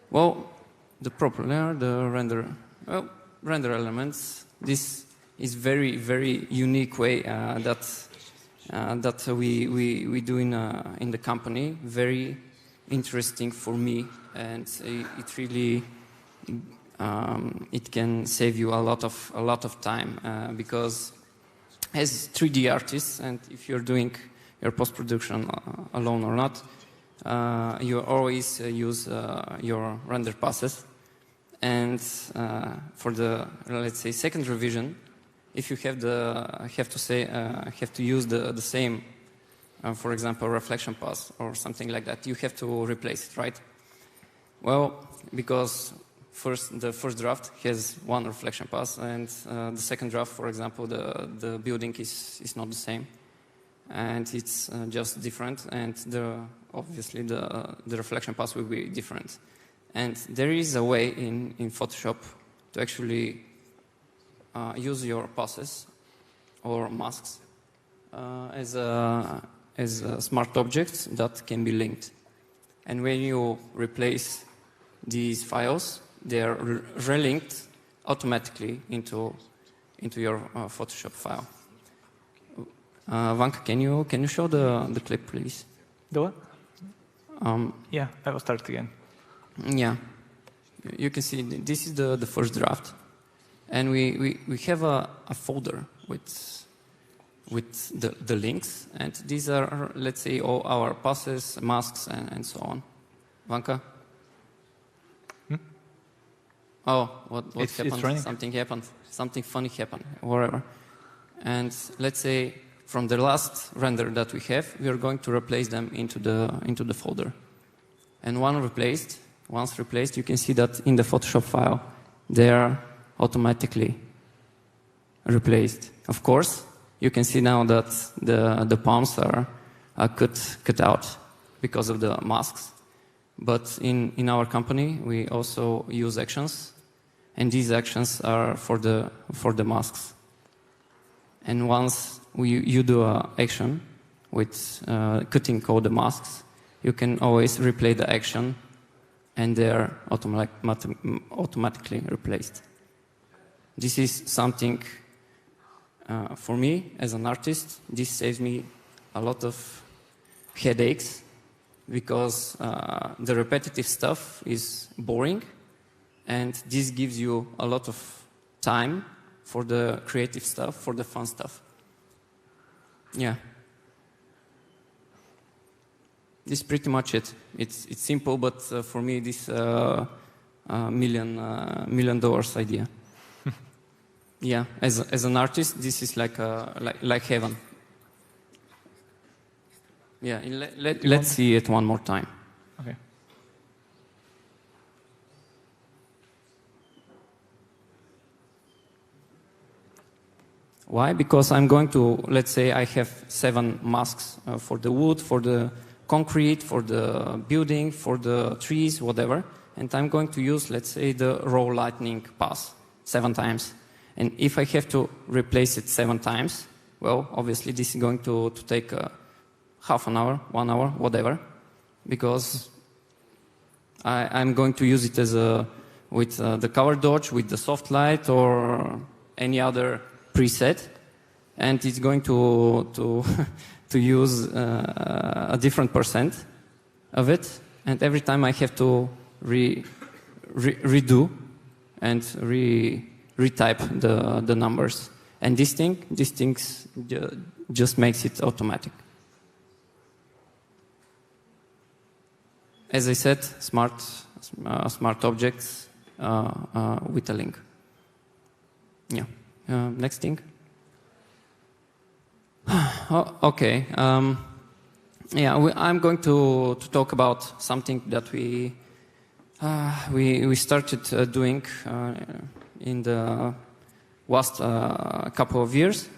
Well, the proper layer, the render elements. This is very unique way that we do in the company. Very interesting for me, and it really it can save you a lot of time because as 3D artists, and if you're doing your post-production alone or not, you always use your render passes, and for the, let's say, second revision, if you have to use the same, for example, reflection pass or something like that, you have to replace it, right? Well, because the first draft has one reflection pass, and the second draft, for example, the building is not the same, and it's just different, and obviously the reflection pass will be different. And there is a way in Photoshop to actually use your passes or masks as smart objects that can be linked. And when you replace these files, they are relinked automatically into your Photoshop file. Vanka, can you show the clip, please? The what? Yeah, I will start again. Yeah, you can see this is the first draft, and we have a folder with the links, and these are, let's say, all our passes, masks, and so on. Vanka? Oh, what happened? It's running. Something happened. Something funny happened, whatever. And let's say from the last render that we have, we are going to replace them into the folder. And once replaced, you can see that in the Photoshop file, they are automatically replaced. Of course, you can see now that the palms are cut out because of the masks. But in our company, we also use actions, and these actions are for the masks. And once you do an action with cutting all the masks, you can always replay the action, and they are automatically replaced. This is something, for me, as an artist, this saves me a lot of headaches, because the repetitive stuff is boring, and this gives you a lot of time for the creative stuff, for the fun stuff. Yeah. This is pretty much it. It's simple, but for me, this $1 million idea. Yeah, as an artist, this is like heaven. Yeah, let's see it one more time. Okay. Why? Because I'm going to, let's say I have 7 masks for the wood, for the concrete, for the building, for the trees, whatever. And I'm going to use, let's say, the raw lightning pass 7 times. And if I have to replace it 7 times, well, obviously this is going to take half an hour, 1 hour, whatever, because I'm going to use it as with the color dodge, with the soft light, or any other preset, and it's going to use a different % of it, and every time I have to redo and retype the numbers, and these things just makes it automatic. As I said, smart objects with a link. Yeah. Next thing. Okay. Yeah, I'm going to talk about something that we we started doing in the last couple of years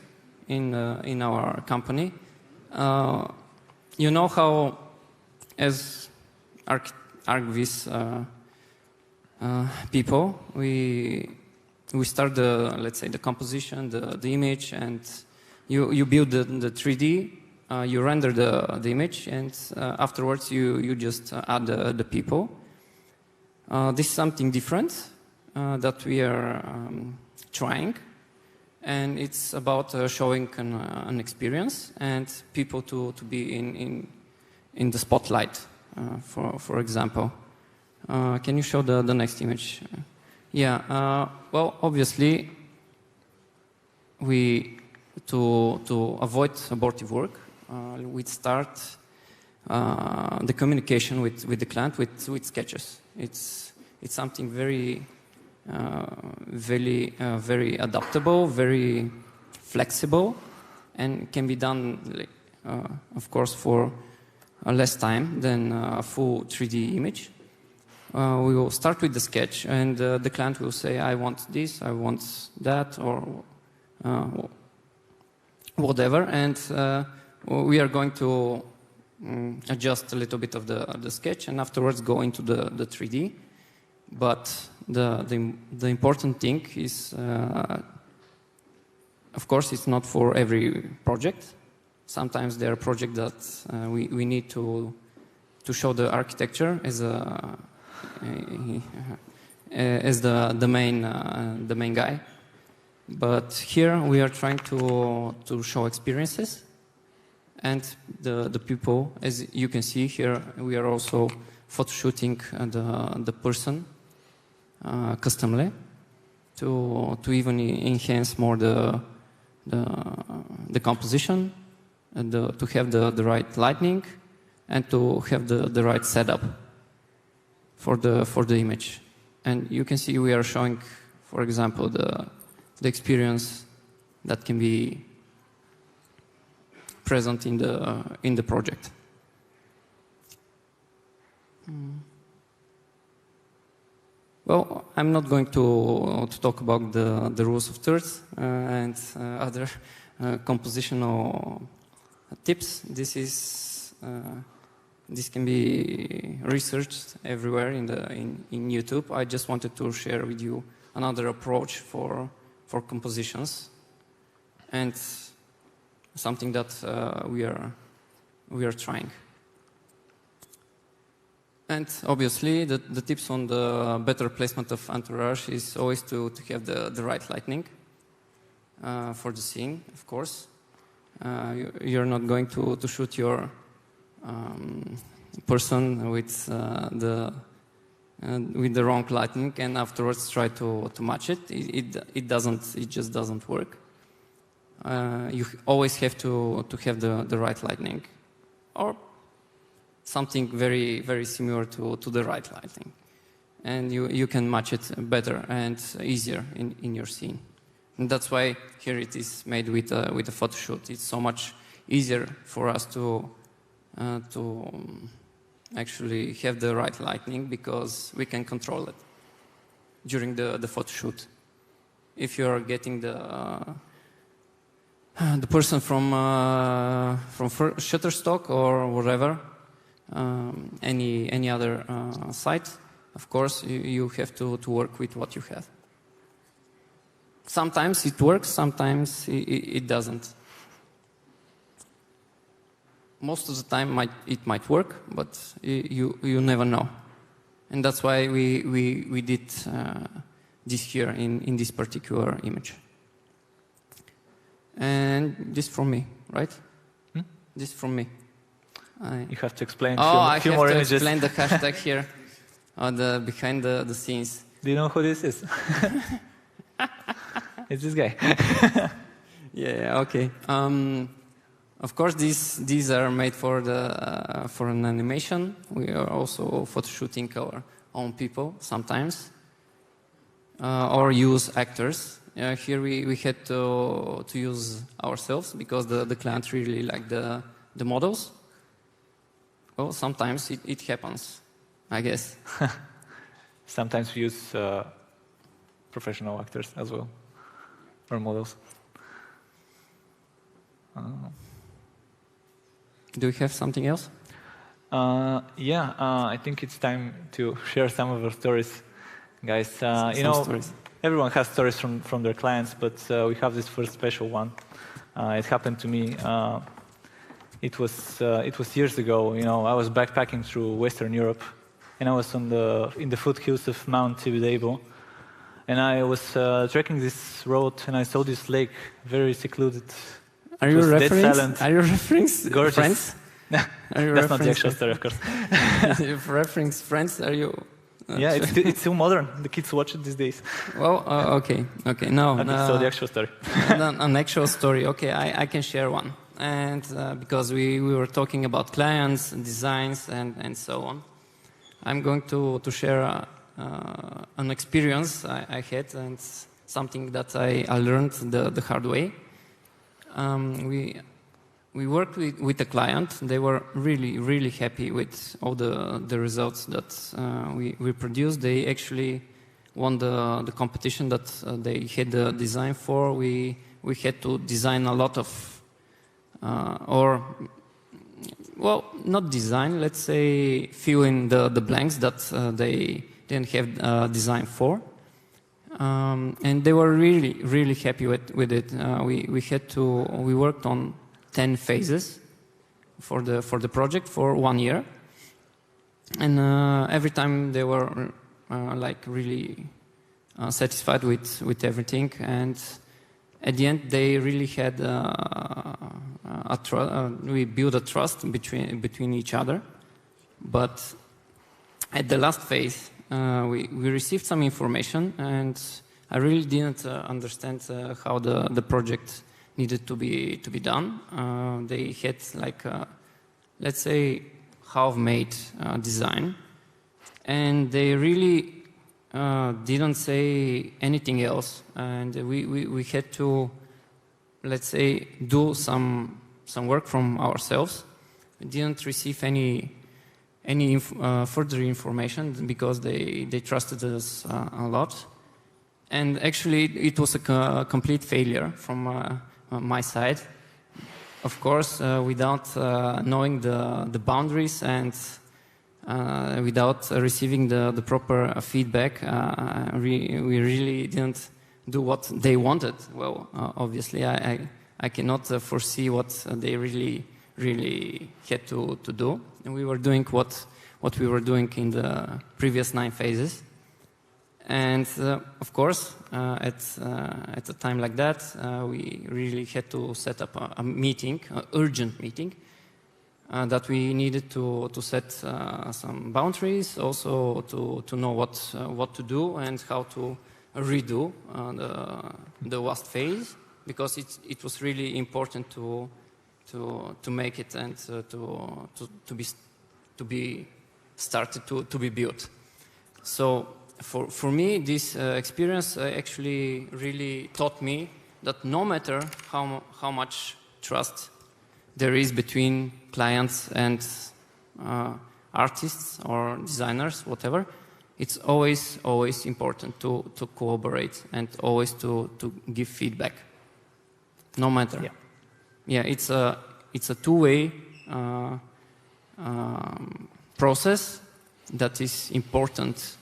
in our company. You know how, as ArcVis people, we start let's say the composition, the image, and you build the 3D. You render the image, and afterwards you just add the people. This is something different that we are trying, and it's about showing an experience and people to be in the spotlight. For example, can you show the next image? Yeah. Well, obviously, to avoid abortive work, we start the communication with the client with sketches. It's something very adaptable, very flexible, and can be done, of course, for less time than a full 3D image. We will start with the sketch, and the client will say, I want this, I want that, or whatever, and we are going to adjust a little bit of the sketch and afterwards go into the 3D. But the important thing is, of course, it's not for every project. Sometimes there are projects that we need to show the architecture as the main guy. But here we are trying to show experiences, and the people, as you can see here, we are also photoshooting the person customly to even enhance more the composition, and to have the right lighting, and to have the right setup for the image. And you can see we are showing, for example, the experience that can be present in the project. Well, I'm not going to talk about the rules of thirds and other compositional tips. This can be researched everywhere in YouTube. I just wanted to share with you another approach for compositions, and something that we are trying. And obviously, the tips on the better placement of entourage is always to have the right lighting for the scene, of course. You're not going to shoot your person with the wrong lighting and afterwards try to match it. It just doesn't work. You always have to have the right lighting, or something very, very similar to the right lighting, and you can match it better and easier in your scene. And that's why here it is made with a photo shoot. It's so much easier for us to actually have the right lighting, because we can control it during the photo shoot. If you are getting the person from Shutterstock or whatever, any other site, of course you have to work with what you have. Sometimes it works, sometimes it doesn't. Most of the time it might work, but you never know. And that's why we did this here in this particular image. And this from me, right? This from me. You have to explain a few more images. Explain the hashtag here, behind the scenes. Do you know who this is? It's this guy. Yeah. Okay. Of course, these are made for an animation. We are also photoshooting our own people sometimes, or use actors. Here we had to use ourselves because the client really liked the models. Well, sometimes it happens, I guess. sometimes we use professional actors as well, or models. Do we have something else? I think it's time to share some of our stories, guys. Stories. Everyone has stories from their clients, but we have this first special one. It happened to me. It was years ago. I was backpacking through Western Europe, and I was in the foothills of Mount Tibidabo, and I was trekking this road, and I saw this lake, very secluded. Are you referring gorgeous. Friends? That's not the actual story, of course. If reference Friends, are you? Yeah, it's still modern. The kids watch it these days. Well, okay. No. So the actual story. An actual story. Okay, I can share one. And because we were talking about clients, and designs, and so on, I'm going to share an experience I had and something that I learned the hard way. We worked with a client. They were really happy with all the results that we produced. They actually won the competition that they had the design for. We had to design a lot of, not design, let's say fill in the blanks that they didn't have design for. And they were really happy with it. We worked on 10 phases for the project for 1 year, and every time they were really satisfied with everything. And at the end, they really had we built a trust between each other. But at the last phase, we received some information, and I really didn't understand how the project needed to be done. They had let's say half-made design, and they really didn't say anything else. And we had to, let's say, do some work from ourselves. We didn't receive any further information because they trusted us a lot. And actually, it was a complete failure from my side. Of course, without knowing the boundaries and without receiving the proper feedback, we really didn't do what they wanted. Well, obviously, I cannot foresee what they really had to do. And we were doing what we were doing in the previous 9 phases. And of course, at a time like that, we really had to set up a meeting, an urgent meeting, that we needed to set some boundaries, also to know what to do and how to redo the last phase, because it was really important to make it and to be started to be built. So. For me, this experience actually really taught me that no matter how much trust there is between clients and artists or designers, whatever, it's always important to collaborate and always to give feedback, no matter. Yeah, it's a two-way process that is important.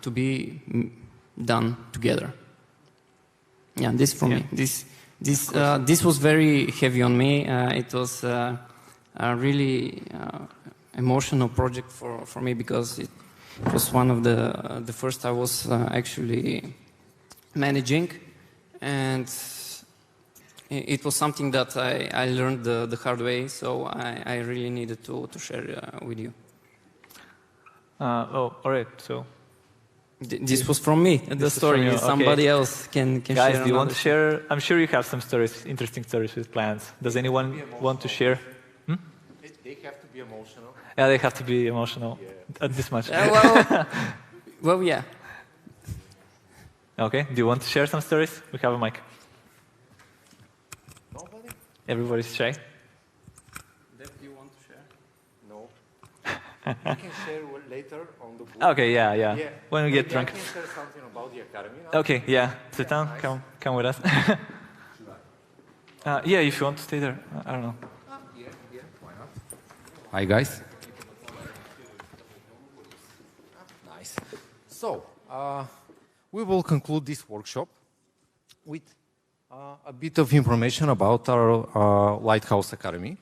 To be done together. Yeah, this for me. This was very heavy on me. It was a really emotional project for me because it was one of the first I was actually managing, and it was something that I learned the hard way. So I really needed to share with you. All right. So. This was from me. The story. Okay. Somebody else can Guys, share. Guys, do you want to share? I'm sure you have some stories, interesting stories with clients. Does anyone want to share? They have to be emotional. Yeah, they have to be emotional. Yeah. This much. Well, yeah. Okay. Do you want to share some stories? We have a mic. Nobody? Everybody's shy. Deb, do you want to share? No. can share later on the book. Okay, yeah. When we get drunk. I can share something about the academy now. Okay, yeah. Tsvetan, nice. come with us. Yeah, if you want to stay there. I don't know. Yeah, why not? Hi, guys. Nice. So, we will conclude this workshop with a bit of information about our Lighthouse Academy.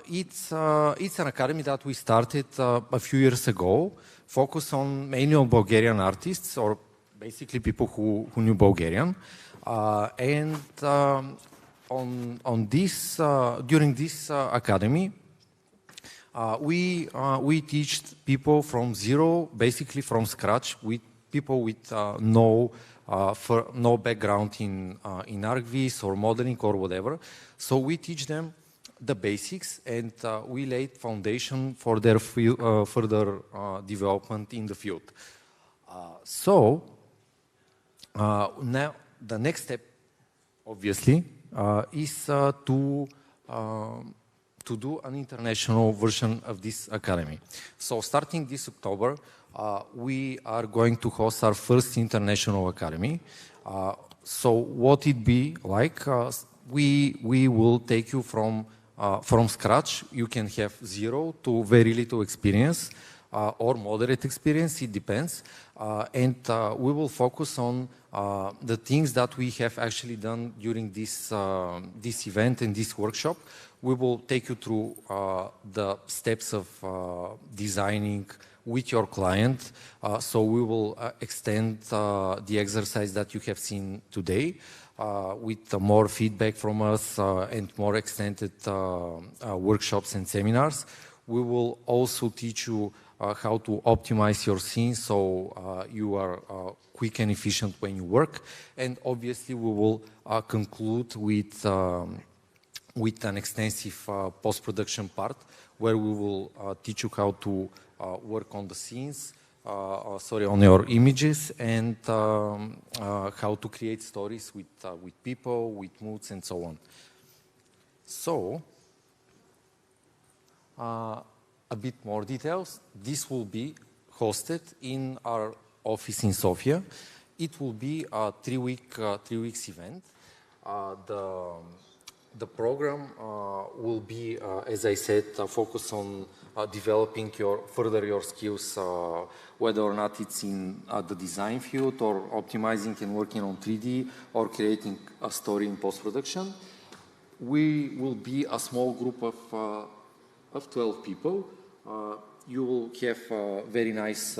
It's an academy that we started a few years ago, focused mainly on Bulgarian artists, or basically people who knew Bulgarian. During this academy, we teach people from zero, basically from scratch, with people with no background in ArcGIS or modeling or whatever. So we teach them the basics, and we laid foundation for their further development in the field. Now the next step, obviously, is to do an international version of this academy. So starting this October, we are going to host our first international academy. So what it be like? We will take you from scratch. You can have zero to very little experience or moderate experience, it depends. And we will focus on the things that we have actually done during this event and this workshop. We will take you through the steps of designing with your client. So we will extend the exercise that you have seen today with more feedback from us and more extended workshops and seminars. We will also teach you how to optimize your scenes so you are quick and efficient when you work. And obviously we will conclude with an extensive post-production part where we will teach you how to work on the scenes, on your images, and how to create stories with people, with moods, and so on. So, a bit more details. This will be hosted in our office in Sofia. It will be a 3 weeks event. The program will be, as I said, focused on developing your skills, whether or not it's in the design field or optimizing and working on 3D or creating a story in post-production. We will be a small group of 12 people. You will have very nice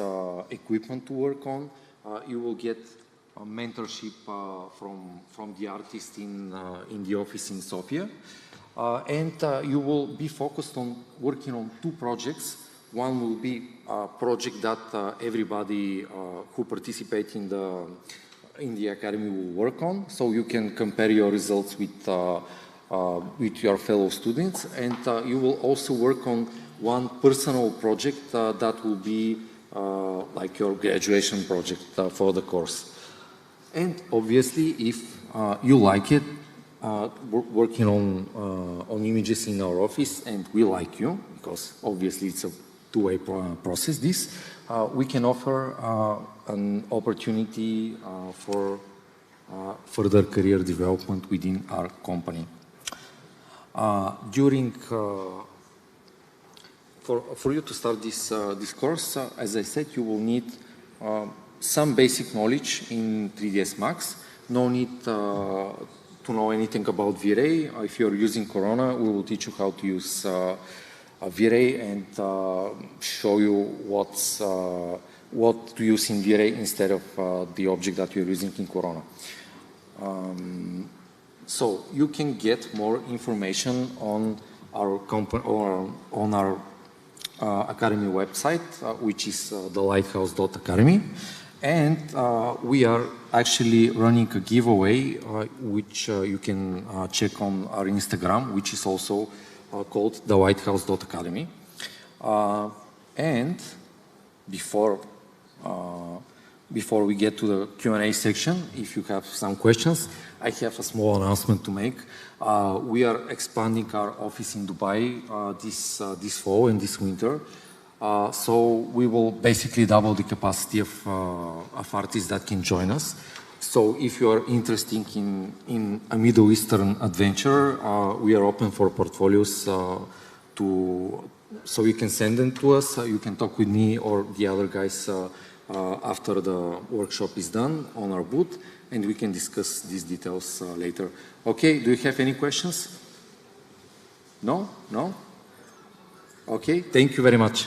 equipment to work on. You will get mentorship from the artist in the office in Sofia. And you will be focused on working on 2 projects. One will be a project that everybody who participates in the academy will work on, so you can compare your results with your fellow students. And you will also work on one personal project that will be like your graduation project for the course. And obviously, if you like it, working on images in our office, and we like you, because obviously it's a two-way process, we can offer an opportunity for further career development within our company. For you to start this course, as I said, you will need some basic knowledge in 3ds Max. No need to know anything about V-Ray. If you're using Corona, we will teach you how to use V-Ray and show you what to use in V-Ray instead of the object that you're using in Corona. So you can get more information on our company or on our Academy website, which is thelighthouse.academy. And we are actually running a giveaway, which you can check on our Instagram, which is also called thelighthouse.academy. And before we get to the Q&A section, if you have some questions, I have a small announcement to make. We are expanding our office in Dubai this fall and this winter. So we will basically double the capacity of artists that can join us. So if you are interested in a Middle Eastern adventure, we are open for portfolios so you can send them to us. You can talk with me or the other guys after the workshop is done on our booth, and we can discuss these details later. Okay, do you have any questions? No? No? Okay, thank you very much.